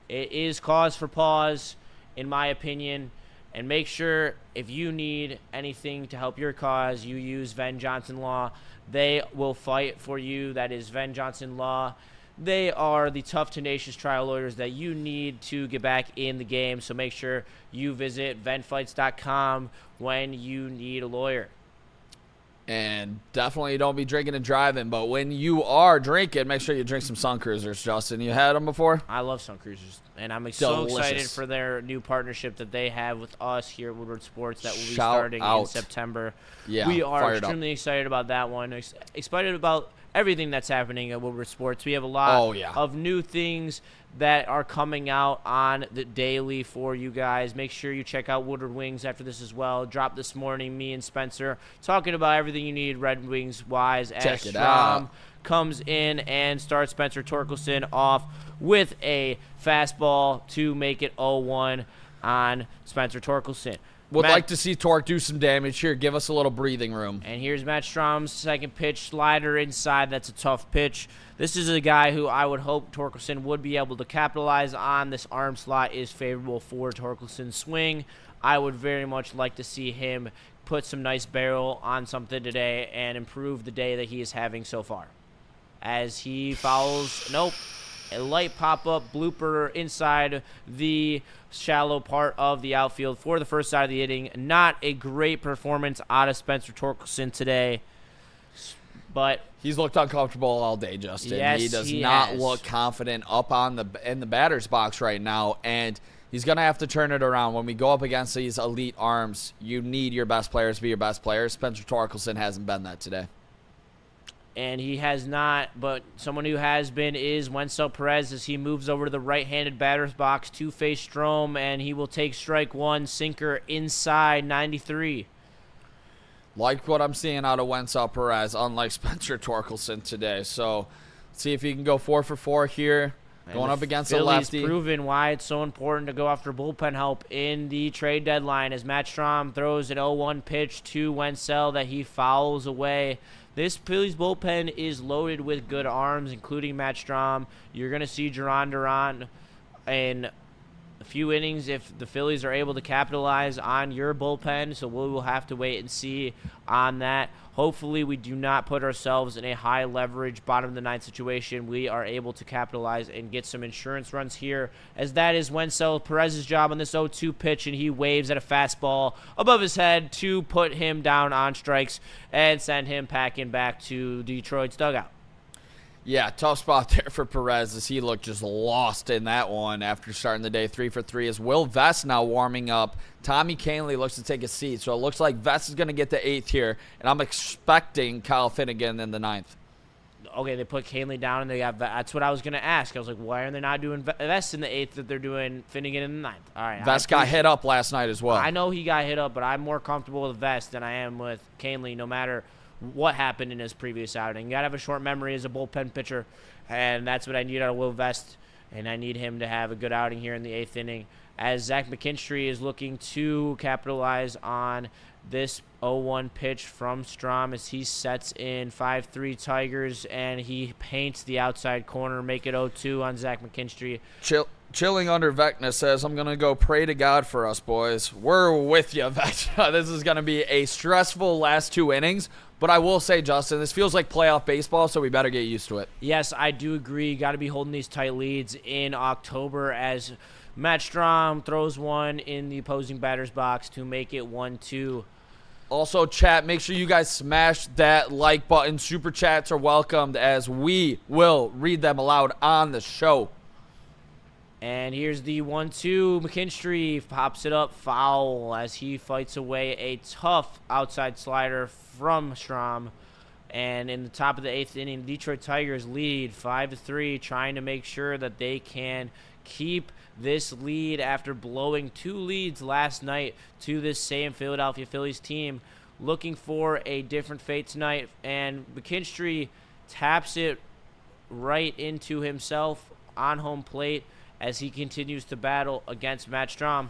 It is cause for pause, in my opinion. And make sure if you need anything to help your cause, you use Venn Johnson Law. They will fight for you. That is Venn Johnson Law. They are the tough, tenacious trial lawyers that you need to get back in the game. So make sure you visit VennFights.com when you need a lawyer. And definitely don't be drinking and driving. But when you are drinking, make sure you drink some Sun Cruisers, Justin. You had them before? I love Sun Cruisers. And I'm so excited for their new partnership that they have with us here at Woodward Sports that will be starting in September. Yeah, we are extremely excited about that one. Excited about everything that's happening at Woodward Sports. We have a lot of new things that are coming out on the daily for you guys. Make sure you check out Woodward Wings after this as well. Dropped this morning, me and Spencer talking about everything you need Red Wings wise. Check it out. Comes in and starts Spencer Torkelson off with a fastball to make it 0-1 on Spencer Torkelson. Would like to see Torque do some damage here. Give us a little breathing room. And here's Matt Strom's second pitch, slider inside. That's a tough pitch. This is a guy who I would hope Torkelson would be able to capitalize on. This arm slot is favorable for Torkelson's swing. I would very much like to see him put some nice barrel on something today and improve the day that he is having so far. As he fouls, a light pop-up blooper inside the shallow part of the outfield for the first side of the inning. Not a great performance out of Spencer Torkelson today, but he's looked uncomfortable all day, Justin. Yes, he does not look confident up in the batter's box right now, and he's going to have to turn it around. When we go up against these elite arms, you need your best players to be your best players. Spencer Torkelson hasn't been that today. And he has not, but someone who has been is Wenzel Perez as he moves over to the right-handed batter's box to face Strome, and he will take strike one, sinker inside 93. Like what I'm seeing out of Wenzel Perez, unlike Spencer Torkelson today. So see if he can go 4 for 4 here, going up against a lefty. Phillies proven why it's so important to go after bullpen help in the trade deadline as Matt Strom throws an 0-1 pitch to Wenzel that he fouls away. This Phillies bullpen is loaded with good arms, including Matt Strom. You're going to see Duran Duran in a few innings if the Phillies are able to capitalize on your bullpen, so we will have to wait and see on that. Hopefully we do not put ourselves in a high leverage bottom of the ninth situation. We are able to capitalize and get some insurance runs here, as that is Wenzel Perez's job on this 0-2 pitch, and he waves at a fastball above his head to put him down on strikes and send him packing back to Detroit's dugout. Yeah, tough spot there for Perez as he looked just lost in that one after starting the day 3 for 3. As Will Vest now warming up. Tommy Canley looks to take a seat. So it looks like Vest is going to get the 8th here. And I'm expecting Kyle Finnegan in the 9th. Okay, they put Canley down, and they got that's what I was going to ask. I was like, why are they not doing Vest in the 8th that they're doing Finnegan in the 9th? All right. Vest got hit up last night as well. I know he got hit up, but I'm more comfortable with Vest than I am with Canley, no matter what happened in his previous outing. You got to have a short memory as a bullpen pitcher, and that's what I need out of Will Vest, and I need him to have a good outing here in the 8th inning as Zach McKinstry is looking to capitalize on this 0-1 pitch from Strom as he sets in 5-3 Tigers, and he paints the outside corner, make it 0-2 on Zach McKinstry. Chilling Under Vecna says, I'm going to go pray to God for us, boys. We're with you, Vecna. This is going to be a stressful last 2 innings. But I will say, Justin, this feels like playoff baseball, so we better get used to it. Yes, I do agree. Got to be holding these tight leads in October as Matt Strom throws one in the opposing batter's box to make it 1-2. Also, chat, make sure you guys smash that like button. Super chats are welcomed as we will read them aloud on the show. And here's the 1-2. McKinstry pops it up foul as he fights away a tough outside slider from Strom. And in the top of the 8th inning, the Detroit Tigers lead 5-3, trying to make sure that they can keep this lead after blowing 2 leads last night to this same Philadelphia Phillies team. Looking for a different fate tonight. And McKinstry taps it right into himself on home plate as he continues to battle against Matt Strom.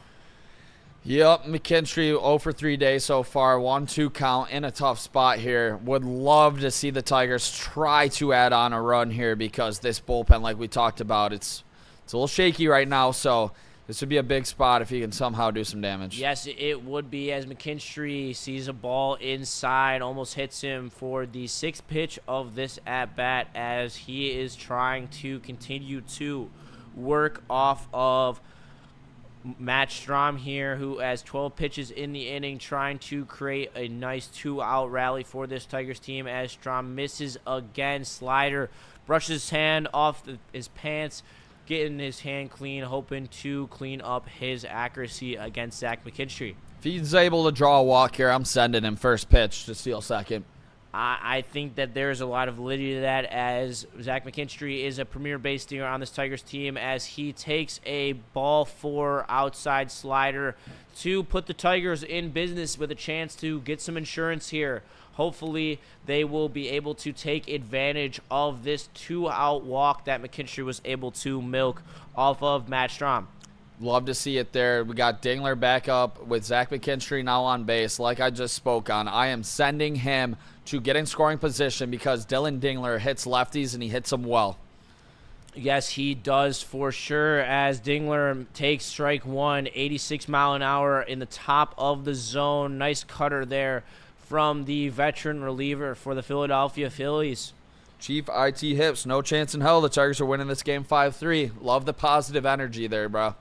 Yep, McKinstry 0 for 3 days so far. 1-2 count in a tough spot here. Would love to see the Tigers try to add on a run here because this bullpen, like we talked about, it's a little shaky right now. So this would be a big spot if he can somehow do some damage. Yes, it would be as McKinstry sees a ball inside, almost hits him for the 6th pitch of this at-bat as he is trying to continue to work off of Matt Strom here, who has 12 pitches in the inning, trying to create a nice 2-out rally for this Tigers team as Strom misses again. Slider brushes his hand off his pants, getting his hand clean, hoping to clean up his accuracy against Zach McKinstry. If he's able to draw a walk here, I'm sending him first pitch to steal second. I think that there's a lot of validity to that as Zach McKinstry is a premier base stealer on this Tigers team as he takes a ball 4 outside slider to put the Tigers in business with a chance to get some insurance here. Hopefully they will be able to take advantage of this 2-out walk that McKinstry was able to milk off of Matt Strom. Love to see it there. We got Dingler back up with Zach McKinstry now on base. Like I just spoke on, I am sending him to get in scoring position because Dylan Dingler hits lefties and he hits them well. Yes, he does for sure as Dingler takes strike 1, 86 mile an hour in the top of the zone. Nice cutter there from the veteran reliever for the Philadelphia Phillies. Chief IT Hips, no chance in hell the Tigers are winning this game 5-3. Love the positive energy there, bro.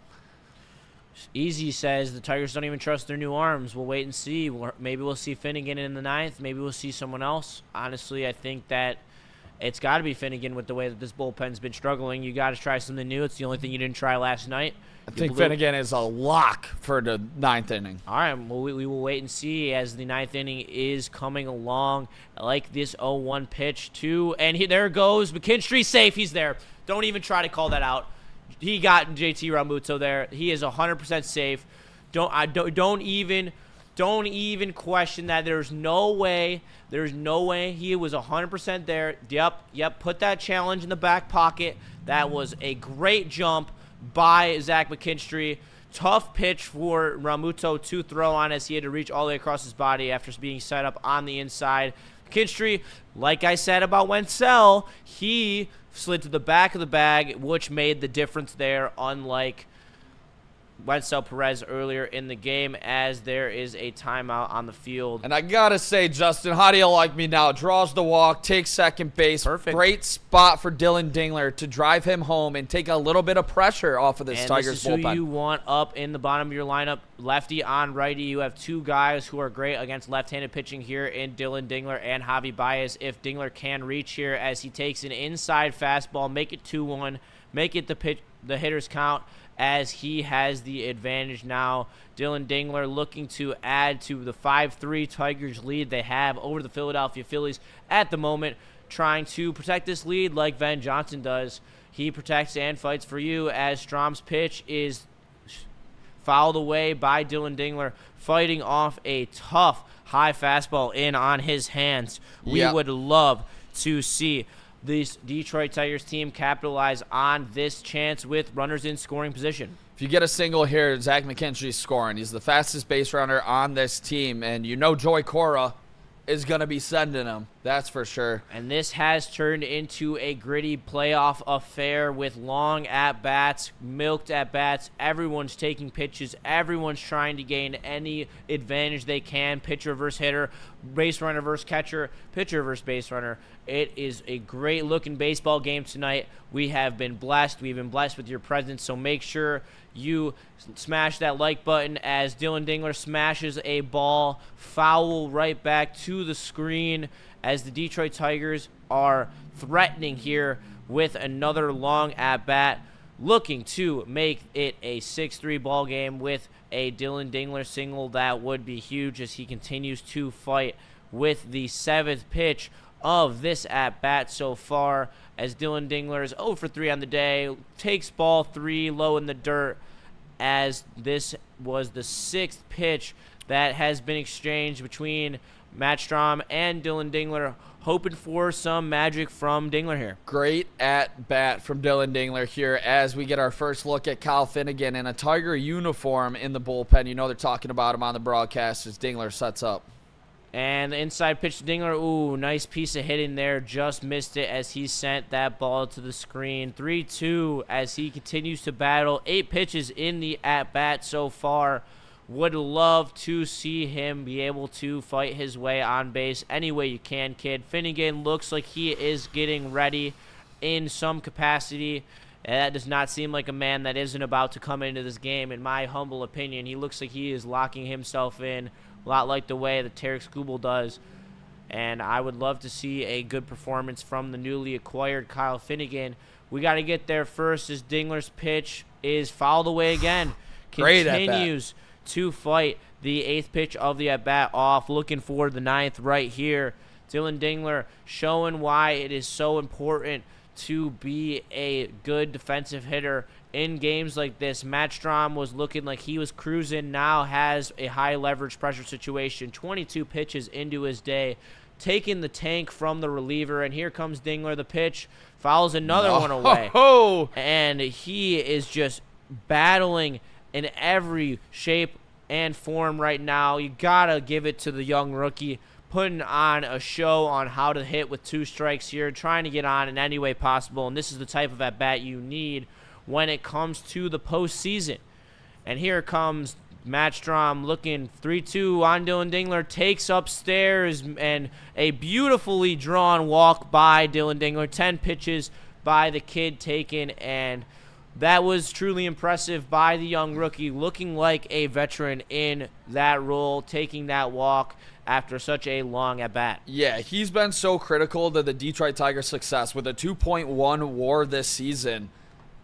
Easy says the Tigers don't even trust their new arms. We'll wait and see. Maybe we'll see Finnegan in the 9th. Maybe we'll see someone else. Honestly, I think that it's got to be Finnegan with the way that this bullpen's been struggling. You got to try something new. It's the only thing you didn't try last night. I think Finnegan is a lock for the 9th inning. All right, well, we will wait and see as the 9th inning is coming along. I like this 0-1 pitch, too. And there goes McKinstry, safe. He's there. Don't even try to call that out. He got JT Realmuto there. He is 100% safe. Don't even question that. There's no way. There's no way he was 100% there. Yep. Put that challenge in the back pocket. That was a great jump by Zach McKinstry. Tough pitch for Realmuto to throw on as he had to reach all the way across his body after being set up on the inside. McKinstry, like I said about Wenzel, he slid to the back of the bag, which made the difference there, unlike Wenzel Perez earlier in the game, as there is a timeout on the field. And I got to say, Justin, how do you like me now? Draws the walk, takes second base. Perfect. Great spot for Dylan Dingler to drive him home and take a little bit of pressure off of this Tigers bullpen. This is who you want up in the bottom of your lineup lefty on righty. You have two guys who are great against left-handed pitching here in Dylan Dingler and Javi Baez. If Dingler can reach here as he takes an inside fastball, make it 2-1, make it the hitter's count as he has the advantage now. Dylan Dingler looking to add to the 5-3 Tigers lead they have over the Philadelphia Phillies at the moment, trying to protect this lead like Van Johnson does. He protects and fights for you as Strom's pitch is fouled away by Dylan Dingler, fighting off a tough high fastball in on his hands. We would love to see this Detroit Tigers team capitalize on this chance with runners in scoring position. If you get a single here, Zach McKinstry's scoring. He's the fastest base runner on this team, and you know Joey Cora is going to be sending him. That's for sure. And this has turned into a gritty playoff affair with long at-bats, milked at-bats. Everyone's taking pitches. Everyone's trying to gain any advantage they can. Pitcher versus hitter, base runner versus catcher, pitcher versus base runner. It is a great-looking baseball game tonight. We have been blessed. We've been blessed with your presence, so make sure you smash that like button as Dylan Dingler smashes a ball foul right back to the screen as the Detroit Tigers are threatening here with another long at-bat, looking to make it a 6-3 ball game with a Dylan Dingler single. That would be huge as he continues to fight with the 7th pitch of this at-bat so far, as Dylan Dingler is 0 for 3 on the day, takes ball 3 low in the dirt, as this was the 6th pitch that has been exchanged between Matt Strom and Dylan Dingler, hoping for some magic from Dingler here. Great at-bat from Dylan Dingler here as we get our first look at Kyle Finnegan in a Tiger uniform in the bullpen. You know they're talking about him on the broadcast as Dingler sets up. And the inside pitch to Dingler. Ooh, nice piece of hitting there. Just missed it as he sent that ball to the screen. 3-2 as he continues to battle. 8 pitches in the at-bat so far. Would love to see him be able to fight his way on base any way you can, kid. Finnegan looks like he is getting ready in some capacity. And that does not seem like a man that isn't about to come into this game, in my humble opinion. He looks like he is locking himself in, a lot like the way that Tarik Skubal does. And I would love to see a good performance from the newly acquired Kyle Finnegan. We got to get there first as Dingler's pitch is fouled away again. Great Continues to fight the 8th pitch of the at-bat off, looking for the 9th right here. Dylan Dingler showing why it is so important to be a good defensive hitter in games like this. Matt Strom was looking like he was cruising, now has a high leverage pressure situation. 22 pitches into his day, taking the tank from the reliever, and here comes Dingler. The pitch fouls another one away. And he is just battling in every shape and form right now. You gotta give it to the young rookie, putting on a show on how to hit with 2 strikes here, trying to get on in any way possible. And this is the type of at-bat you need when it comes to the postseason. And here comes Matt Strom looking 3-2 on Dylan Dingler, takes upstairs, and a beautifully drawn walk by Dylan Dingler. 10 pitches by the kid taken, and that was truly impressive by the young rookie, looking like a veteran in that role, taking that walk after such a long at-bat. Yeah, he's been so critical to the Detroit Tigers' success with a 2.1 WAR this season.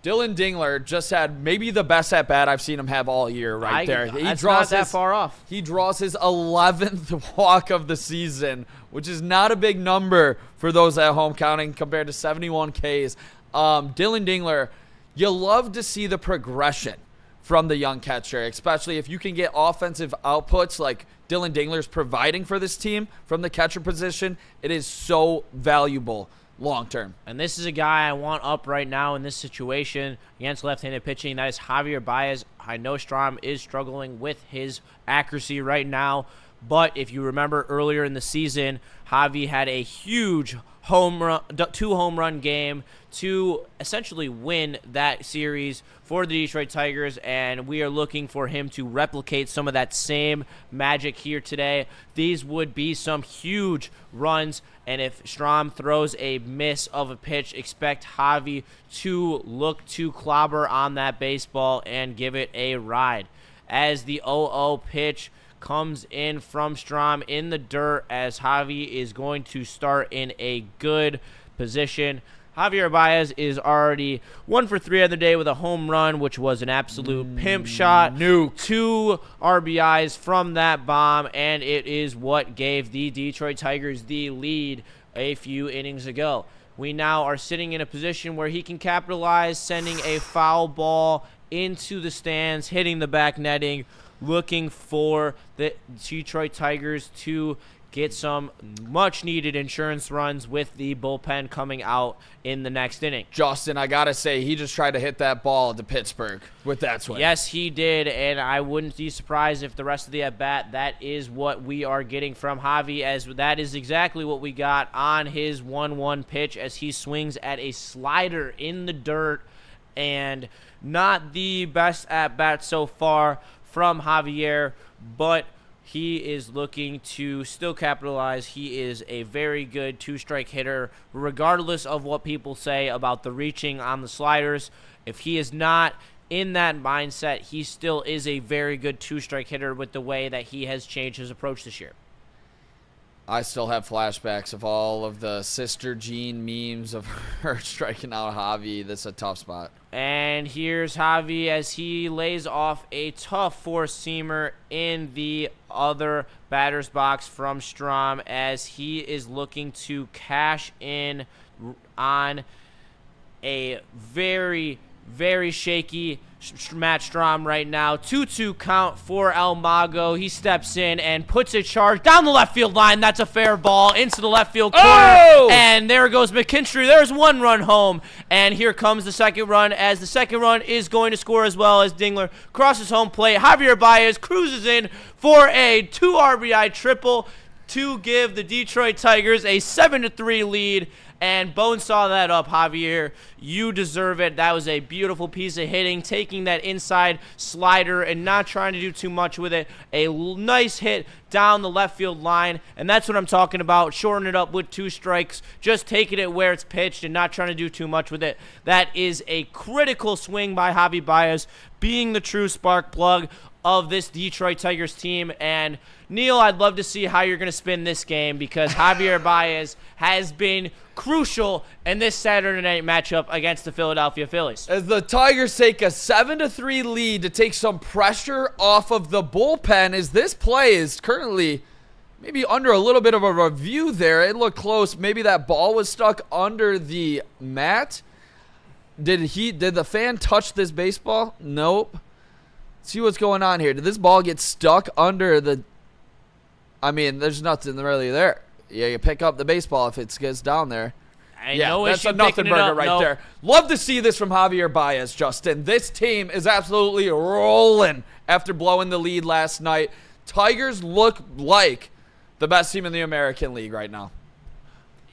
Dylan Dingler just had maybe the best at-bat I've seen him have all year there. That's not that far off. He draws his 11th walk of the season, which is not a big number for those at home counting compared to 71 Ks. Dylan Dingler, you love to see the progression from the young catcher, especially if you can get offensive outputs like Dylan Dingler's providing for this team from the catcher position. It is so valuable long term. And this is a guy I want up right now in this situation against left-handed pitching. That is Javier Baez. I know Strom is struggling with his accuracy right now, but if you remember earlier in the season, Javi had a huge home run, 2 home run game to essentially win that series for the Detroit Tigers, and we are looking for him to replicate some of that same magic here today. These would be some huge runs, and if Strom throws a miss of a pitch, expect Javi to look to clobber on that baseball and give it a ride. as the 0-0 pitch comes in from Strom in the dirt as Javi is going to start in a good position. Javier Baez is already 1 for 3 on the day with a home run, which was an absolute pimp shot. Nuke. 2 RBIs from that bomb, and it is what gave the Detroit Tigers the lead a few innings ago. We now are sitting in a position where he can capitalize, sending a foul ball into the stands, hitting the back netting, looking for the Detroit Tigers to get some much-needed insurance runs with the bullpen coming out in the next inning. Justin, I got to say, he just tried to hit that ball to Pittsburgh with that swing. Yes, he did, and I wouldn't be surprised if the rest of the at-bat, that is what we are getting from Javi, as that is exactly what we got on his 1-1 pitch as he swings at a slider in the dirt, and not the best at-bat so far from Javier, but he is looking to still capitalize. He is a very good two-strike hitter, regardless of what people say about the reaching on the sliders. If he is not in that mindset, he still is a very good two-strike hitter with the way that he has changed his approach this year. I still have flashbacks of all of the Sister Jean memes of her striking out Javi. That's a tough spot. And here's Javi as he lays off a tough four-seamer in the other batter's box from Strom as he is looking to cash in on a very, very shaky Matt Strom right now. 2-2 count for El Mago. He steps in and puts a charge down the left field line. That's a fair ball into the left field corner. Oh! And there goes McKinstry. There's 1 run home. And here comes the second run as the second run is going to score as well as Dingler crosses home plate. Javier Baez cruises in for a 2 RBI triple to give the Detroit Tigers a 7-3 lead. And Bone saw that up, Javier. You deserve it. That was a beautiful piece of hitting, taking that inside slider and not trying to do too much with it. A nice hit down the left field line, and that's what I'm talking about. Shorten it up with 2 strikes, just taking it where it's pitched and not trying to do too much with it. That is a critical swing by Javi Baez, being the true spark plug of this Detroit Tigers team. And Neil, I'd love to see how you're going to spin this game because Javier Baez has been crucial in this Saturday night matchup against the Philadelphia Phillies. As the Tigers take a 7-3 lead to take some pressure off of the bullpen, as this play is currently maybe under a little bit of a review there. It looked close. Maybe that ball was stuck under the mat. Did the fan touch this baseball? Nope. See what's going on here. Did this ball get stuck under the... I mean, there's nothing really there. Yeah, you pick up the baseball if it gets down there. That's a nothing burger right there. Love to see this from Javier Baez, Justin. This team is absolutely rolling after blowing the lead last night. Tigers look like the best team in the American League right now.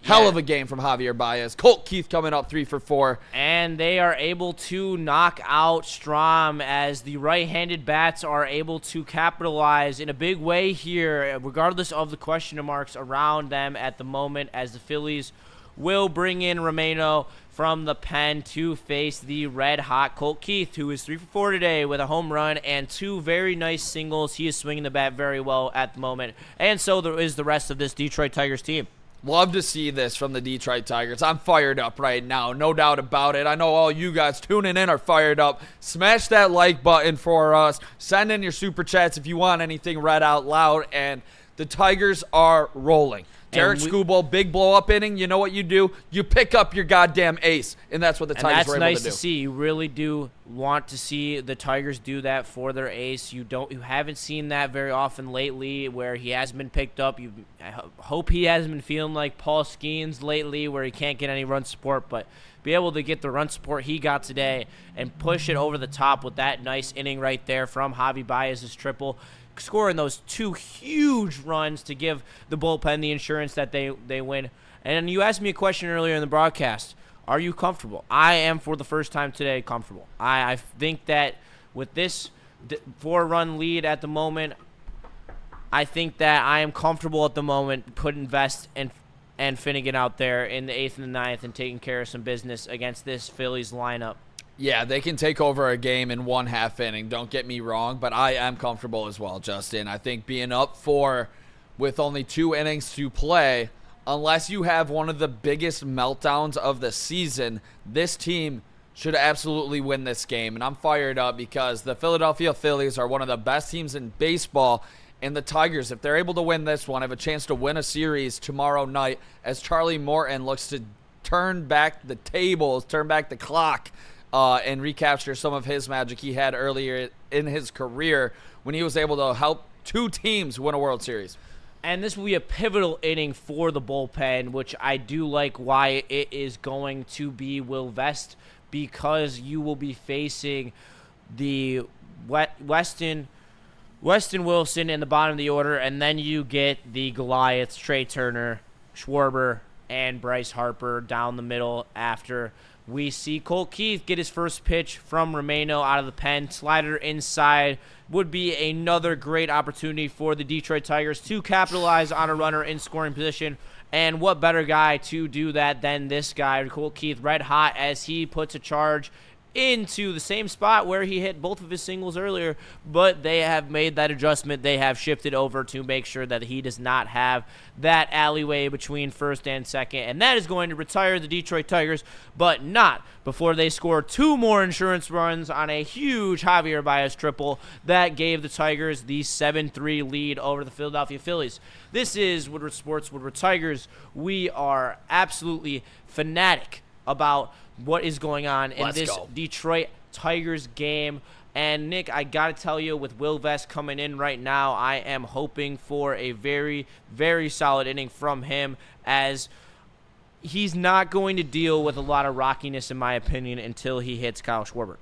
Hell of a game from Javier Baez. Colt Keith coming up 3 for 4. And they are able to knock out Strom as the right-handed bats are able to capitalize in a big way here, regardless of the question marks around them at the moment, as the Phillies will bring in Romano from the pen to face the red-hot Colt Keith, who is 3 for 4 today with a home run and 2 very nice singles. He is swinging the bat very well at the moment, and so there is the rest of this Detroit Tigers team. Love to see this from the Detroit Tigers. I'm fired up right now, no doubt about it. I know all you guys tuning in are fired up. Smash that like button for us. Send in your super chats if you want anything read out loud. And the Tigers are rolling. Tarik Skubal, big blow-up inning. You know what you do? You pick up your goddamn ace, and that's what the Tigers were able to do. And that's nice to see. You really do want to see the Tigers do that for their ace. You haven't seen that very often lately, where he hasn't been picked up. I hope he hasn't been feeling like Paul Skeens lately, where he can't get any run support, but be able to get the run support he got today and push it over the top with that nice inning right there from Javi Baez's triple, scoring those 2 huge runs to give the bullpen the insurance that they win. And you asked me a question earlier in the broadcast. Are you comfortable? I am, for the first time today, comfortable. I think that with this 4-run lead at the moment, I think that I am comfortable at the moment putting Vest and Finnegan out there in the 8th and the 9th and taking care of some business against this Phillies lineup. Yeah, they can take over a game in one half inning. Don't get me wrong, but I am comfortable as well, Justin. I think being up 4 with only 2 innings to play, unless you have one of the biggest meltdowns of the season, this team should absolutely win this game. And I'm fired up because the Philadelphia Phillies are one of the best teams in baseball. And the Tigers, if they're able to win this one, have a chance to win a series tomorrow night as Charlie Morton looks to turn back the tables, turn back the clock, and recapture some of his magic he had earlier in his career when he was able to help 2 teams win a World Series. And this will be a pivotal inning for the bullpen, which I do like why it is going to be Will Vest, because you will be facing the Weston Wilson in the bottom of the order, and then you get the Goliaths, Trey Turner, Schwarber, and Bryce Harper down the middle after we see Colt Keith get his first pitch from Romano out of the pen. Slider inside would be another great opportunity for the Detroit Tigers to capitalize on a runner in scoring position. And what better guy to do that than this guy, Colt Keith, red hot as he puts a charge into the same spot where he hit both of his singles earlier, but they have made that adjustment. They have shifted over to make sure that he does not have that alleyway between first and second, and that is going to retire the Detroit Tigers, but not before they score 2 more insurance runs on a huge Javier Baez triple that gave the Tigers the 7-3 lead over the Philadelphia Phillies. This is Woodward Sports, Woodward Tigers. We are absolutely fanatic about what is going on in this Detroit Tigers game. And, Nick, I got to tell you, with Will Vest coming in right now, I am hoping for a very, very solid inning from him, as he's not going to deal with a lot of rockiness, in my opinion, until he hits Kyle Schwarber.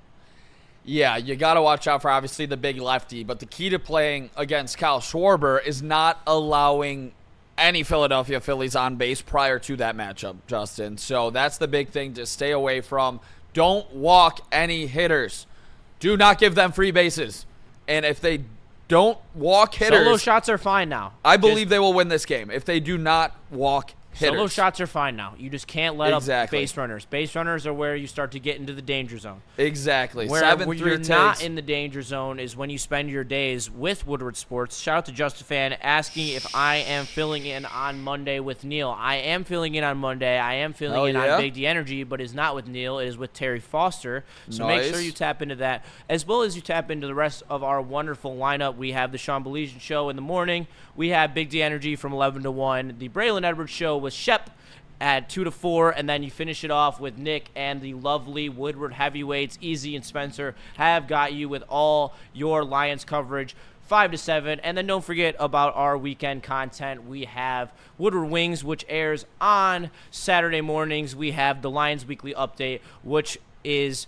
Yeah, you got to watch out for, obviously, the big lefty. But the key to playing against Kyle Schwarber is not allowing any Philadelphia Phillies on base prior to that matchup, Justin. So that's the big thing to stay away from. Don't walk any hitters. Do not give them free bases. And if they don't walk hitters, solo shots are fine now. I believe they will win this game if they do not walk hitters. Solo shots are fine now. You just can't let up base runners. Base runners are where you start to get into the danger zone. Exactly. Where you're not in the danger zone is when you spend your days with Woodward Sports. Shout out to Justifan asking if I am filling in on Monday with Neil. I am filling in on Monday. I am filling in on Big D Energy, but it's not with Neil. It is with Terry Foster. So make sure you tap into that, as well as you tap into the rest of our wonderful lineup. We have the Sean Belizean Show in the morning. We have Big D Energy from 11 to 1. The Braylon Edwards Show with Shep at 2 to 4, and then you finish it off with Nick and the lovely Woodward heavyweights. Easy and Spencer have got you with all your Lions coverage 5 to 7. And then don't forget about our weekend content. We have Woodward Wings, which airs on Saturday mornings. We have the Lions Weekly Update, which is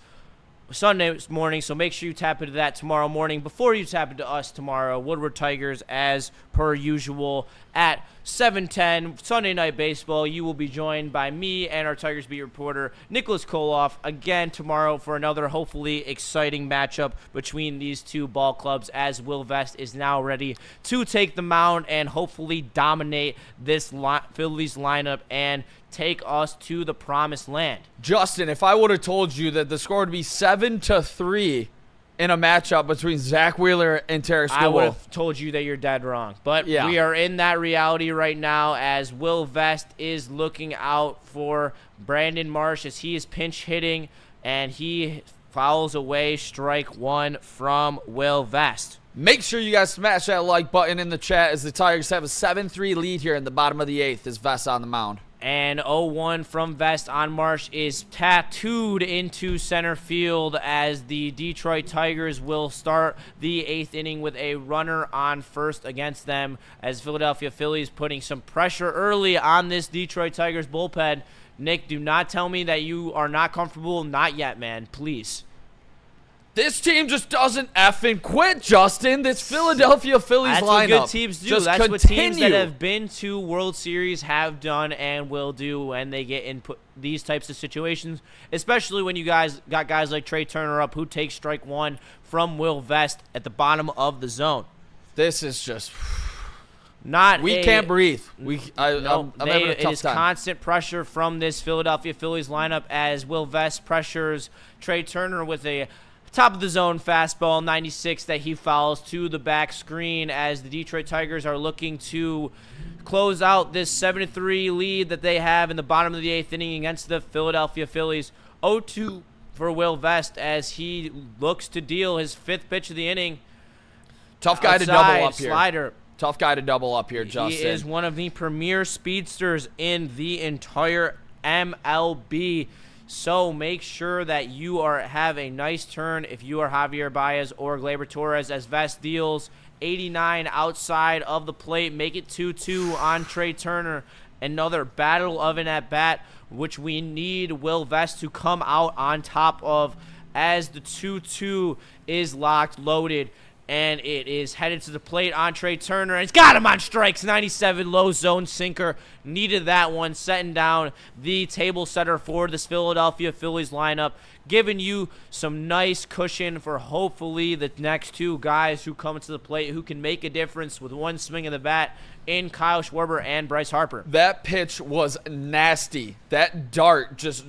Sunday morning, so make sure you tap into that tomorrow morning before you tap into us tomorrow. Woodward Tigers, as per usual, at 7:10 Sunday Night Baseball. You will be joined by me and our Tigers beat reporter Nicholas Kohloff again tomorrow for another hopefully exciting matchup between these two ball clubs, as Will Vest is now ready to take the mound and hopefully dominate this Phillies lineup and take us to the promised land. Justin, if I would have told you that the score would be 7-3 in a matchup between Zach Wheeler and Tarik Skubal, I would have told you that you're dead wrong. But we are in that reality right now, as Will Vest is looking out for Brandon Marsh as he is pinch hitting, and he fouls away strike 1 from Will Vest. Make sure you guys smash that like button in the chat, as the Tigers have a 7-3 lead here in the bottom of the 8th as Vest on the mound. And 0-1 from Vest on Marsh is tattooed into center field, as the Detroit Tigers will start the 8th inning with a runner on first against them, as Philadelphia Phillies putting some pressure early on this Detroit Tigers bullpen. Nick, do not tell me that you are not comfortable. Not yet, man. Please. This team just doesn't effing quit, Justin. This Philadelphia Phillies lineup. That's what good teams do. That's what teams that have been to World Series have done and will do when they get in these types of situations, especially when you guys got guys like Trey Turner up, who takes strike 1 from Will Vest at the bottom of the zone. This is just... We can't breathe. I'm having a It tough is time. constant pressure from this Philadelphia Phillies lineup as Will Vest pressures Trey Turner with a top of the zone fastball 96 that he fouls to the back screen as the Detroit Tigers are looking to close out this 7-3 lead that they have in the bottom of the 8th inning against the Philadelphia Phillies. 0-2 for Will Vest as he looks to deal his 5th pitch of the inning. Tough guy to double up Slider. here. Tough guy to double up here, Justin. He is one of the premier speedsters in the entire MLB. So make sure that you have a nice turn if you are Javier Baez or Gleyber Torres as Vest deals 89 outside of the plate. Make it 2-2 on Trey Turner. Another battle of an at-bat, which we need Will Vest to come out on top of as the 2-2 is locked, loaded, and it is headed to the plate on Trey Turner. And it's got him on strikes. 97 low zone sinker. Needed that one, setting down the table setter for this Philadelphia Phillies lineup, giving you some nice cushion for hopefully the next two guys who come to the plate who can make a difference with one swing of the bat in Kyle Schwarber and Bryce Harper. That pitch was nasty. That dart just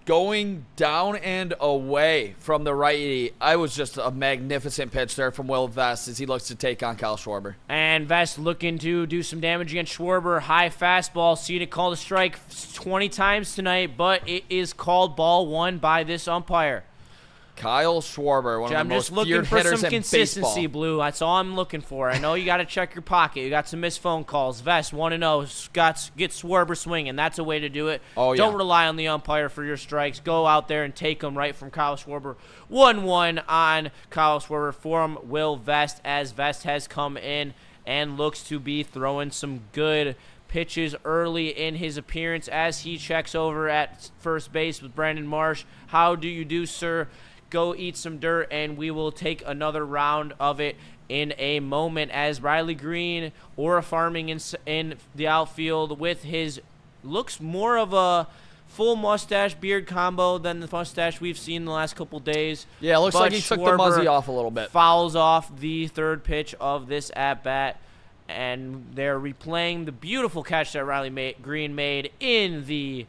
going down and away from the righty. I was just a magnificent pitch there from Will Vest as he looks to take on Kyle Schwarber. And Vest looking to do some damage against Schwarber. High fastball. See it called a strike 20 times tonight, but it is called ball 1 by this umpire. Kyle Schwarber, one of the most feared hitters in baseball. I'm just looking for some consistency, Blue. That's all I'm looking for. I know you got to check your pocket. You got some missed phone calls. Vest 1-0. Get Schwarber swinging. That's a way to do it. Oh, yeah. Don't rely on the umpire for your strikes. Go out there and take them right from Kyle Schwarber. 1-1 on Kyle Schwarber from Will Vest as Vest has come in and looks to be throwing some good pitches early in his appearance as he checks over at first base with Brandon Marsh. How do you do, sir? Go eat some dirt, and we will take another round of it in a moment as Riley Green aura farming in the outfield with his looks more of a full mustache beard combo than the mustache we've seen the last couple days. Yeah, it looks like he took the muzzy off a little bit. Fouls off the third pitch of this at-bat, and they're replaying the beautiful catch that Riley Green made in the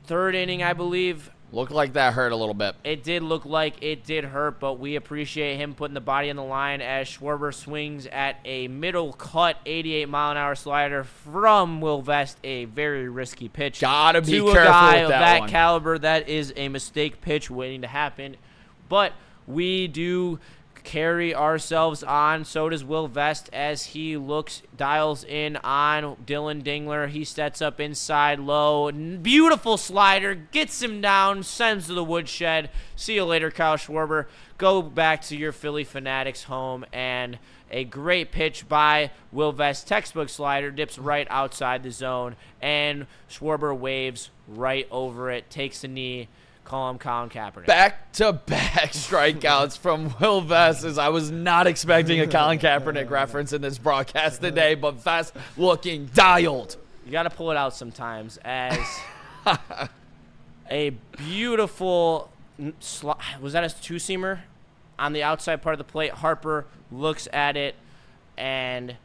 third inning, I believe. Looked like that hurt a little bit. It did look like it did hurt, but we appreciate him putting the body on the line as Schwarber swings at a middle cut 88-mile-an-hour slider from Will Vest, a very risky pitch. Gotta be to careful a guy with of that one. caliber. That is a mistake pitch waiting to happen, but we do carry ourselves on. So does Will Vest as he dials in on Dylan Dingler. He sets up inside low. Beautiful slider. Gets him down. Sends to the woodshed. See you later, Kyle Schwarber. Go back to your Philly Fanatics home. And a great pitch by Will Vest. Textbook slider. Dips right outside the zone. And Schwarber waves right over it. Takes a knee. Call him Colin Kaepernick. Back-to-back strikeouts from Will Vest, as I was not expecting a Colin Kaepernick reference in this broadcast today, but Vest looking dialed. You got to pull it out sometimes as a beautiful was that a two-seamer on the outside part of the plate? Harper looks at it and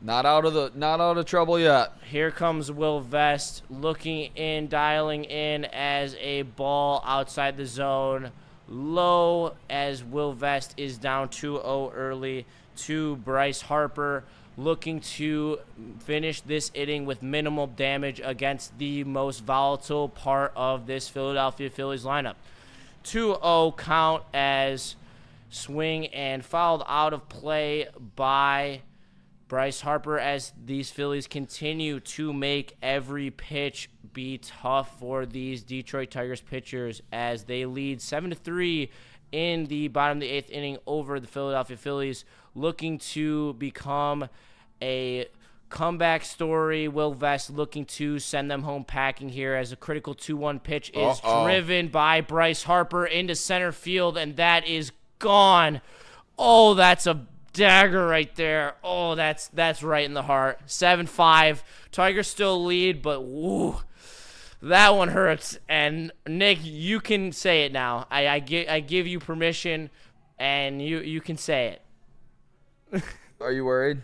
not out of trouble yet. Here comes Will Vest looking in, dialing in as a ball outside the zone. Low as Will Vest is down 2-0 early to Bryce Harper, looking to finish this inning with minimal damage against the most volatile part of this Philadelphia Phillies lineup. 2-0 count as swing and fouled out of play by Bryce Harper as these Phillies continue to make every pitch be tough for these Detroit Tigers pitchers as they lead 7-3 in the bottom of the 8th inning over the Philadelphia Phillies, looking to become a comeback story. Will Vest looking to send them home packing here as a critical 2-1 pitch is driven by Bryce Harper into center field, and that is gone. Oh, that's a dagger right there. Oh, that's right in the heart. 7-5. Tigers still lead, but woo, that one hurts. And Nick, you can say it now. I give you permission, and you can say it. Are you worried?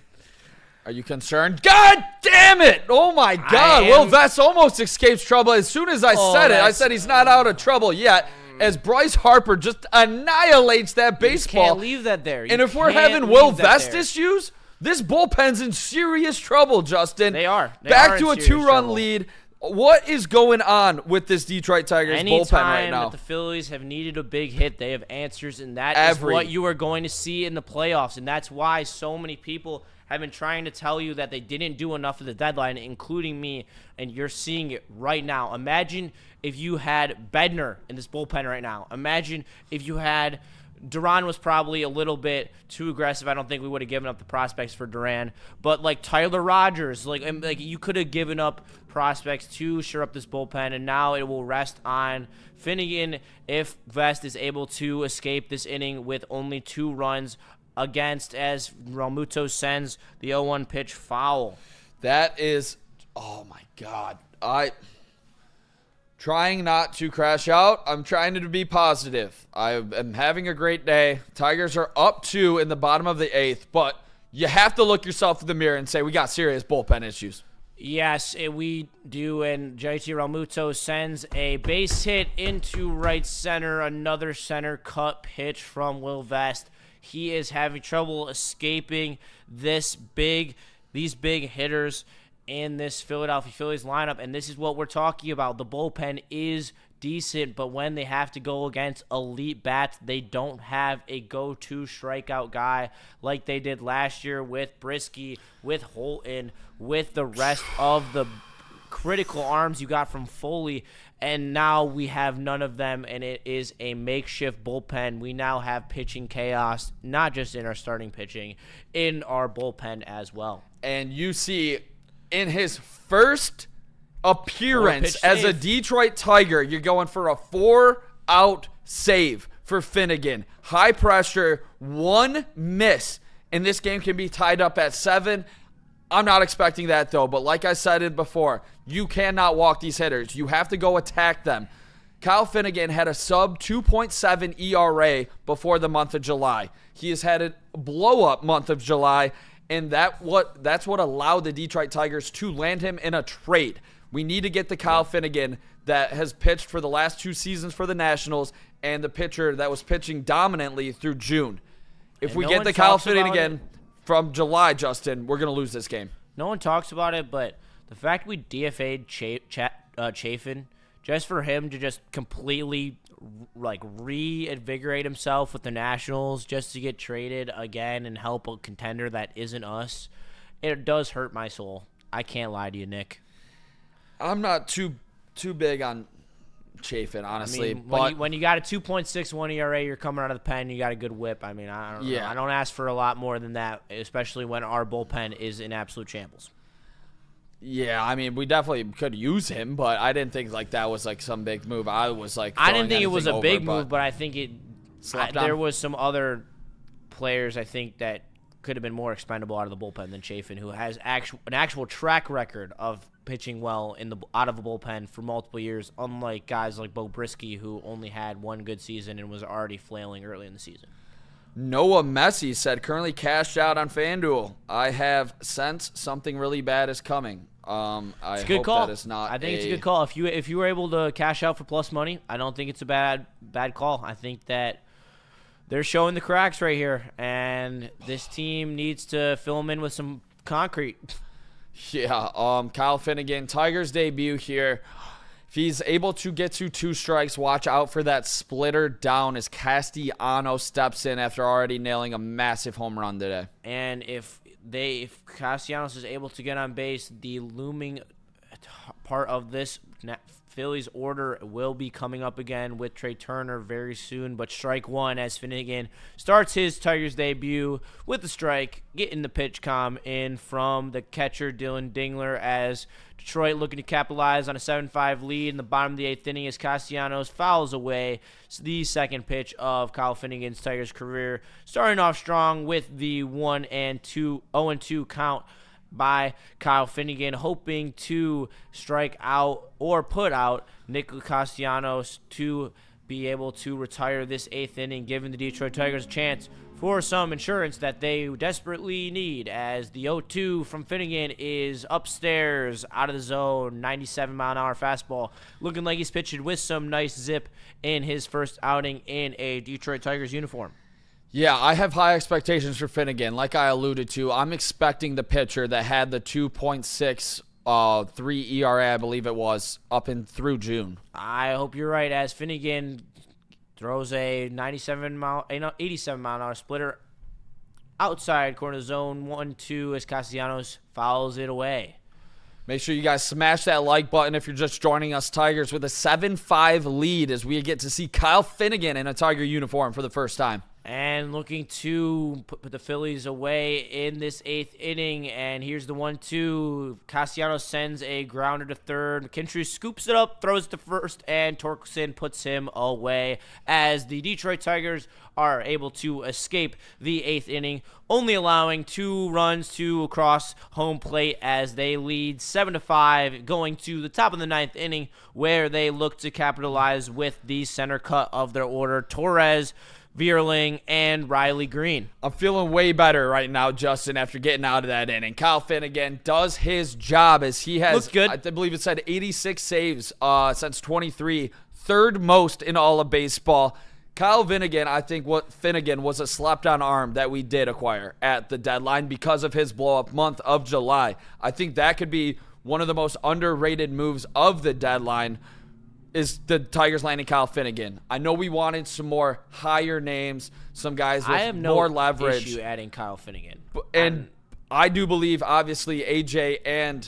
Are you concerned? God damn it! Oh my God! Will Vest almost escapes trouble. As soon as I said it, I said he's not out of trouble yet. As Bryce Harper just annihilates that baseball. You can't leave that there. And if we're having Will Vest issues, this bullpen's in serious trouble, Justin. They are. Back to a 2-run lead. What is going on with this Detroit Tigers bullpen right now? Anytime that the Phillies have needed a big hit, they have answers, and that is what you are going to see in the playoffs. And that's why so many people have been trying to tell you that they didn't do enough at the deadline, including me, and you're seeing it right now. Imagine if you had Bednar in this bullpen right now. Imagine if you had Duran was probably a little bit too aggressive. I don't think we would have given up the prospects for Duran. But like Tyler Rogers, like you could have given up prospects to shore up this bullpen, and now it will rest on Finnegan if Vest is able to escape this inning with only 2 runs against, as Realmuto sends the 0-1 pitch foul. That is, oh my God. Trying not to crash out. I'm trying to be positive. I am having a great day. Tigers are up 2 in the bottom of the 8th, but you have to look yourself in the mirror and say we got serious bullpen issues. Yes, we do, and JT Realmuto sends a base hit into right center, another center cut pitch from Will Vest. He is having trouble escaping these big hitters in this Philadelphia Phillies lineup, and this is what we're talking about. The bullpen is decent, but when they have to go against elite bats, they don't have a go-to strikeout guy like they did last year with Brisky, with Holton, with the rest of the critical arms you got from Foley, and now we have none of them, and it is a makeshift bullpen. We now have pitching chaos, not just in our starting pitching, in our bullpen as well. And you see, in his first appearance as a Detroit Tiger, you're going for a 4-out save for Finnegan. High pressure, 1 miss, and this game can be tied up at 7. I'm not expecting that, though, but like I said it before, you cannot walk these hitters. You have to go attack them. Kyle Finnegan had a sub 2.7 ERA before the month of July. He has had a blow-up month of July, and that's what allowed the Detroit Tigers to land him in a trade. We need to get the Kyle Finnegan that has pitched for the last 2 seasons for the Nationals and the pitcher that was pitching dominantly through June. If we get the Kyle Finnegan from July, Justin, we're going to lose this game. No one talks about it, but the fact we DFA'd Chafin, just for him to just completely reinvigorate himself with the Nationals just to get traded again and help a contender that isn't us, it does hurt my soul. I can't lie to you, Nick. I'm not too big on Chafin, honestly. I mean, when you got a 2.61 ERA, you're coming out of the pen, you got a good whip. I mean, I don't know. I don't ask for a lot more than that, especially when our bullpen is in absolute shambles. Yeah, I mean, we definitely could use him, but I didn't think that was some big move. I didn't think it was a big move, but I think there was some other players I think that could have been more expendable out of the bullpen than Chafin, who has an actual track record of pitching well out of a bullpen for multiple years, unlike guys like Bo Brisky, who only had 1 good season and was already flailing early in the season. Noah Messi said, currently cashed out on FanDuel. I have sensed something really bad is coming. It's a good call. That is not. I think it's a good call. If you were able to cash out for plus money, I don't think it's a bad call. I think that they're showing the cracks right here, and this team needs to fill them in with some concrete. Yeah. Kyle Finnegan, Tigers debut here. If he's able to get to 2 strikes, watch out for that splitter down as Castellanos steps in after already nailing a massive home run today. And if Castellanos is able to get on base, the looming part of this Phillies order will be coming up again with Trey Turner very soon. But strike 1 as Finnegan starts his Tigers debut with the strike, getting the pitch calm in from the catcher Dylan Dingler, as Detroit looking to capitalize on a 7-5 lead in the bottom of the 8th inning as Castellanos fouls away the second pitch of Kyle Finnegan's Tigers career, starting off strong with the 0-2 count by Kyle Finnegan, hoping to strike out or put out Nick Castellanos to be able to retire this 8th inning, giving the Detroit Tigers a chance for some insurance that they desperately need, as the 0-2 from Finnegan is upstairs, out of the zone, 97-mile-an-hour fastball, looking like he's pitching with some nice zip in his first outing in a Detroit Tigers uniform. Yeah, I have high expectations for Finnegan. Like I alluded to, I'm expecting the pitcher that had the 2.63 ERA, I believe it was, up and through June. I hope you're right, as Finnegan throws a 87-mile-an-hour splitter outside corner zone 1-2 as Castellanos fouls it away. Make sure you guys smash that like button if you're just joining us. Tigers with a 7-5 lead as we get to see Kyle Finnegan in a Tiger uniform for the first time. And looking to put the Phillies away in this 8th inning. And here's the 1-2. Castellanos sends a grounder to third. Kintry scoops it up, throws it to first, and Torkelson puts him away as the Detroit Tigers are able to escape the 8th inning, only allowing 2 runs to cross home plate as they lead 7-5, going to the top of the 9th inning, where they look to capitalize with the center cut of their order, Torres, Vierling, and Riley Green. I'm feeling way better right now, Justin, after getting out of that inning. Kyle Finnegan does his job as he has, looks good. I believe it said 86 saves since 23, third most in all of baseball. Kyle Finnegan, I think what Finnegan was a slept-on arm that we did acquire at the deadline because of his blow-up month of July. I think that could be one of the most underrated moves of the deadline, is the Tigers landing Kyle Finnegan. I know we wanted some more higher names, some guys with more leverage. I have no issue adding Kyle Finnegan. And I do believe, obviously, AJ and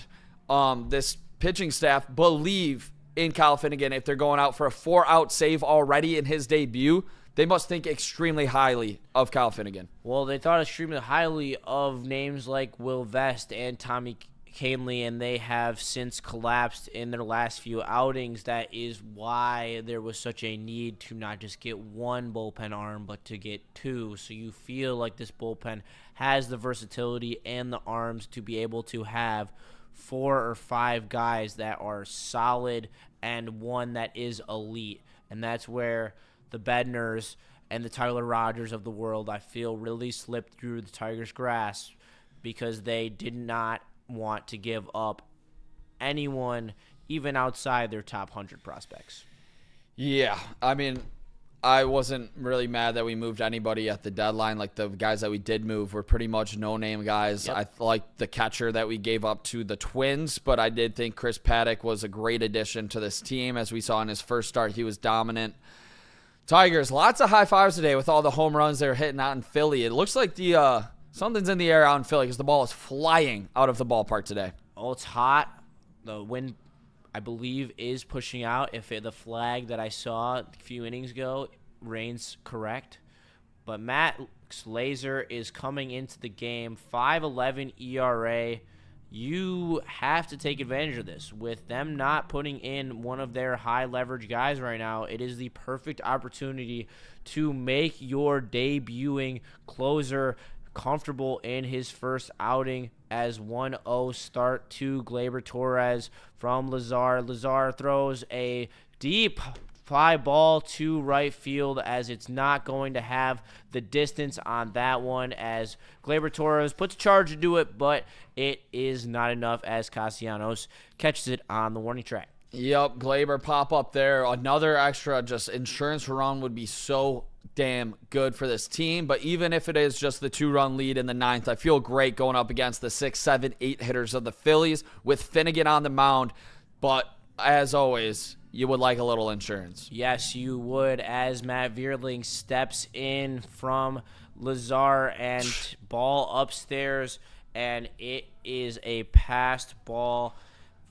this pitching staff believe in Kyle Finnegan. If they're going out for a 4-out save already in his debut, they must think extremely highly of Kyle Finnegan. Well, they thought extremely highly of names like Will Vest and Tommy Canley, and they have since collapsed in their last few outings. That is why there was such a need to not just get one bullpen arm, but to get 2. So you feel like this bullpen has the versatility and the arms to be able to have 4 or 5 guys that are solid and one that is elite. And that's where the Bednars and the Tyler Rogers of the world, I feel, really slipped through the Tigers' grasp because they did not want to give up anyone even outside their top 100 prospects. Yeah, I mean, I wasn't really mad that we moved anybody at the deadline. Like, the guys that we did move were pretty much no-name guys. Yep. I like the catcher that we gave up to the Twins, but I did think Chris Paddock was a great addition to this team. As we saw in his first start, he was dominant. Tigers, lots of high fives today with all the home runs they're hitting out in Philly. It looks like the something's in the air out in Philly because the ball is flying out of the ballpark today. Oh, it's hot. The wind, I believe, is pushing out. If the flag that I saw a few innings ago reigns correct. But Matt Laser is coming into the game, 5.11 ERA. You have to take advantage of this. With them not putting in one of their high leverage guys right now, it is the perfect opportunity to make your debuting closer comfortable in his first outing as 1-0 start to Gleyber Torres from Lazar. Lazar throws a deep fly ball to right field as it's not going to have the distance on that one as Gleyber Torres puts a charge into it, but it is not enough as Castellanos catches it on the warning track. Yep, Gleyber pop up there. Another extra just insurance run would be so damn good for this team. But even if it is just the 2-run lead in the 9th, I feel great going up against the 6, 7, 8 hitters of the Phillies with Finnegan on the mound. But as always, you would like a little insurance. Yes, you would, as Matt Vierling steps in from Lazar and ball upstairs, and it is a passed ball.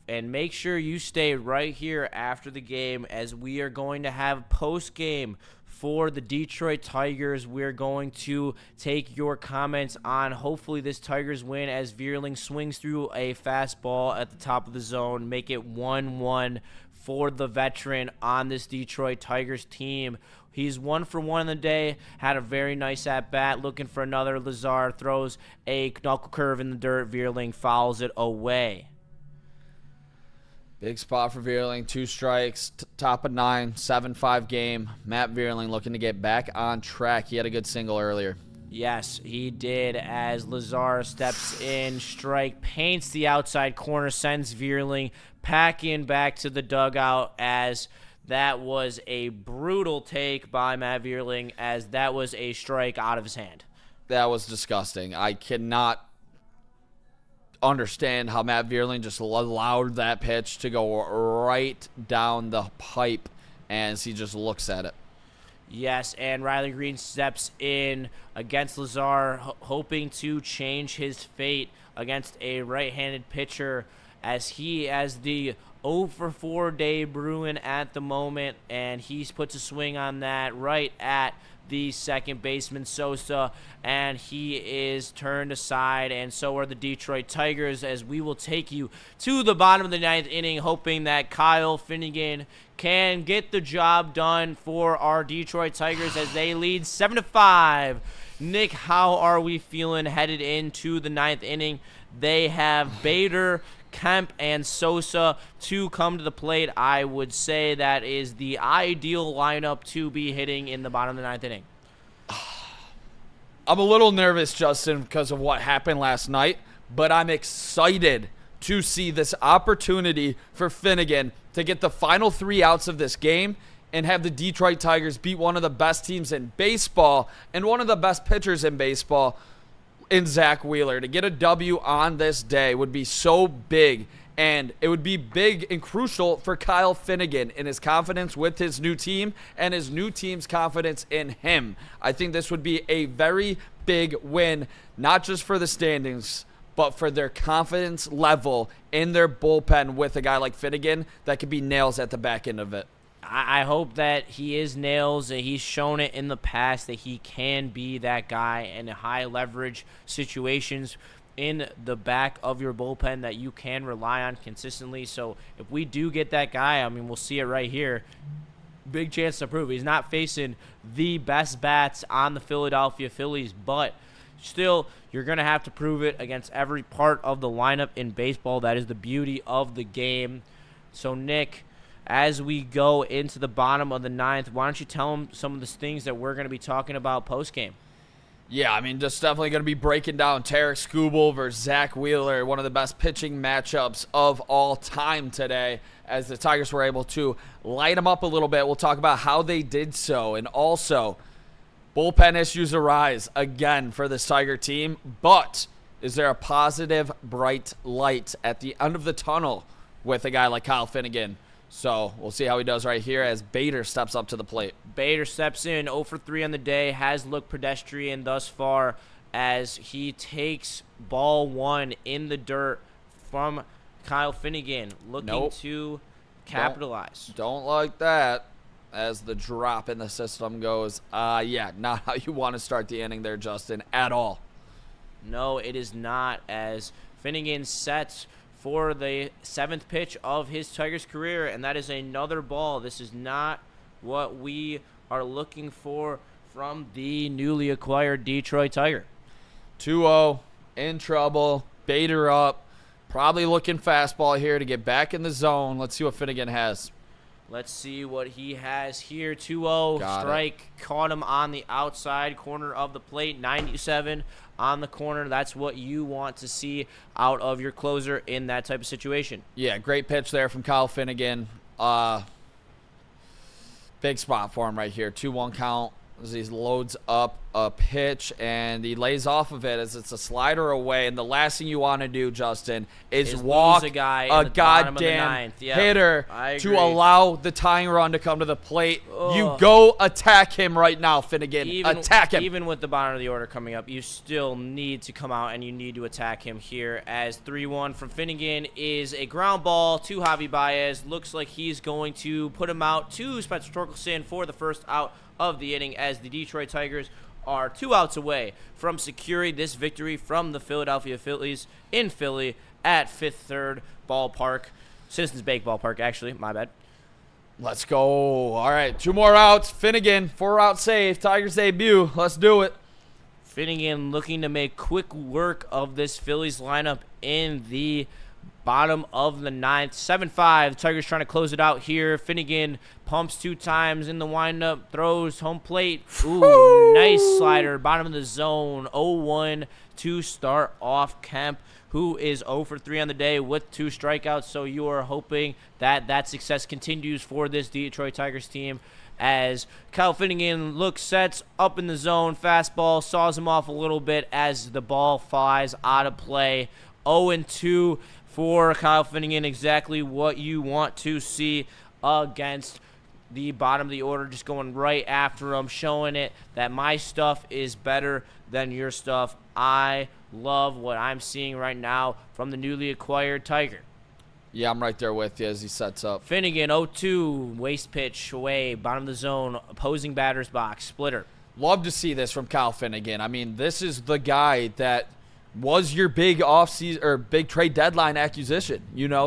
And make sure you stay right here after the game as we are going to have post-game for the Detroit Tigers. We're going to take your comments on hopefully this Tigers win as Vierling swings through a fastball at the top of the zone, make it 1-1 for the veteran on this Detroit Tigers team. He's 1 for 1 in the day, had a very nice at-bat, looking for another. Lazar throws a knuckle curve in the dirt. Vierling fouls it away. Big spot for Vierling, 2 strikes, top of 9, 7-5 game. Matt Vierling looking to get back on track. He had a good single earlier. Yes, he did, as Lazar steps in, strike, paints the outside corner, sends Vierling packing back to the dugout, as that was a brutal take by Matt Vierling, as that was a strike out of his hand. That was disgusting. I cannot understand how Matt Vierling just allowed that pitch to go right down the pipe as he just looks at it. Yes, and Riley Green steps in against Lazar, hoping to change his fate against a right-handed pitcher, as he has the 0-for-4 day Bruin at the moment, and he puts a swing on that right at the second baseman Sosa, and he is turned aside, and so are the Detroit Tigers, as we will take you to the bottom of the ninth inning, hoping that Kyle Finnegan can get the job done for our Detroit Tigers as they lead 7-5. Nick, how are we feeling headed into the ninth inning? They have Bader, Kemp, and Sosa to come to the plate. I would say that is the ideal lineup to be hitting in the bottom of the ninth inning. I'm a little nervous, Justin, because of what happened last night, but I'm excited to see this opportunity for Finnegan to get the final 3 outs of this game and have the Detroit Tigers beat one of the best teams in baseball and one of the best pitchers in baseball in Zach Wheeler. To get a W on this day would be so big, and it would be big and crucial for Kyle Finnegan in his confidence with his new team and his new team's confidence in him. I think this would be a very big win, not just for the standings, but for their confidence level in their bullpen with a guy like Finnegan that could be nails at the back end of it. I hope that he is nails, and he's shown it in the past that he can be that guy in high leverage situations in the back of your bullpen that you can rely on consistently. So if we do get that guy, I mean, we'll see it right here. Big chance to prove. He's not facing the best bats on the Philadelphia Phillies, but still, you're going to have to prove it against every part of the lineup in baseball. That is the beauty of the game. So, Nick, as we go into the bottom of the ninth, why don't you tell them some of the things that we're going to be talking about post-game? Yeah, I mean, just definitely going to be breaking down Tarik Skubal versus Zach Wheeler, one of the best pitching matchups of all time today, as the Tigers were able to light them up a little bit. We'll talk about how they did so, and also bullpen issues arise again for this Tiger team, but is there a positive, bright light at the end of the tunnel with a guy like Kyle Finnegan? So we'll see how he does right here as Bader steps up to the plate. Bader steps in, 0-for-3 on the day, has looked pedestrian thus far as he takes ball 1 in the dirt from Kyle Finnegan, looking to capitalize. Don't like that as the drop in the system goes. Yeah, not how you want to start the inning there, Justin, at all. No, it is not, as Finnegan sets for the 7th pitch of his Tigers career, and that is another ball. This is not what we are looking for from the newly acquired Detroit Tiger. 2-0, in trouble, Bader up, probably looking fastball here to get back in the zone. Let's see what Finnegan has. Let's see what he has here. 2-0 strike. Caught him on the outside corner of the plate. 97 on the corner. That's what you want to see out of your closer in that type of situation. Yeah, great pitch there from Kyle Finnegan. Big spot for him right here. 2-1 count as he loads up a pitch, and he lays off of it as it's a slider away. And the last thing you want to do, Justin, is walk a guy a goddamn hitter to allow the tying run to come to the plate. Ugh. You go attack him right now, Finnegan. Attack him. Even with the bottom of the order coming up, you still need to come out and you need to attack him here, as 3-1 from Finnegan is a ground ball to Javi Baez. Looks like he's going to put him out to Spencer Torkelson for the first out of the inning, as the Detroit Tigers are 2 outs away from securing this victory from the Philadelphia Phillies in Philly at Fifth Third Ballpark. Citizens Bank Ballpark, actually. My bad. Let's go. All right, 2 more outs. Finnegan, 4-out save. Tigers debut. Let's do it. Finnegan looking to make quick work of this Phillies lineup in the Bottom of the ninth, 7-5. Tigers trying to close it out here. Finnegan pumps 2 times in the windup, throws home plate. Ooh, nice slider. Bottom of the zone, 0-1 to start off Kemp, who is 0 for 3 on the day with 2 strikeouts. So you are hoping that that success continues for this Detroit Tigers team, as Kyle Finnegan sets up in the zone. Fastball saws him off a little bit as the ball flies out of play. 0-2 for Kyle Finnegan, exactly what you want to see against the bottom of the order, just going right after him, showing it that my stuff is better than your stuff. I love what I'm seeing right now from the newly acquired Tiger. Yeah, I'm right there with you as he sets up. Finnegan, 0-2, waste pitch away, bottom of the zone, opposing batter's box, splitter. Love to see this from Kyle Finnegan. I mean, this is the guy that was your big offseason or big trade deadline acquisition,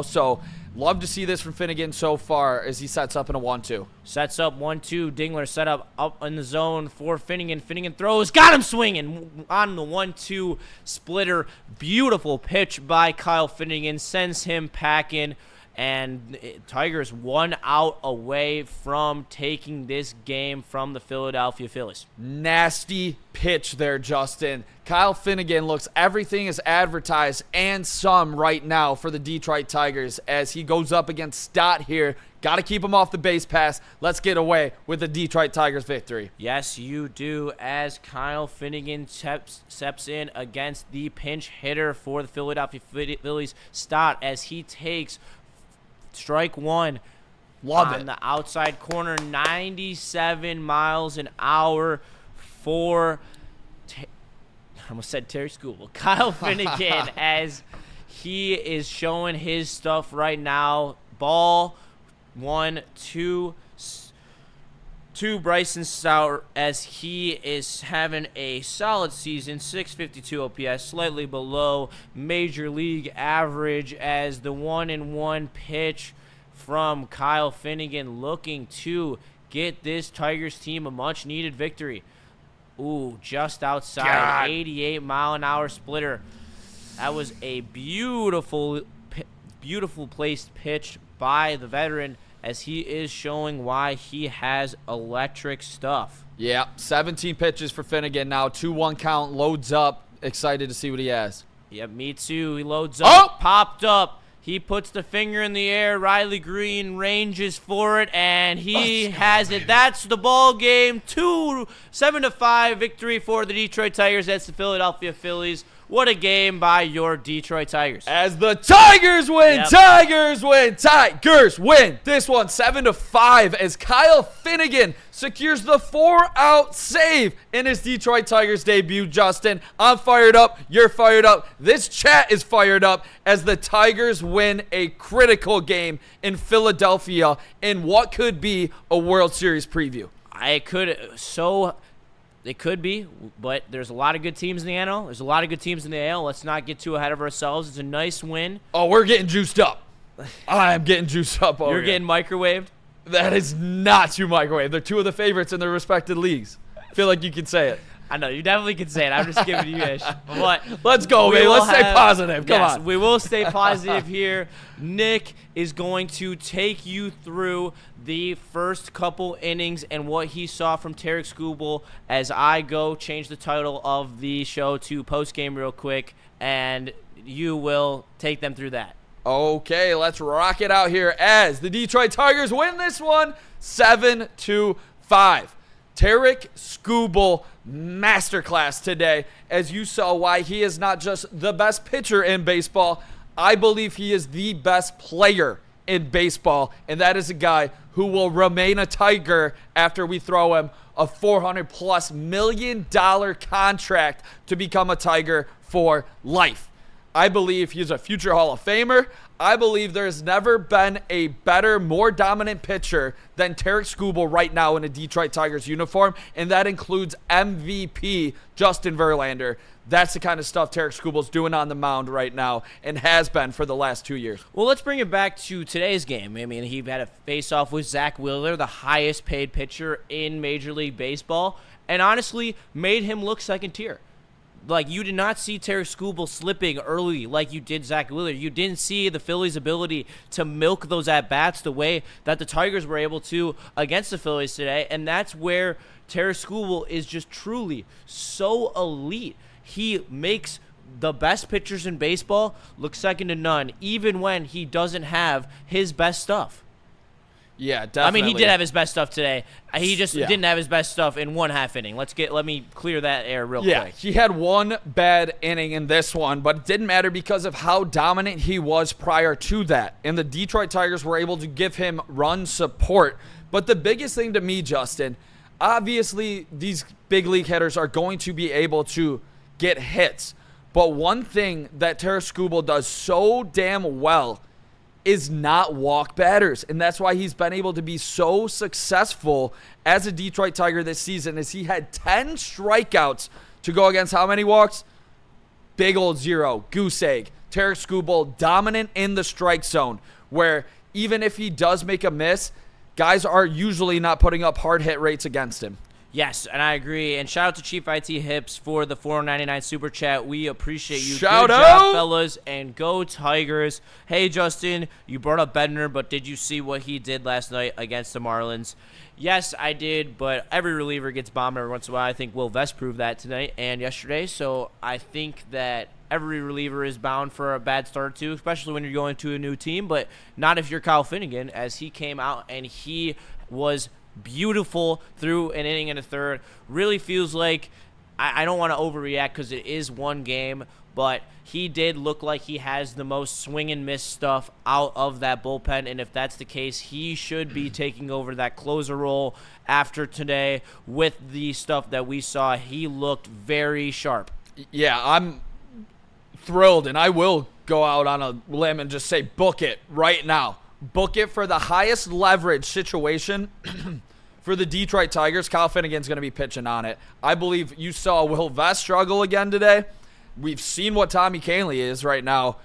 so love to see this from Finnegan so far as he sets up in a 1-2. Sets up 1-2. Dingler set up in the zone for Finnegan. Finnegan throws, got him swinging on the 1-2 splitter. Beautiful pitch by Kyle Finnegan, sends him packing. And Tigers 1 out away from taking this game from the Philadelphia Phillies. Nasty pitch there, Justin. Kyle Finnegan looks everything is advertised and some right now for the Detroit Tigers as he goes up against Stott here. Got to keep him off the base pass. Let's get away with the Detroit Tigers victory. Yes, you do, as Kyle Finnegan steps in against the pinch hitter for the Philadelphia Phillies, Stott, as he takes strike 1. Love on it. The outside corner, 97 miles an hour for, I almost said Terry Skubal, Kyle Finnegan, as he is showing his stuff right now. Ball 1, 2 to Bryson Stout, as he is having a solid season, 652 OPS, slightly below major league average, as the 1-1 pitch from Kyle Finnegan looking to get this Tigers team a much needed victory. Ooh, just outside, 88-mile-an-hour splitter. That was a beautiful placed pitch by the veteran, as he is showing why he has electric stuff. Yeah, 17 pitches for Finnegan now. 2-1 count, loads up. Excited to see what he has. Yep, me too. He loads up, popped up. He puts the finger in the air. Riley Green ranges for it, and he has it. That's the ball game. 7-5 victory for the Detroit Tigers. That's the Philadelphia Phillies. What a game by your Detroit Tigers. As the Tigers win, Tigers win. This one 7-5 as Kyle Finnegan secures the 4-out save in his Detroit Tigers debut. Justin, I'm fired up. You're fired up. This chat is fired up as the Tigers win a critical game in Philadelphia in what could be a World Series preview. It could be, but there's a lot of good teams in the NL. There's a lot of good teams in the AL. Let's not get too ahead of ourselves. It's a nice win. Oh, we're getting juiced up. I am getting juiced up. You're getting microwaved? That is not too microwave. They're two of the favorites in their respective leagues. I feel like you can say it. I know, you definitely can say it. I'm just giving you ish. But let's go, baby. Let's stay positive. Come on. We will stay positive here. Nick is going to take you through the first couple innings and what he saw from Tarik Skubal, as I go change the title of the show to postgame real quick, and you will take them through that. Okay, let's rock it out here as the Detroit Tigers win this one 7-5. Tarik Skubal masterclass today, as you saw why he is not just the best pitcher in baseball. I believe he is the best player in baseball, and that is a guy who will remain a Tiger after we throw him a $400+ million contract to become a Tiger for life. I believe he's a future Hall of Famer. I believe there's never been a better, more dominant pitcher than Tarik Skubal right now in a Detroit Tigers uniform, and that includes MVP Justin Verlander. That's the kind of stuff Tarik Skubal's doing on the mound right now and has been for the last 2 years. Well, let's bring it back to today's game. I mean, he had a face-off with Zach Wheeler, the highest-paid pitcher in Major League Baseball, and honestly made him look second tier. Like, you did not see Tarik Skubal slipping early like you did Zach Wheeler. You didn't see the Phillies' ability to milk those at-bats the way that the Tigers were able to against the Phillies today, and that's where Tarik Skubal is just truly so elite. He makes the best pitchers in baseball look second to none, even when he doesn't have his best stuff. Yeah, definitely. I mean, he did have his best stuff today. He just didn't have his best stuff in one half inning. Let me clear that air real quick. Yeah, he had one bad inning in this one, but it didn't matter because of how dominant he was prior to that. And the Detroit Tigers were able to give him run support. But the biggest thing to me, Justin, obviously these big league hitters are going to be able to get hits. But one thing that Tarik Skubal does so damn well is not walk batters. And that's why he's been able to be so successful as a Detroit Tiger this season, as he had 10 strikeouts to go against how many walks? Big old 0. Goose egg. Tarik Skubal dominant in the strike zone, where even if he does make a miss, guys are usually not putting up hard hit rates against him. Yes, and I agree. And shout out to Chief IT Hips for the $4.99 super chat. We appreciate you. Shout Good out, job, fellas, and go Tigers. Hey, Justin, you brought up Bednar, but did you see what he did last night against the Marlins? Yes, I did, but every reliever gets bombed every once in a while. I think Will Vest proved that tonight and yesterday. So I think that every reliever is bound for a bad start too, especially when you're going to a new team, but not if you're Kyle Finnegan, as he came out and he was beautiful through an inning and a third. Really feels like, I don't want to overreact because it is one game, but he did look like he has the most swing and miss stuff out of that bullpen, and if that's the case, he should be taking over that closer role after today. With the stuff that we saw, he looked very sharp. Yeah, I'm thrilled, and I will go out on a limb and just say book it right now. Book it for the highest leverage situation for the Detroit Tigers. Kyle Finnegan's going to be pitching on it. I believe you saw Will Vest struggle again today. We've seen what Tommy Kahnle is right now.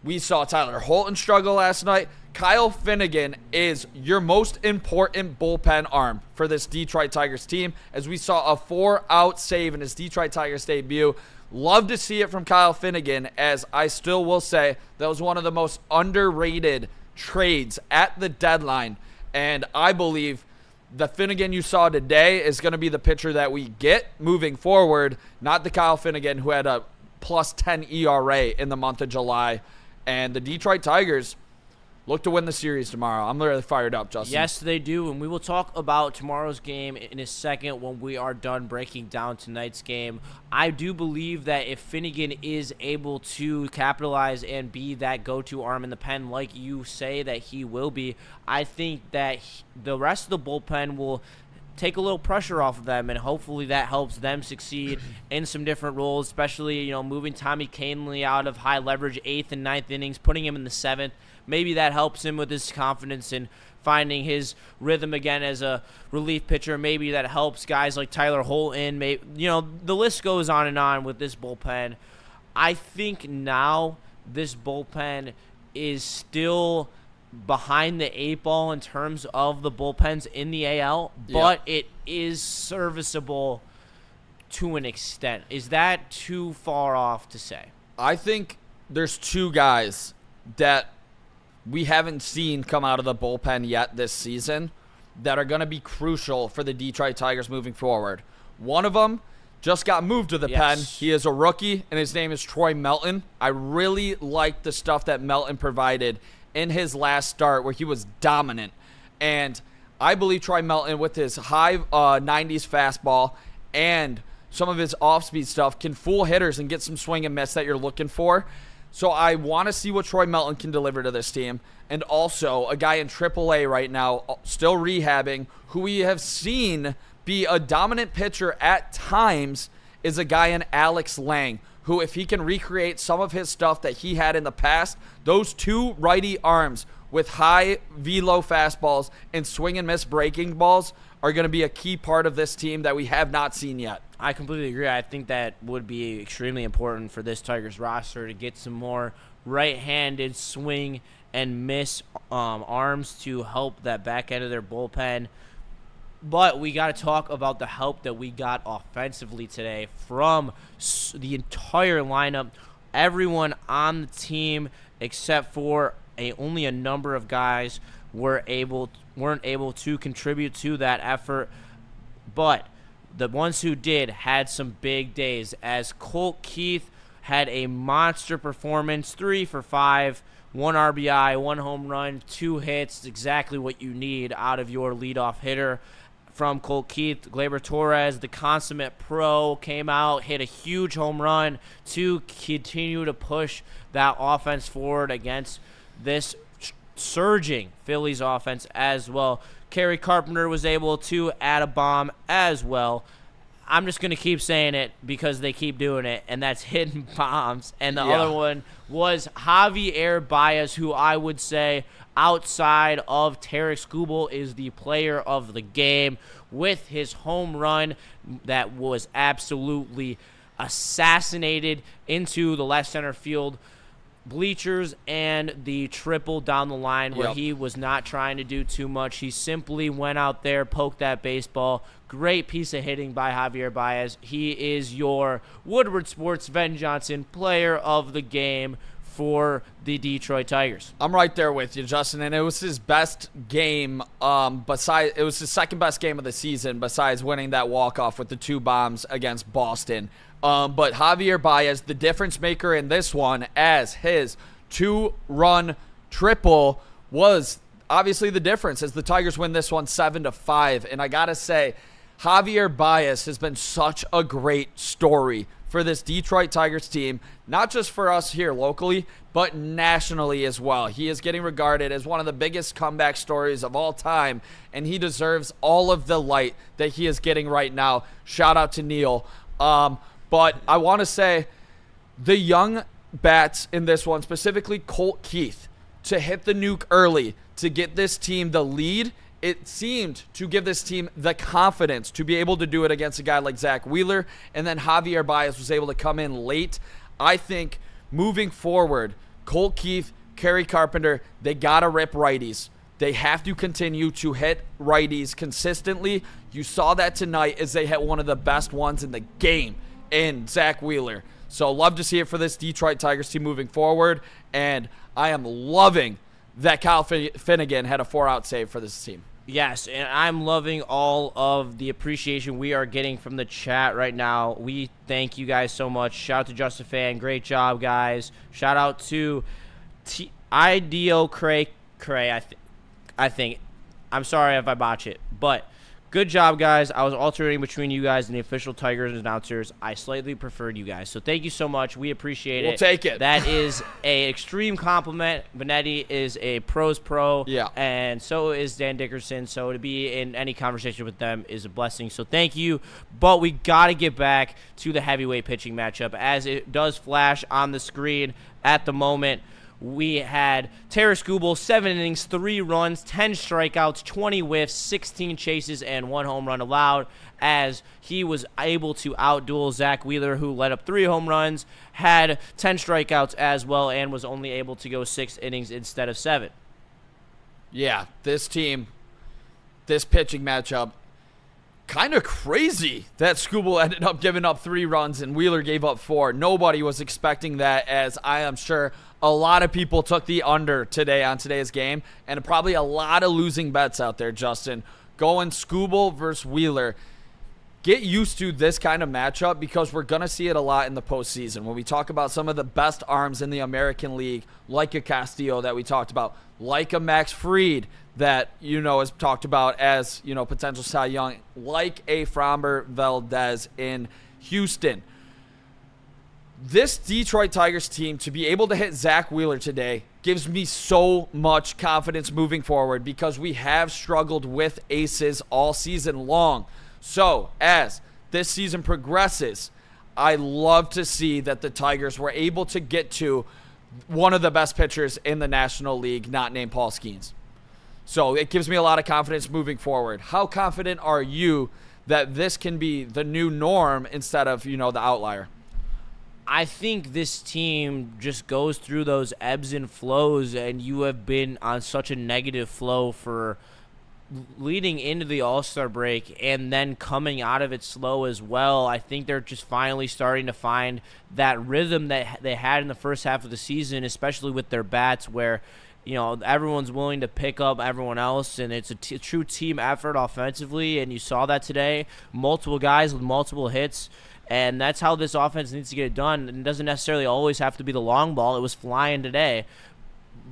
We saw Tyler Holton struggle last night. Kyle Finnegan is your most important bullpen arm for this Detroit Tigers team, as we saw a 4-out save in his Detroit Tigers debut. Love to see it from Kyle Finnegan, as I still will say that was one of the most underrated trades at the deadline, and I believe the Finnegan you saw today is going to be the pitcher that we get moving forward, not the Kyle Finnegan who had a +10 ERA in the month of July. And the Detroit Tigers look to win the series tomorrow. I'm really fired up, Justin. Yes, they do, and we will talk about tomorrow's game in a second when we are done breaking down tonight's game. I do believe that if Finnegan is able to capitalize and be that go-to arm in the pen like you say that he will be, I think that the rest of the bullpen will take a little pressure off of them, and hopefully that helps them succeed in some different roles, especially, moving Tommy Kahnle out of high leverage 8th and 9th innings, putting him in the 7th. Maybe that helps him with his confidence in finding his rhythm again as a relief pitcher. Maybe that helps guys like Tyler Holton. Maybe, the list goes on and on with this bullpen. I think now this bullpen is still behind the 8 ball in terms of the bullpens in the AL, but it is serviceable to an extent. Is that too far off to say? I think there's 2 guys that we haven't seen come out of the bullpen yet this season that are going to be crucial for the Detroit Tigers moving forward. One of them just got moved to the pen. He is a rookie, and his name is Troy Melton. I really like the stuff that Melton provided in his last start, where he was dominant. And I believe Troy Melton, with his high 90s fastball and some of his off-speed stuff, can fool hitters and get some swing and miss that you're looking for. So I want to see what Troy Melton can deliver to this team. And also a guy in AAA right now, still rehabbing, who we have seen be a dominant pitcher at times, is a guy in Alex Lang, who, if he can recreate some of his stuff that he had in the past, those 2 righty arms with high velo fastballs and swing and miss breaking balls are going to be a key part of this team that we have not seen yet. I completely agree. I think that would be extremely important for this Tigers roster to get some more right-handed swing and miss arms to help that back end of their bullpen. But we got to talk about the help that we got offensively today from the entire lineup. Everyone on the team except for only a number of guys weren't able to contribute to that effort. But the ones who did had some big days, as Colt Keith had a monster performance, 3 for 5, 1 RBI, 1 home run, 2 hits, exactly what you need out of your leadoff hitter. From Colt Keith, Gleyber Torres, the consummate pro, came out, hit a huge home run to continue to push that offense forward against this surging Phillies offense as well. Kerry Carpenter was able to add a bomb as well. I'm just going to keep saying it because they keep doing it, and that's hitting bombs. And the other one was Javier Baez, who I would say outside of Tarik Skubal is the player of the game, with his home run that was absolutely assassinated into the left center field bleachers, and the triple down the line where he was not trying to do too much. He simply went out there, poked that baseball. Great piece of hitting by Javier Baez. He is your Woodward Sports Ven Johnson player of the game for the Detroit Tigers. I'm right there with you, Justin, and it was his best game. It was his second best game of the season, besides winning that walk-off with the 2 bombs against Boston. But Javier Baez, the difference maker in this one, as his 2-run triple was obviously the difference, as the Tigers win this one 7-5. And I gotta say, Javier Baez has been such a great story for this Detroit Tigers team, not just for us here locally, but nationally as well. He is getting regarded as one of the biggest comeback stories of all time, and he deserves all of the light that he is getting right now. Shout out to Neil. But I want to say the young bats in this one, specifically Colt Keith, to hit the nuke early, to get this team the lead, it seemed to give this team the confidence to be able to do it against a guy like Zach Wheeler, and then Javier Baez was able to come in late. I think moving forward, Colt Keith, Kerry Carpenter, they got to rip righties. They have to continue to hit righties consistently. You saw that tonight as they hit one of the best ones in the game in Zach Wheeler. So love to see it for this Detroit Tigers team moving forward, and I am loving that Kyle Finnegan had a 4-out save for this team. Yes, and I'm loving all of the appreciation we are getting from the chat right now. We thank you guys so much. Shout out to Justin Fan. Great job, guys. Shout out to IDO Cray, I think. I'm sorry if I botch it, but good job, guys. I was alternating between you guys and the official Tigers announcers. I slightly preferred you guys, so thank you so much. We appreciate it. We'll take it. That is an extreme compliment. Benetti is a pros pro, and so is Dan Dickerson. So to be in any conversation with them is a blessing. So thank you. But we got to get back to the heavyweight pitching matchup, as it does flash on the screen at the moment. We had Tarik Skubal, 7 innings, 3 runs, 10 strikeouts, 20 whiffs, 16 chases, and 1 home run allowed, as he was able to outduel Zach Wheeler, who led up 3 home runs, had 10 strikeouts as well, and was only able to go 6 innings instead of 7. Yeah, this team, this pitching matchup, kind of crazy that Skubal ended up giving up 3 runs and Wheeler gave up 4. Nobody was expecting that, as I am sure a lot of people took the under today on today's game, and probably a lot of losing bets out there, Justin. Going Skubal versus Wheeler. Get used to this kind of matchup, because we're going to see it a lot in the postseason. When we talk about some of the best arms in the American League, like a Castillo that we talked about, like a Max Fried that, is talked about as, potential Cy Young, like a Framber Valdez in Houston. This Detroit Tigers team, to be able to hit Zach Wheeler today, gives me so much confidence moving forward, because we have struggled with aces all season long. So, as this season progresses, I love to see that the Tigers were able to get to one of the best pitchers in the National League, not named Paul Skeens. So, it gives me a lot of confidence moving forward. How confident are you that this can be the new norm instead of, the outlier? I think this team just goes through those ebbs and flows, and you have been on such a negative flow for leading into the All-Star break and then coming out of it slow as well. I think they're just finally starting to find that rhythm that they had in the first half of the season, especially with their bats, where everyone's willing to pick up everyone else, and it's a true team effort offensively, and you saw that today. Multiple guys with multiple hits, and that's how this offense needs to get it done. It doesn't necessarily always have to be the long ball. It was flying today.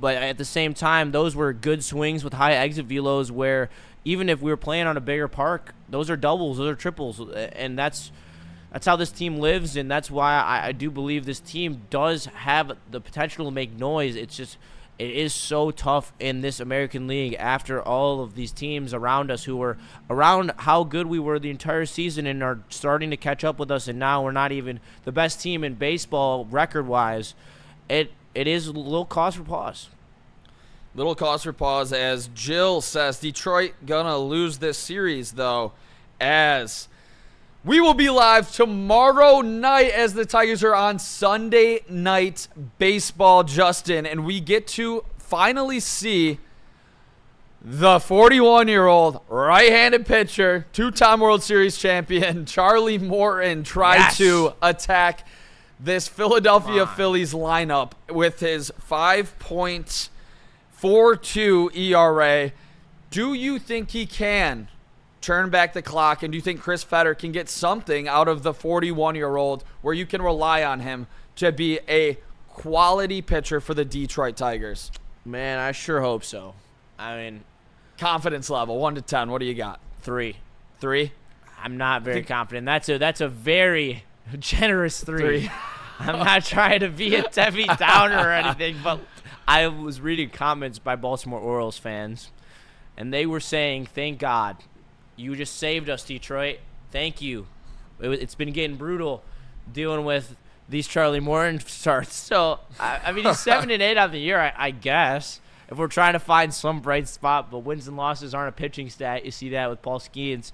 But at the same time, those were good swings with high exit velos where even if we were playing on a bigger park, those are doubles, those are triples. And that's how this team lives, and that's why I do believe this team does have the potential to make noise. It's just it is so tough in this American League after all of these teams around us who were around how good we were the entire season and are starting to catch up with us, and now we're not even the best team in baseball record-wise. It is a little cause for pause. Little cause for pause, as Jill says, Detroit gonna lose this series, though, as we will be live tomorrow night as the Tigers are on Sunday Night Baseball, Justin, and we get to finally see the 41-year-old right-handed pitcher, two-time World Series champion, Charlie Morton, try to attack this Philadelphia Phillies lineup with his 5.42 ERA. Do you think he can turn back the clock, and do you think Chris Fetter can get something out of the 41-year-old where you can rely on him to be a quality pitcher for the Detroit Tigers? Man, I sure hope so. I mean, confidence level, 1 to 10, what do you got? 3. 3? I'm not very confident. That's a very generous 3. I'm not trying to be a Debbie Downer or anything, but I was reading comments by Baltimore Orioles fans, and they were saying, thank God, you just saved us, Detroit. Thank you. It's been getting brutal dealing with these Charlie Morton starts. So, I mean, he's 7-8 on the year, I guess, if we're trying to find some bright spot, but wins and losses aren't a pitching stat. You see that with Paul Skeens.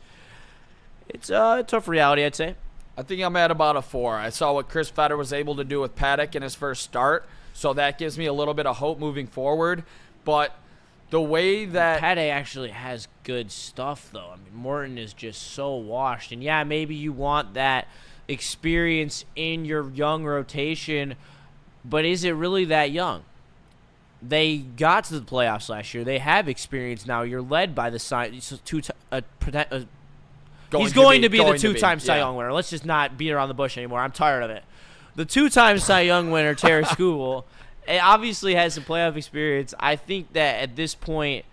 It's a tough reality, I'd say. I think I'm at about a 4. I saw what Chris Fetter was able to do with Paddock in his first start, so that gives me a little bit of hope moving forward. But the way that Paddock actually has good stuff, though. I mean, Morton is just so washed. And, yeah, maybe you want that experience in your young rotation, but is it really that young? They got to the playoffs last year. They have experience now. You're led by the He's going to be the two-time Cy Young winner. Let's just not beat around the bush anymore. I'm tired of it. The two-time Cy Young winner, Tarik Skubal, obviously has some playoff experience. I think that at this point,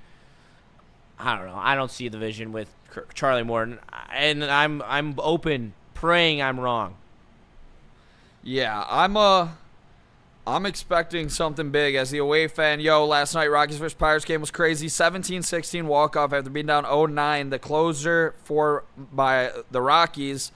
I don't know. I don't see the vision with Charlie Morton, and I'm open, praying I'm wrong. Yeah, I'm expecting something big as the away fan. Last night Rockies vs. Pirates game was crazy. 17-16 walk-off after being down 0-9. The closer by the Rockies,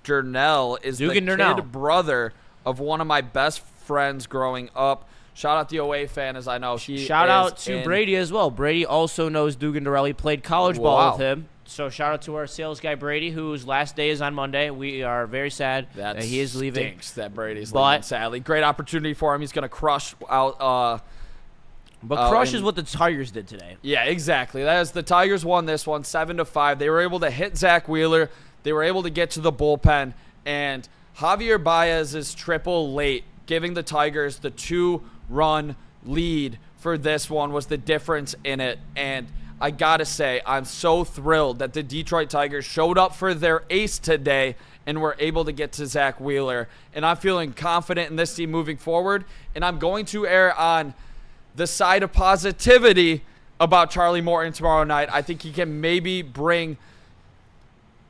Jernell, is the kid brother of one of my best friends growing up. Shout out the away fan, as I know. Shout out to Brady as well. Brady also knows Dugan Durrell. He played college ball with him. So shout out to our sales guy, Brady, whose last day is on Monday. We are very sad that he is leaving. Stinks that Brady's leaving, sadly. Great opportunity for him. He's going to crush out. Crush is what the Tigers did today. Yeah, exactly. The Tigers won this one 7-5. They were able to hit Zach Wheeler. They were able to get to the bullpen. And Javier Baez's triple late, giving the Tigers the 2-run lead for this one, was the difference in it. And I gotta say, I'm so thrilled that the Detroit Tigers showed up for their ace today and were able to get to Zach Wheeler. And I'm feeling confident in this team moving forward. And I'm going to err on the side of positivity about Charlie Morton tomorrow night. I think he can maybe bring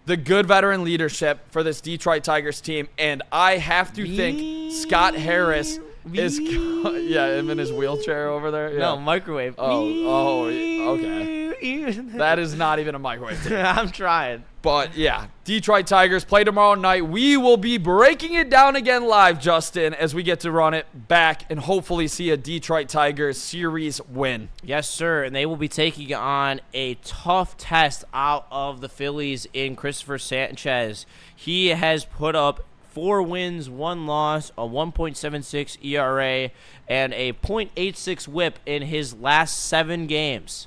the good veteran leadership for this Detroit Tigers team. And I have to think Scott Harris is, him in his wheelchair over there. Yeah. No, microwave. Oh, okay. That is not even a microwave. I'm trying. But yeah, Detroit Tigers play tomorrow night. We will be breaking it down again live, Justin, as we get to run it back and hopefully see a Detroit Tigers series win. Yes, sir. And they will be taking on a tough test out of the Phillies in Christopher Sanchez. He has put up 4 wins, 1 loss, a 1.76 ERA, and a .86 WHIP in his last 7 games.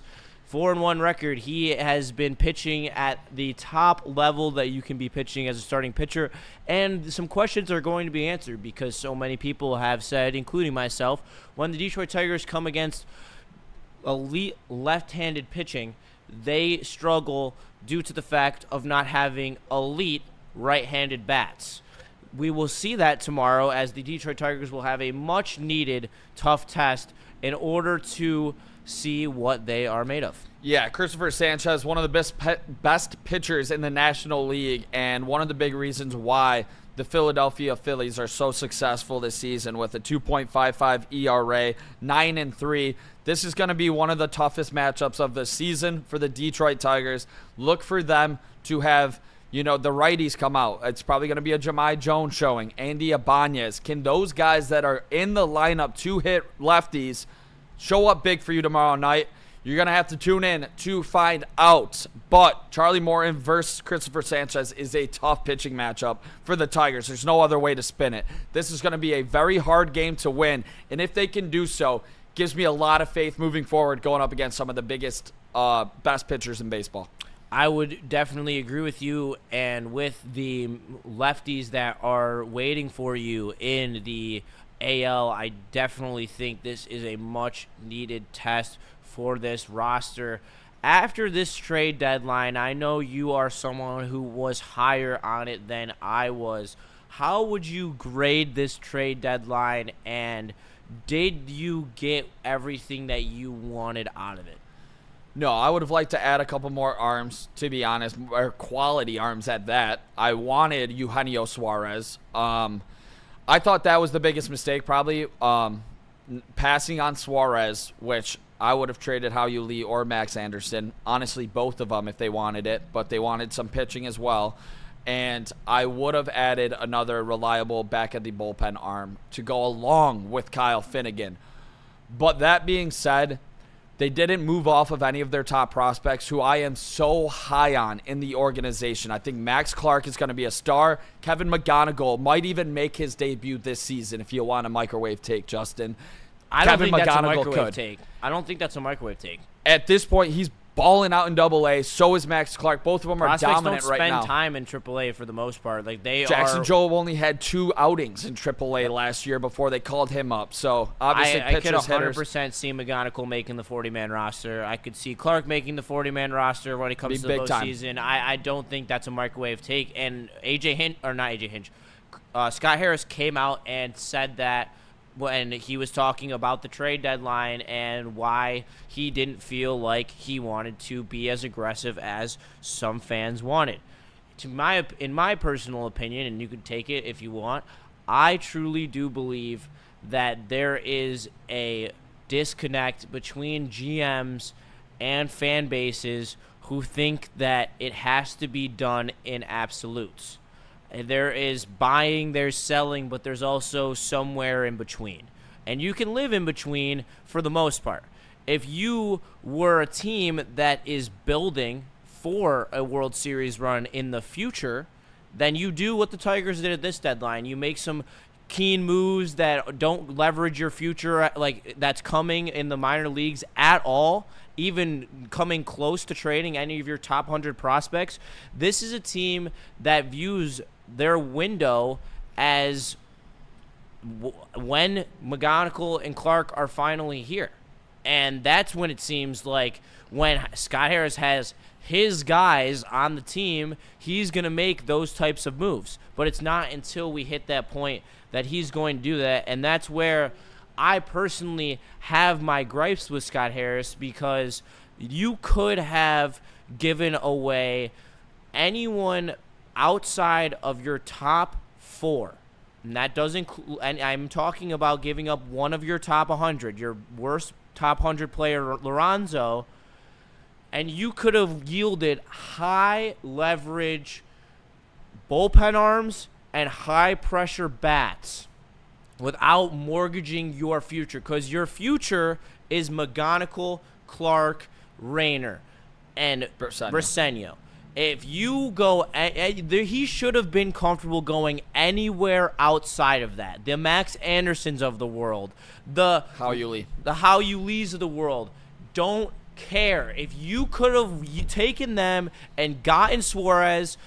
4-1 record. He has been pitching at the top level that you can be pitching as a starting pitcher. And some questions are going to be answered because so many people have said, including myself, when the Detroit Tigers come against elite left-handed pitching, they struggle due to the fact of not having elite right-handed bats. We will see that tomorrow as the Detroit Tigers will have a much-needed tough test in order to see what they are made of. Yeah, Christopher Sanchez, one of the best pitchers in the National League, and one of the big reasons why the Philadelphia Phillies are so successful this season with a 2.55 ERA, 9-3. This is going to be one of the toughest matchups of the season for the Detroit Tigers. Look for them to have, the righties come out. It's probably going to be a Jahmai Jones showing, Andy Ibanez. Can those guys that are in the lineup to hit lefties show up big for you tomorrow night? You're going to have to tune in to find out. But Charlie Morton versus Christopher Sanchez is a tough pitching matchup for the Tigers. There's no other way to spin it. This is going to be a very hard game to win. And if they can do so, gives me a lot of faith moving forward going up against some of the biggest, best pitchers in baseball. I would definitely agree with you, and with the lefties that are waiting for you in the AL, I definitely think this is a much-needed test for this roster. After this trade deadline, I know you are someone who was higher on it than I was. How would you grade this trade deadline, and did you get everything that you wanted out of it? No, I would have liked to add a couple more arms, to be honest, or quality arms at that. I wanted Eugenio Suarez. I thought that was the biggest mistake, probably passing on Suarez, which I would have traded Hao-Yu Lee or Max Anderson. Honestly, both of them if they wanted it, but they wanted some pitching as well. And I would have added another reliable back of the bullpen arm to go along with Kyle Finnegan. But that being said, they didn't move off of any of their top prospects, who I am so high on in the organization. I think Max Clark is going to be a star. Kevin McGonigal might even make his debut this season, if you want a microwave take, Justin. I don't think that's a microwave take. I don't think that's a microwave take. At this point, he's balling out in Double-A. So is Max Clark. Both of them are dominant right now. Prospects don't spend time in Triple-A for the most part. Jackson Jobe only had 2 outings in Triple-A last year before they called him up. So obviously, I could 100% hitters. see McGonigal making the 40-man roster. I could see Clark making the 40-man roster when it comes to the postseason. I don't think that's a microwave take. And Scott Harris came out and said that when he was talking about the trade deadline and why he didn't feel like he wanted to be as aggressive as some fans wanted. In my personal opinion, and you can take it if you want, I truly do believe that there is a disconnect between GMs and fan bases who think that it has to be done in absolutes. There is buying, there's selling, but there's also somewhere in between. And you can live in between for the most part. If you were a team that is building for a World Series run in the future, then you do what the Tigers did at this deadline. You make some keen moves that don't leverage your future, like that's coming in the minor leagues at all, even coming close to trading any of your top 100 prospects. This is a team that views their window as when McGonigal and Clark are finally here. And that's when it seems like when Scott Harris has his guys on the team, he's going to make those types of moves. But it's not until we hit that point that he's going to do that. And that's where I personally have my gripes with Scott Harris, because you could have given away anyone outside of your top 4. And that does include, and I'm talking about giving up one of your top 100, your worst top 100 player, Lorenzo, and you could have yielded high leverage bullpen arms and high pressure bats without mortgaging your future, because your future is McGonigal, Clark, Rayner, and Briseño. If you go, he should have been comfortable going anywhere outside of that. The Max Andersons of the world, the Hao-Yu Lees of the world, don't care. If you could have taken them and gotten Suarez,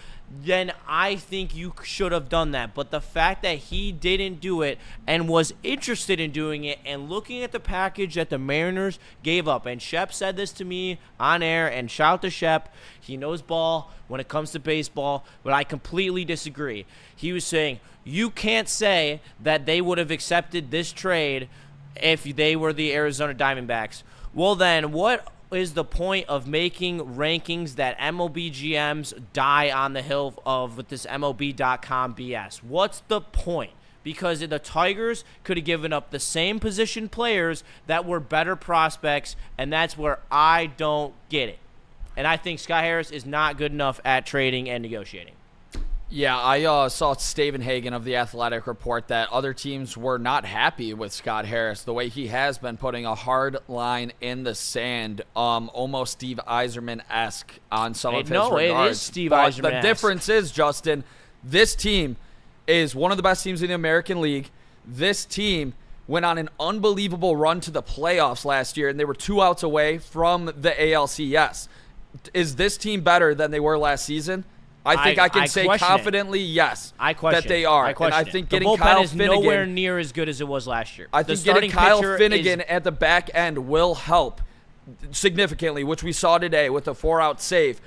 then I think you should have done that. But the fact that he didn't do it and was interested in doing it and looking at the package that the Mariners gave up, and Shep said this to me on air, and shout out to Shep. He knows ball when it comes to baseball, but I completely disagree. He was saying, you can't say that they would have accepted this trade if they were the Arizona Diamondbacks. Well, then what is the point of making rankings that MLB GMs die on the hill of with this MLB.com BS? What's the point? Because the Tigers could have given up the same position players that were better prospects, and that's where I don't get it. And I think Scott Harris is not good enough at trading and negotiating. Yeah, I saw Stephen Hagan of The Athletic report that other teams were not happy with Scott Harris, the way he has been putting a hard line in the sand, almost Steve Yzerman-esque on some of his regards. No, it is Steve But Yzerman-esque. the difference is, Justin, this team is one of the best teams in the American League. This team went on an unbelievable run to the playoffs last year, and they were 2 outs away from the ALCS. Is this team better than they were last season? I think I can say confidently, yes, that they are. And I think getting Kyle Finnegan is nowhere near as good as it was last year. I think getting Kyle Finnegan at the back end will help significantly, which we saw today with a 4-out save.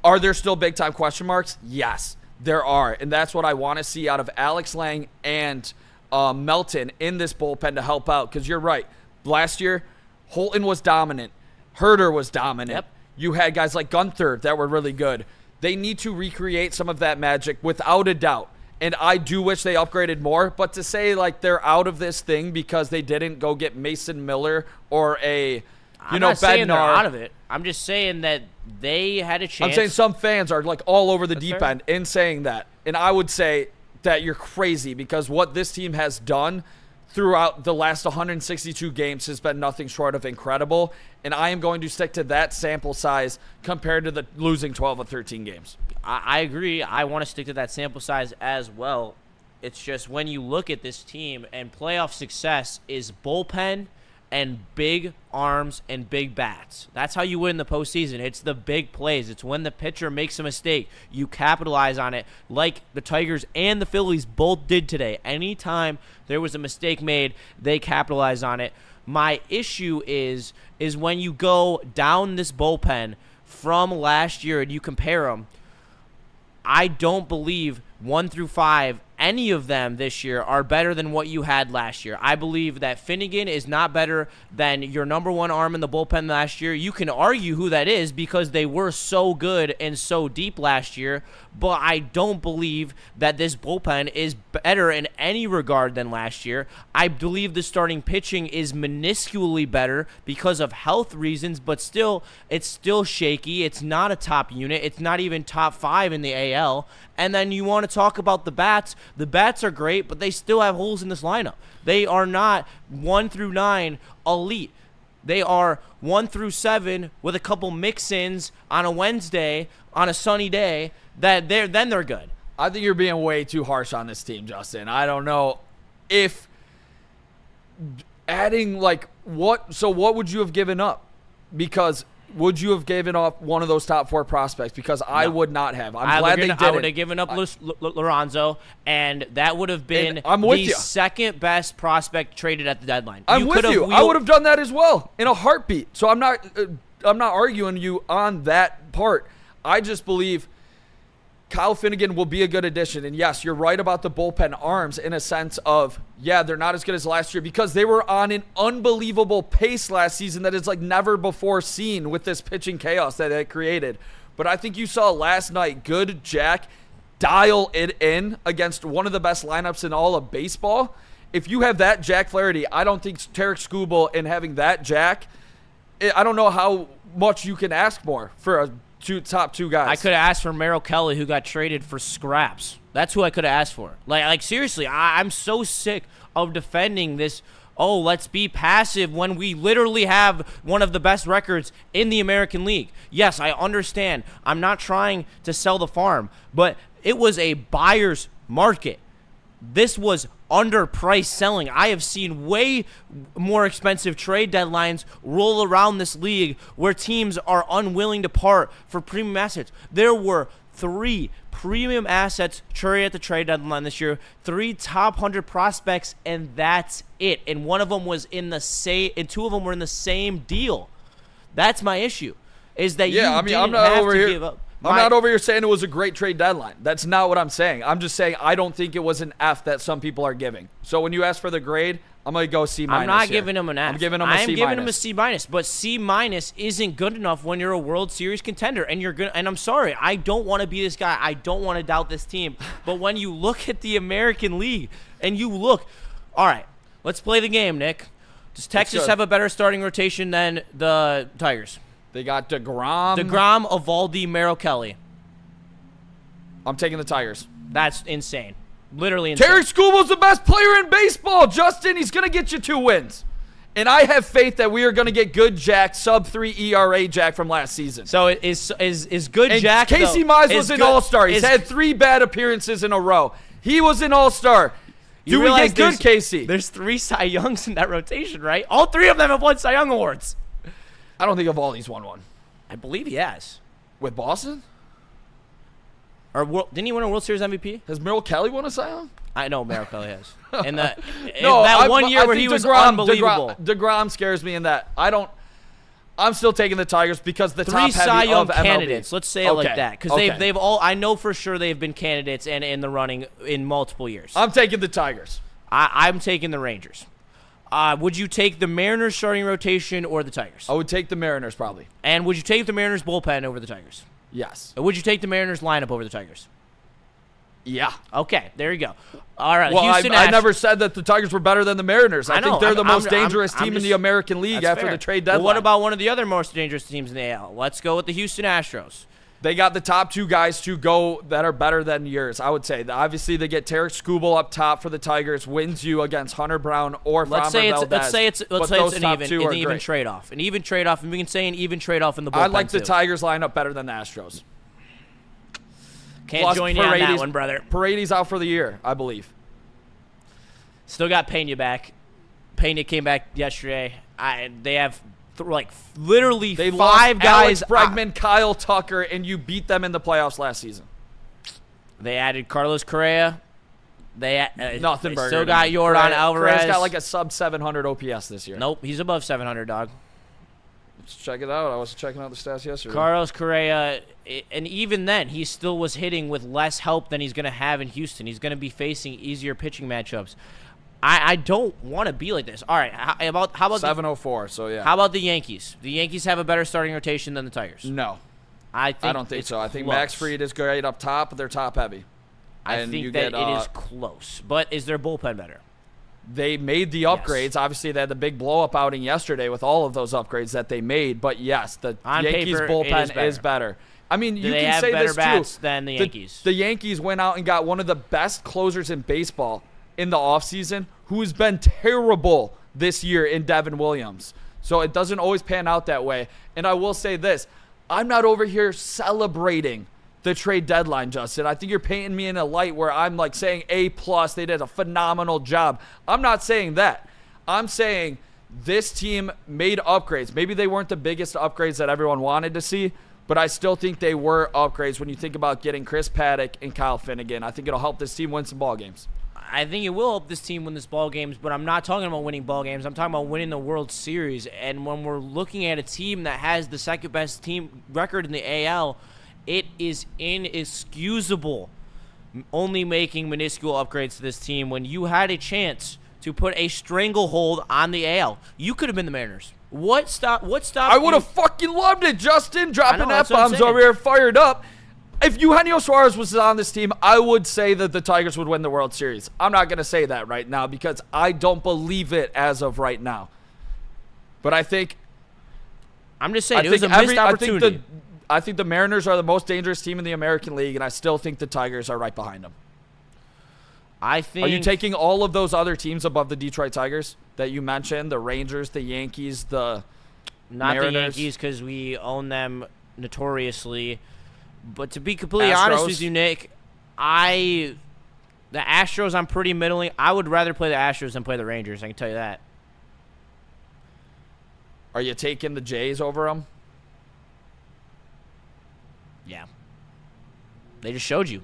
Are there still big-time question marks? Yes, there are. And that's what I want to see out of Alex Lang and Melton in this bullpen to help out. Because you're right. Last year, Holton was dominant. Herter was dominant. Yep. You had guys like Gunther that were really good. They need to recreate some of that magic without a doubt. And I do wish they upgraded more. But to say, like, they're out of this thing because they didn't go get Mason Miller or I'm not saying they're out of it. I'm just saying that they had a chance. I'm saying some fans are, like, all over the deep end in saying that. And I would say that you're crazy because what this team has done throughout the last 162 games has been nothing short of incredible. And I am going to stick to that sample size compared to the losing 12 of 13 games. I agree. I want to stick to that sample size as well. It's just when you look at this team, and playoff success is bullpen and big arms and big bats. That's how you win the postseason. It's the big plays. It's when the pitcher makes a mistake, you capitalize on it, like the Tigers and the Phillies both did today. Anytime there was a mistake made, they capitalize on it. My issue is when you go down this bullpen from last year and you compare them, I don't believe 1 through 5, any of them this year are better than what you had last year. I believe that Finnegan is not better than your number one arm in the bullpen last year. You can argue who that is because they were so good and so deep last year, but I don't believe that this bullpen is better in any regard than last year. I believe the starting pitching is minusculely better because of health reasons, but still, it's still shaky. It's not a top unit. It's not even top 5 in the AL. And then you want to talk about the bats. The bats are great, but they still have holes in this lineup. They are not 1 through 9 elite. They are 1 through 7 with a couple mix-ins on a Wednesday, on a sunny day, then they're good. I think you're being way too harsh on this team, Justin. I don't know if adding, like, what would you have given up? Because would you have given up one of those top 4 prospects? Because I would not have. I'm glad they didn't. I would have given up Lorenzo, and that would have been the second best prospect traded at the deadline. I'm with you. I would have done that as well in a heartbeat. So I'm not arguing you on that part. I just believe Kyle Finnegan will be a good addition. And yes, you're right about the bullpen arms in a sense of, yeah, they're not as good as last year because they were on an unbelievable pace last season that is like never before seen with this pitching chaos that it created. But I think you saw last night good Jack dial it in against one of the best lineups in all of baseball. If you have that Jack Flaherty, I don't think Tarik Skubal and having that Jack, I don't know how much you can ask more for a top 2 guys. I could have asked for Merrill Kelly, who got traded for scraps. That's who I could have asked for. Like seriously, I'm so sick of defending this, oh, let's be passive when we literally have one of the best records in the American League. Yes, I understand. I'm not trying to sell the farm, but it was a buyer's market. This was underpriced selling. I have seen way more expensive trade deadlines roll around this league where teams are unwilling to part for premium assets. There were 3 premium assets traded at the trade deadline this year, 3 top 100 prospects, and that's it. And one of them was in the same, and 2 of them were in the same deal. That's my issue, is that you didn't have to give up. I'm not over here saying it was a great trade deadline. That's not what I'm saying. I'm just saying I don't think it was an F that some people are giving. So when you ask for the grade, I'm going to go C-. I'm not giving him an F. I'm giving him a C-. I'm giving him a C-, but C- isn't good enough when you're a World Series contender. And and I'm sorry, I don't want to be this guy. I don't want to doubt this team. But when you look at the American League and you look, all right, let's play the game, Nick. Does Texas have a better starting rotation than the Tigers? They got DeGrom, Evaldi, Merrill Kelly. I'm taking the Tigers. That's insane. Literally insane. Tarik Skubal's the best player in baseball, Justin. He's going to get you 2 wins. And I have faith that we are going to get good Jack, sub-3 ERA Jack from last season. So is good and Jack, Casey Mize was an all-star. He's had 3 bad appearances in a row. He was an all-star. Do we get good Casey? There's 3 Cy Youngs in that rotation, right? All 3 of them have won Cy Young awards. I don't think Evaldi's won one. I believe he has. With Boston? Or didn't he win a World Series MVP? Has Merrill Kelly won a Cy Young? I know Merrill Kelly has. In that I one year where he was unbelievable. DeGrom scares me in that. I'm still taking the Tigers because the 3 top Cy heavy Young of MLB. candidates. Let's say it like that, because they've all. I know for sure they've been candidates and in the running in multiple years. I'm taking the Tigers. I'm taking the Rangers. Would you take the Mariners starting rotation or the Tigers? I would take the Mariners probably. And would you take the Mariners bullpen over the Tigers? Yes. Or would you take the Mariners lineup over the Tigers? Yeah. Okay, there you go. All right. Well, I never said that the Tigers were better than the Mariners. I think they're the most dangerous team in the American League after the trade deadline. Well, what about one of the other most dangerous teams in the AL? Let's go with the Houston Astros. They got the top 2 guys to go that are better than yours, I would say. Obviously, they get Tarik Skubal up top for the Tigers, wins you against Hunter Brown or Framber Valdez. Let's say it's an even trade-off. An even trade-off, and we can say an even trade-off in the bullpen, I like the Tigers lineup better than the Astros. Can't join you on that one, brother. Paredes out for the year, I believe. Still got Pena back. Pena came back yesterday. They have literally they 5 guys. Alex Bregman, Kyle Tucker, and you beat them in the playoffs last season. They added Carlos Correa. Nothing. They still got Yordan Alvarez. Correa's got like a sub-700 OPS this year. Nope, he's above 700, dog. Let's check it out. I was checking out the stats yesterday. Carlos Correa, and even then, he still was hitting with less help than he's going to have in Houston. He's going to be facing easier pitching matchups. I don't want to be like this. All right, how about 704? So yeah. How about the Yankees? The Yankees have a better starting rotation than the Tigers. No, I don't think so. I think Max Fried is great up top, but they're top heavy. I think that it is close. But is their bullpen better? They made the upgrades. Yes. Obviously, they had the big blow-up outing yesterday with all of those upgrades that they made. But yes, the Yankees bullpen is better. I mean, you can say this too. They have better bats than the Yankees. The Yankees went out and got one of the best closers in baseball in the offseason, who's been terrible this year in Devin Williams. So it doesn't always pan out that way. And I will say this. I'm not over here celebrating the trade deadline, Justin. I think you're painting me in a light where I'm like saying A+, they did a phenomenal job. I'm not saying that. I'm saying this team made upgrades. Maybe they weren't the biggest upgrades that everyone wanted to see, but I still think they were upgrades when you think about getting Chris Paddock and Kyle Finnegan. I think it'll help this team win some ball games. I think it will help this team win this ball games, but I'm not talking about winning ball games. I'm talking about winning the World Series. And when we're looking at a team that has the second best team record in the AL, it is inexcusable only making minuscule upgrades to this team when you had a chance to put a stranglehold on the AL. You could have been the Mariners. What stopped? I would have fucking loved it, Justin. Dropping F-bombs over here, fired up. If Eugenio Suarez was on this team, I would say that the Tigers would win the World Series. I'm not going to say that right now because I don't believe it as of right now. But I think... I'm just saying, it was a missed opportunity. I think the Mariners are the most dangerous team in the American League, and I still think the Tigers are right behind them. Are you taking all of those other teams above the Detroit Tigers that you mentioned? The Rangers, the Yankees, the Mariners? The Yankees because we own them notoriously. But to be completely honest with you, Nick, I The Astros, I'm pretty middling. I would rather play the Astros than play the Rangers. I can tell you that. Are you taking the Jays over them? Yeah. They just showed you.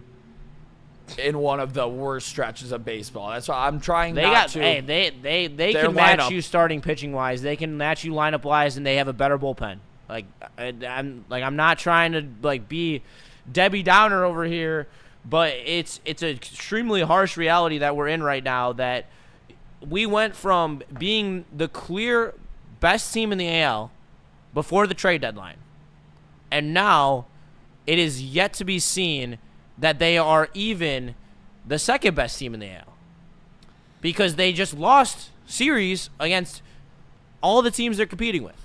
In one of the worst stretches of baseball. That's why I'm trying They can match you starting pitching wise. They can match you lineup wise, and they have a better bullpen. I'm not trying to be Debbie Downer over here, but it's an extremely harsh reality that we're in right now, that we went from being the clear best team in the AL before the trade deadline, and now it is yet to be seen that they are even the second best team in the AL, because they just lost series against all the teams they're competing with.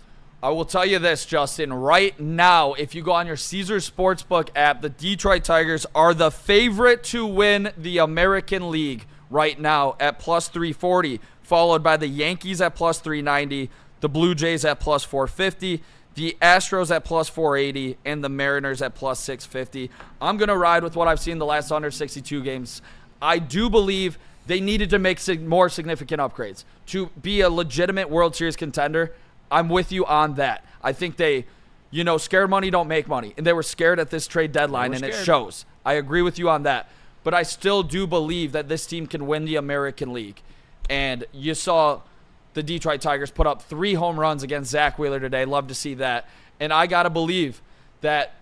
I will tell you this, Justin. Right now, if you go on your Caesars Sportsbook app, the Detroit Tigers are the favorite to win the American League right now at plus 340, followed by the Yankees at plus 390, the Blue Jays at plus 450, the Astros at plus 480, and the Mariners at plus 650. I'm going to ride with what I've seen the last 162 games. I do believe they needed to make more significant upgrades to be a legitimate World Series contender. I'm with you on that. I think they, scared money don't make money. And they were scared at this trade deadline, and it shows. I agree with you on that. But I still do believe that this team can win the American League. And you saw the Detroit Tigers put up 3 home runs against Zach Wheeler today. Love to see that. And I got to believe that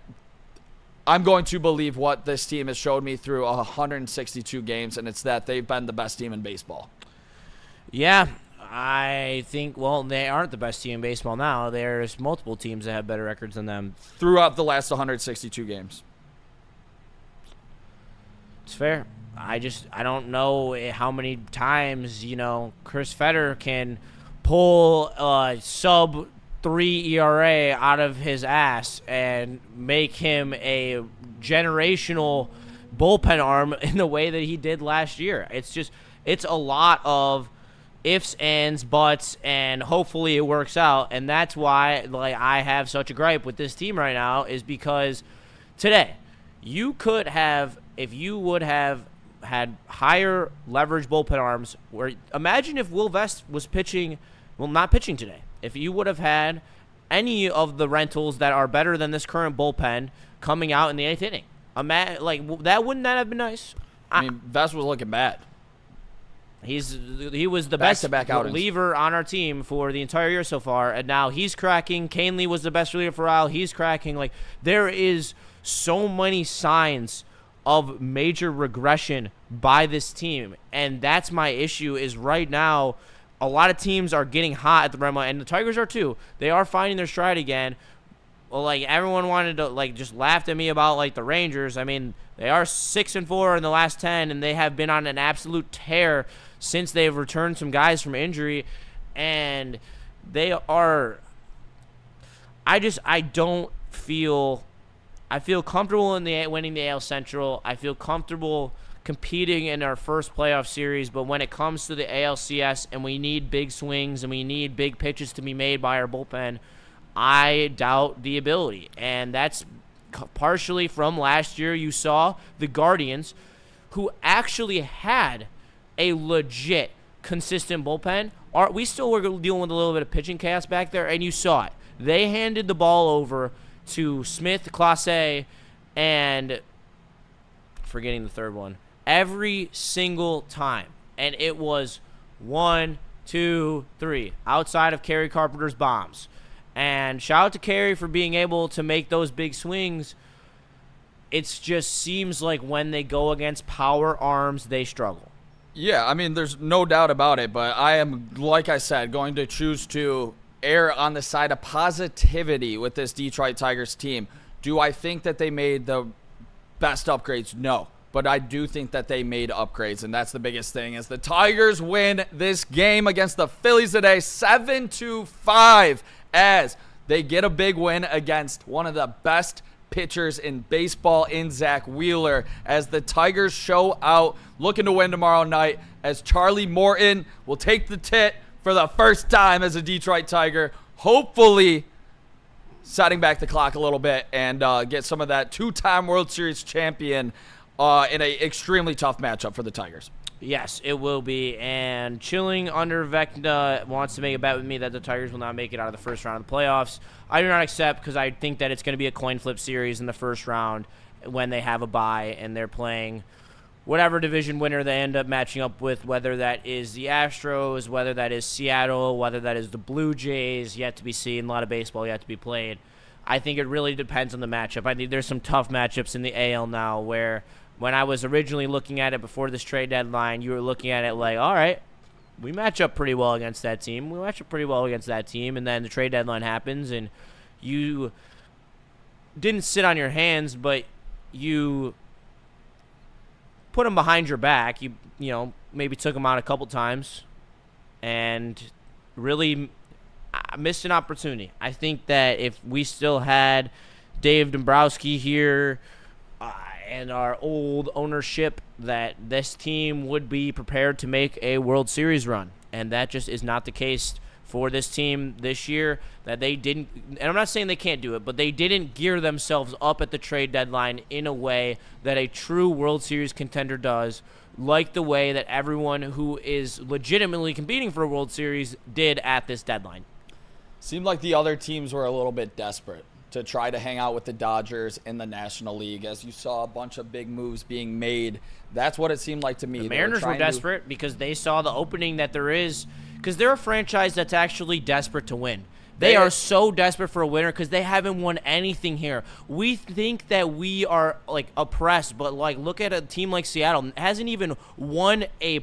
I'm going to believe what this team has showed me through 162 games, and it's that they've been the best team in baseball. Yeah, I think, they aren't the best team in baseball now. There's multiple teams that have better records than them. Throughout the last 162 games. It's fair. I don't know how many times, Chris Fetter can pull a sub 3 ERA out of his ass and make him a generational bullpen arm in the way that he did last year. It's a lot of ifs, ands, buts, and hopefully it works out. And that's why I have such a gripe with this team right now, is because today you could have, if you would have had higher leverage bullpen arms, where imagine if Will Vest was pitching, not pitching today. If you would have had any of the rentals that are better than this current bullpen coming out in the 8th inning, wouldn't that have been nice? I mean, Vest was looking bad. He was the best reliever on our team for the entire year so far, and now he's cracking. Canely was the best reliever for a while. He's cracking. There is so many signs of major regression by this team, and that's my issue. Is right now a lot of teams are getting hot at the rim, and the Tigers are too. They are finding their stride again. Well, everyone wanted to just laughed at me about the Rangers. I mean, they are 6-4 in the last 10, and they have been on an absolute tear since they've returned some guys from injury, and they are. I feel comfortable in winning the AL Central. I feel comfortable competing in our first playoff series, but when it comes to the ALCS and we need big swings and we need big pitches to be made by our bullpen, I doubt the ability. And that's partially from last year. You saw the Guardians, who actually had a legit consistent bullpen. We still were dealing with a little bit of pitching chaos back there, and you saw it. They handed the ball over to Smith, Clase, and forgetting the third one, every single time. And it was 1, 2, 3, outside of Kerry Carpenter's bombs. And shout out to Kerry for being able to make those big swings. It just seems like when they go against power arms, they struggle. Yeah, I mean, there's no doubt about it, but I am, like I said, going to choose to err on the side of positivity with this Detroit Tigers team. Do I think that they made the best upgrades? No, but I do think that they made upgrades, and that's the biggest thing. Is the Tigers win this game against the Phillies today 7-5, as they get a big win against one of the best pitchers in baseball in Zach Wheeler, as the Tigers show out, looking to win tomorrow night, as Charlie Morton will take the tit for the first time as a Detroit Tiger, hopefully setting back the clock a little bit and get some of that 2-time World Series champion in an extremely tough matchup for the Tigers. Yes, it will be. And Chilling Under Vecna wants to make a bet with me that the Tigers will not make it out of the first round of the playoffs. I do not accept, because I think that it's going to be a coin flip series in the first round when they have a bye and they're playing whatever division winner they end up matching up with, whether that is the Astros, whether that is Seattle, whether that is the Blue Jays, yet to be seen. A lot of baseball yet to be played. I think it really depends on the matchup. I think there's some tough matchups in the AL now where when I was originally looking at it before this trade deadline, you were looking at it like, all right, we match up pretty well against that team. We match up pretty well against that team. And then the trade deadline happens, and you didn't sit on your hands, but you put them behind your back. You know, maybe took them out a couple times and really missed an opportunity. I think that if we still had Dave Dombrowski here and our old ownership, that this team would be prepared to make a World Series run. And that just is not the case for this team this year. That they didn't, and I'm not saying they can't do it, but they didn't gear themselves up at the trade deadline in a way that a true World Series contender does, like the way that everyone who is legitimately competing for a World Series did at this deadline. Seemed like the other teams were a little bit desperate to try to hang out with the Dodgers in the National League. As you saw a bunch of big moves being made, that's what it seemed like to me. The Mariners were desperate because they saw the opening that there is, because they're a franchise that's actually desperate to win. They are so desperate for a winner because they haven't won anything here. We think that we are like oppressed, but like look at a team like Seattle. Hasn't even won a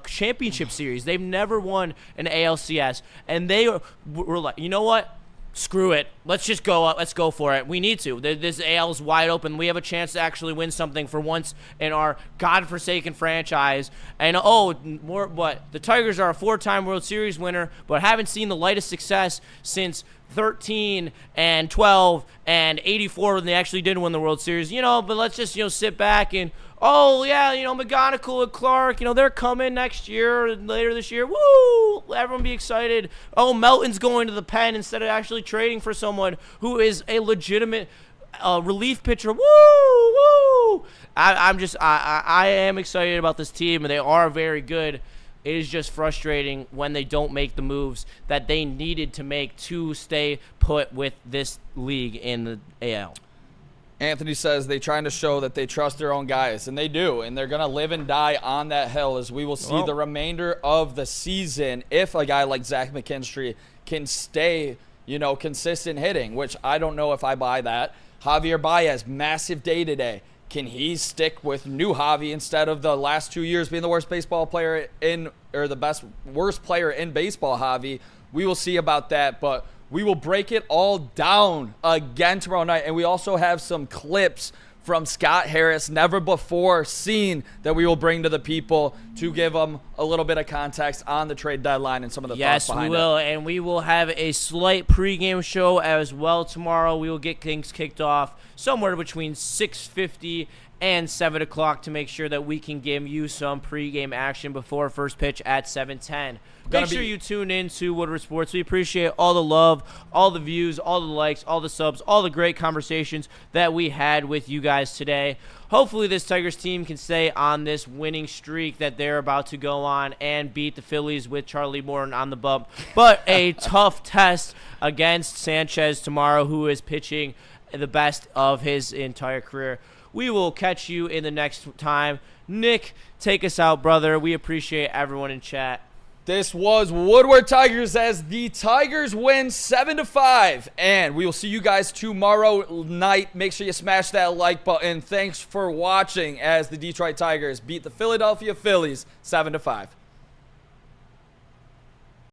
championship series. They've never won an ALCS, and they were like, you know what? Screw it. Let's just go up. Let's go for it. We need to. This AL is wide open. We have a chance to actually win something for once in our godforsaken franchise. And but the Tigers are a 4-time World Series winner, but haven't seen the lightest success since 13 and 12 and 84 when they actually did win the World Series. But let's just sit back and McGonigal and Clark, they're coming next year, later this year. Woo! Everyone be excited. Oh, Melton's going to the pen instead of actually trading for someone who is a legitimate relief pitcher. Woo! Woo! I am excited about this team, and they are very good. It is just frustrating when they don't make the moves that they needed to make to stay put with this league in the AL. Anthony says they're trying to show that they trust their own guys, and they do, and they're going to live and die on that hill as we will see the remainder of the season if a guy like Zach McKinstry can stay, consistent hitting, which I don't know if I buy that. Javier Baez, massive day today. Can he stick with new Javi instead of the last 2 years being the worst player in baseball, Javi? We will see about that, but we will break it all down again tomorrow night. And we also have some clips from Scott Harris, never before seen, that we will bring to the people to give them a little bit of context on the trade deadline and some of the thoughts behind it. Yes, we will. And we will have a slight pregame show as well tomorrow. We will get things kicked off somewhere between 6:50 and 7 o'clock to make sure that we can give you some pregame action before first pitch at 7:10. Make sure you tune in to Woodward Sports. We appreciate all the love, all the views, all the likes, all the subs, all the great conversations that we had with you guys today. Hopefully this Tigers team can stay on this winning streak that they're about to go on and beat the Phillies with Charlie Morton on the bump. But a tough test against Sanchez tomorrow, who is pitching the best of his entire career. We will catch you in the next time. Nick, take us out, brother. We appreciate everyone in chat. This was Woodward Tigers as the Tigers win 7-5. And we will see you guys tomorrow night. Make sure you smash that like button. Thanks for watching as the Detroit Tigers beat the Philadelphia Phillies 7-5.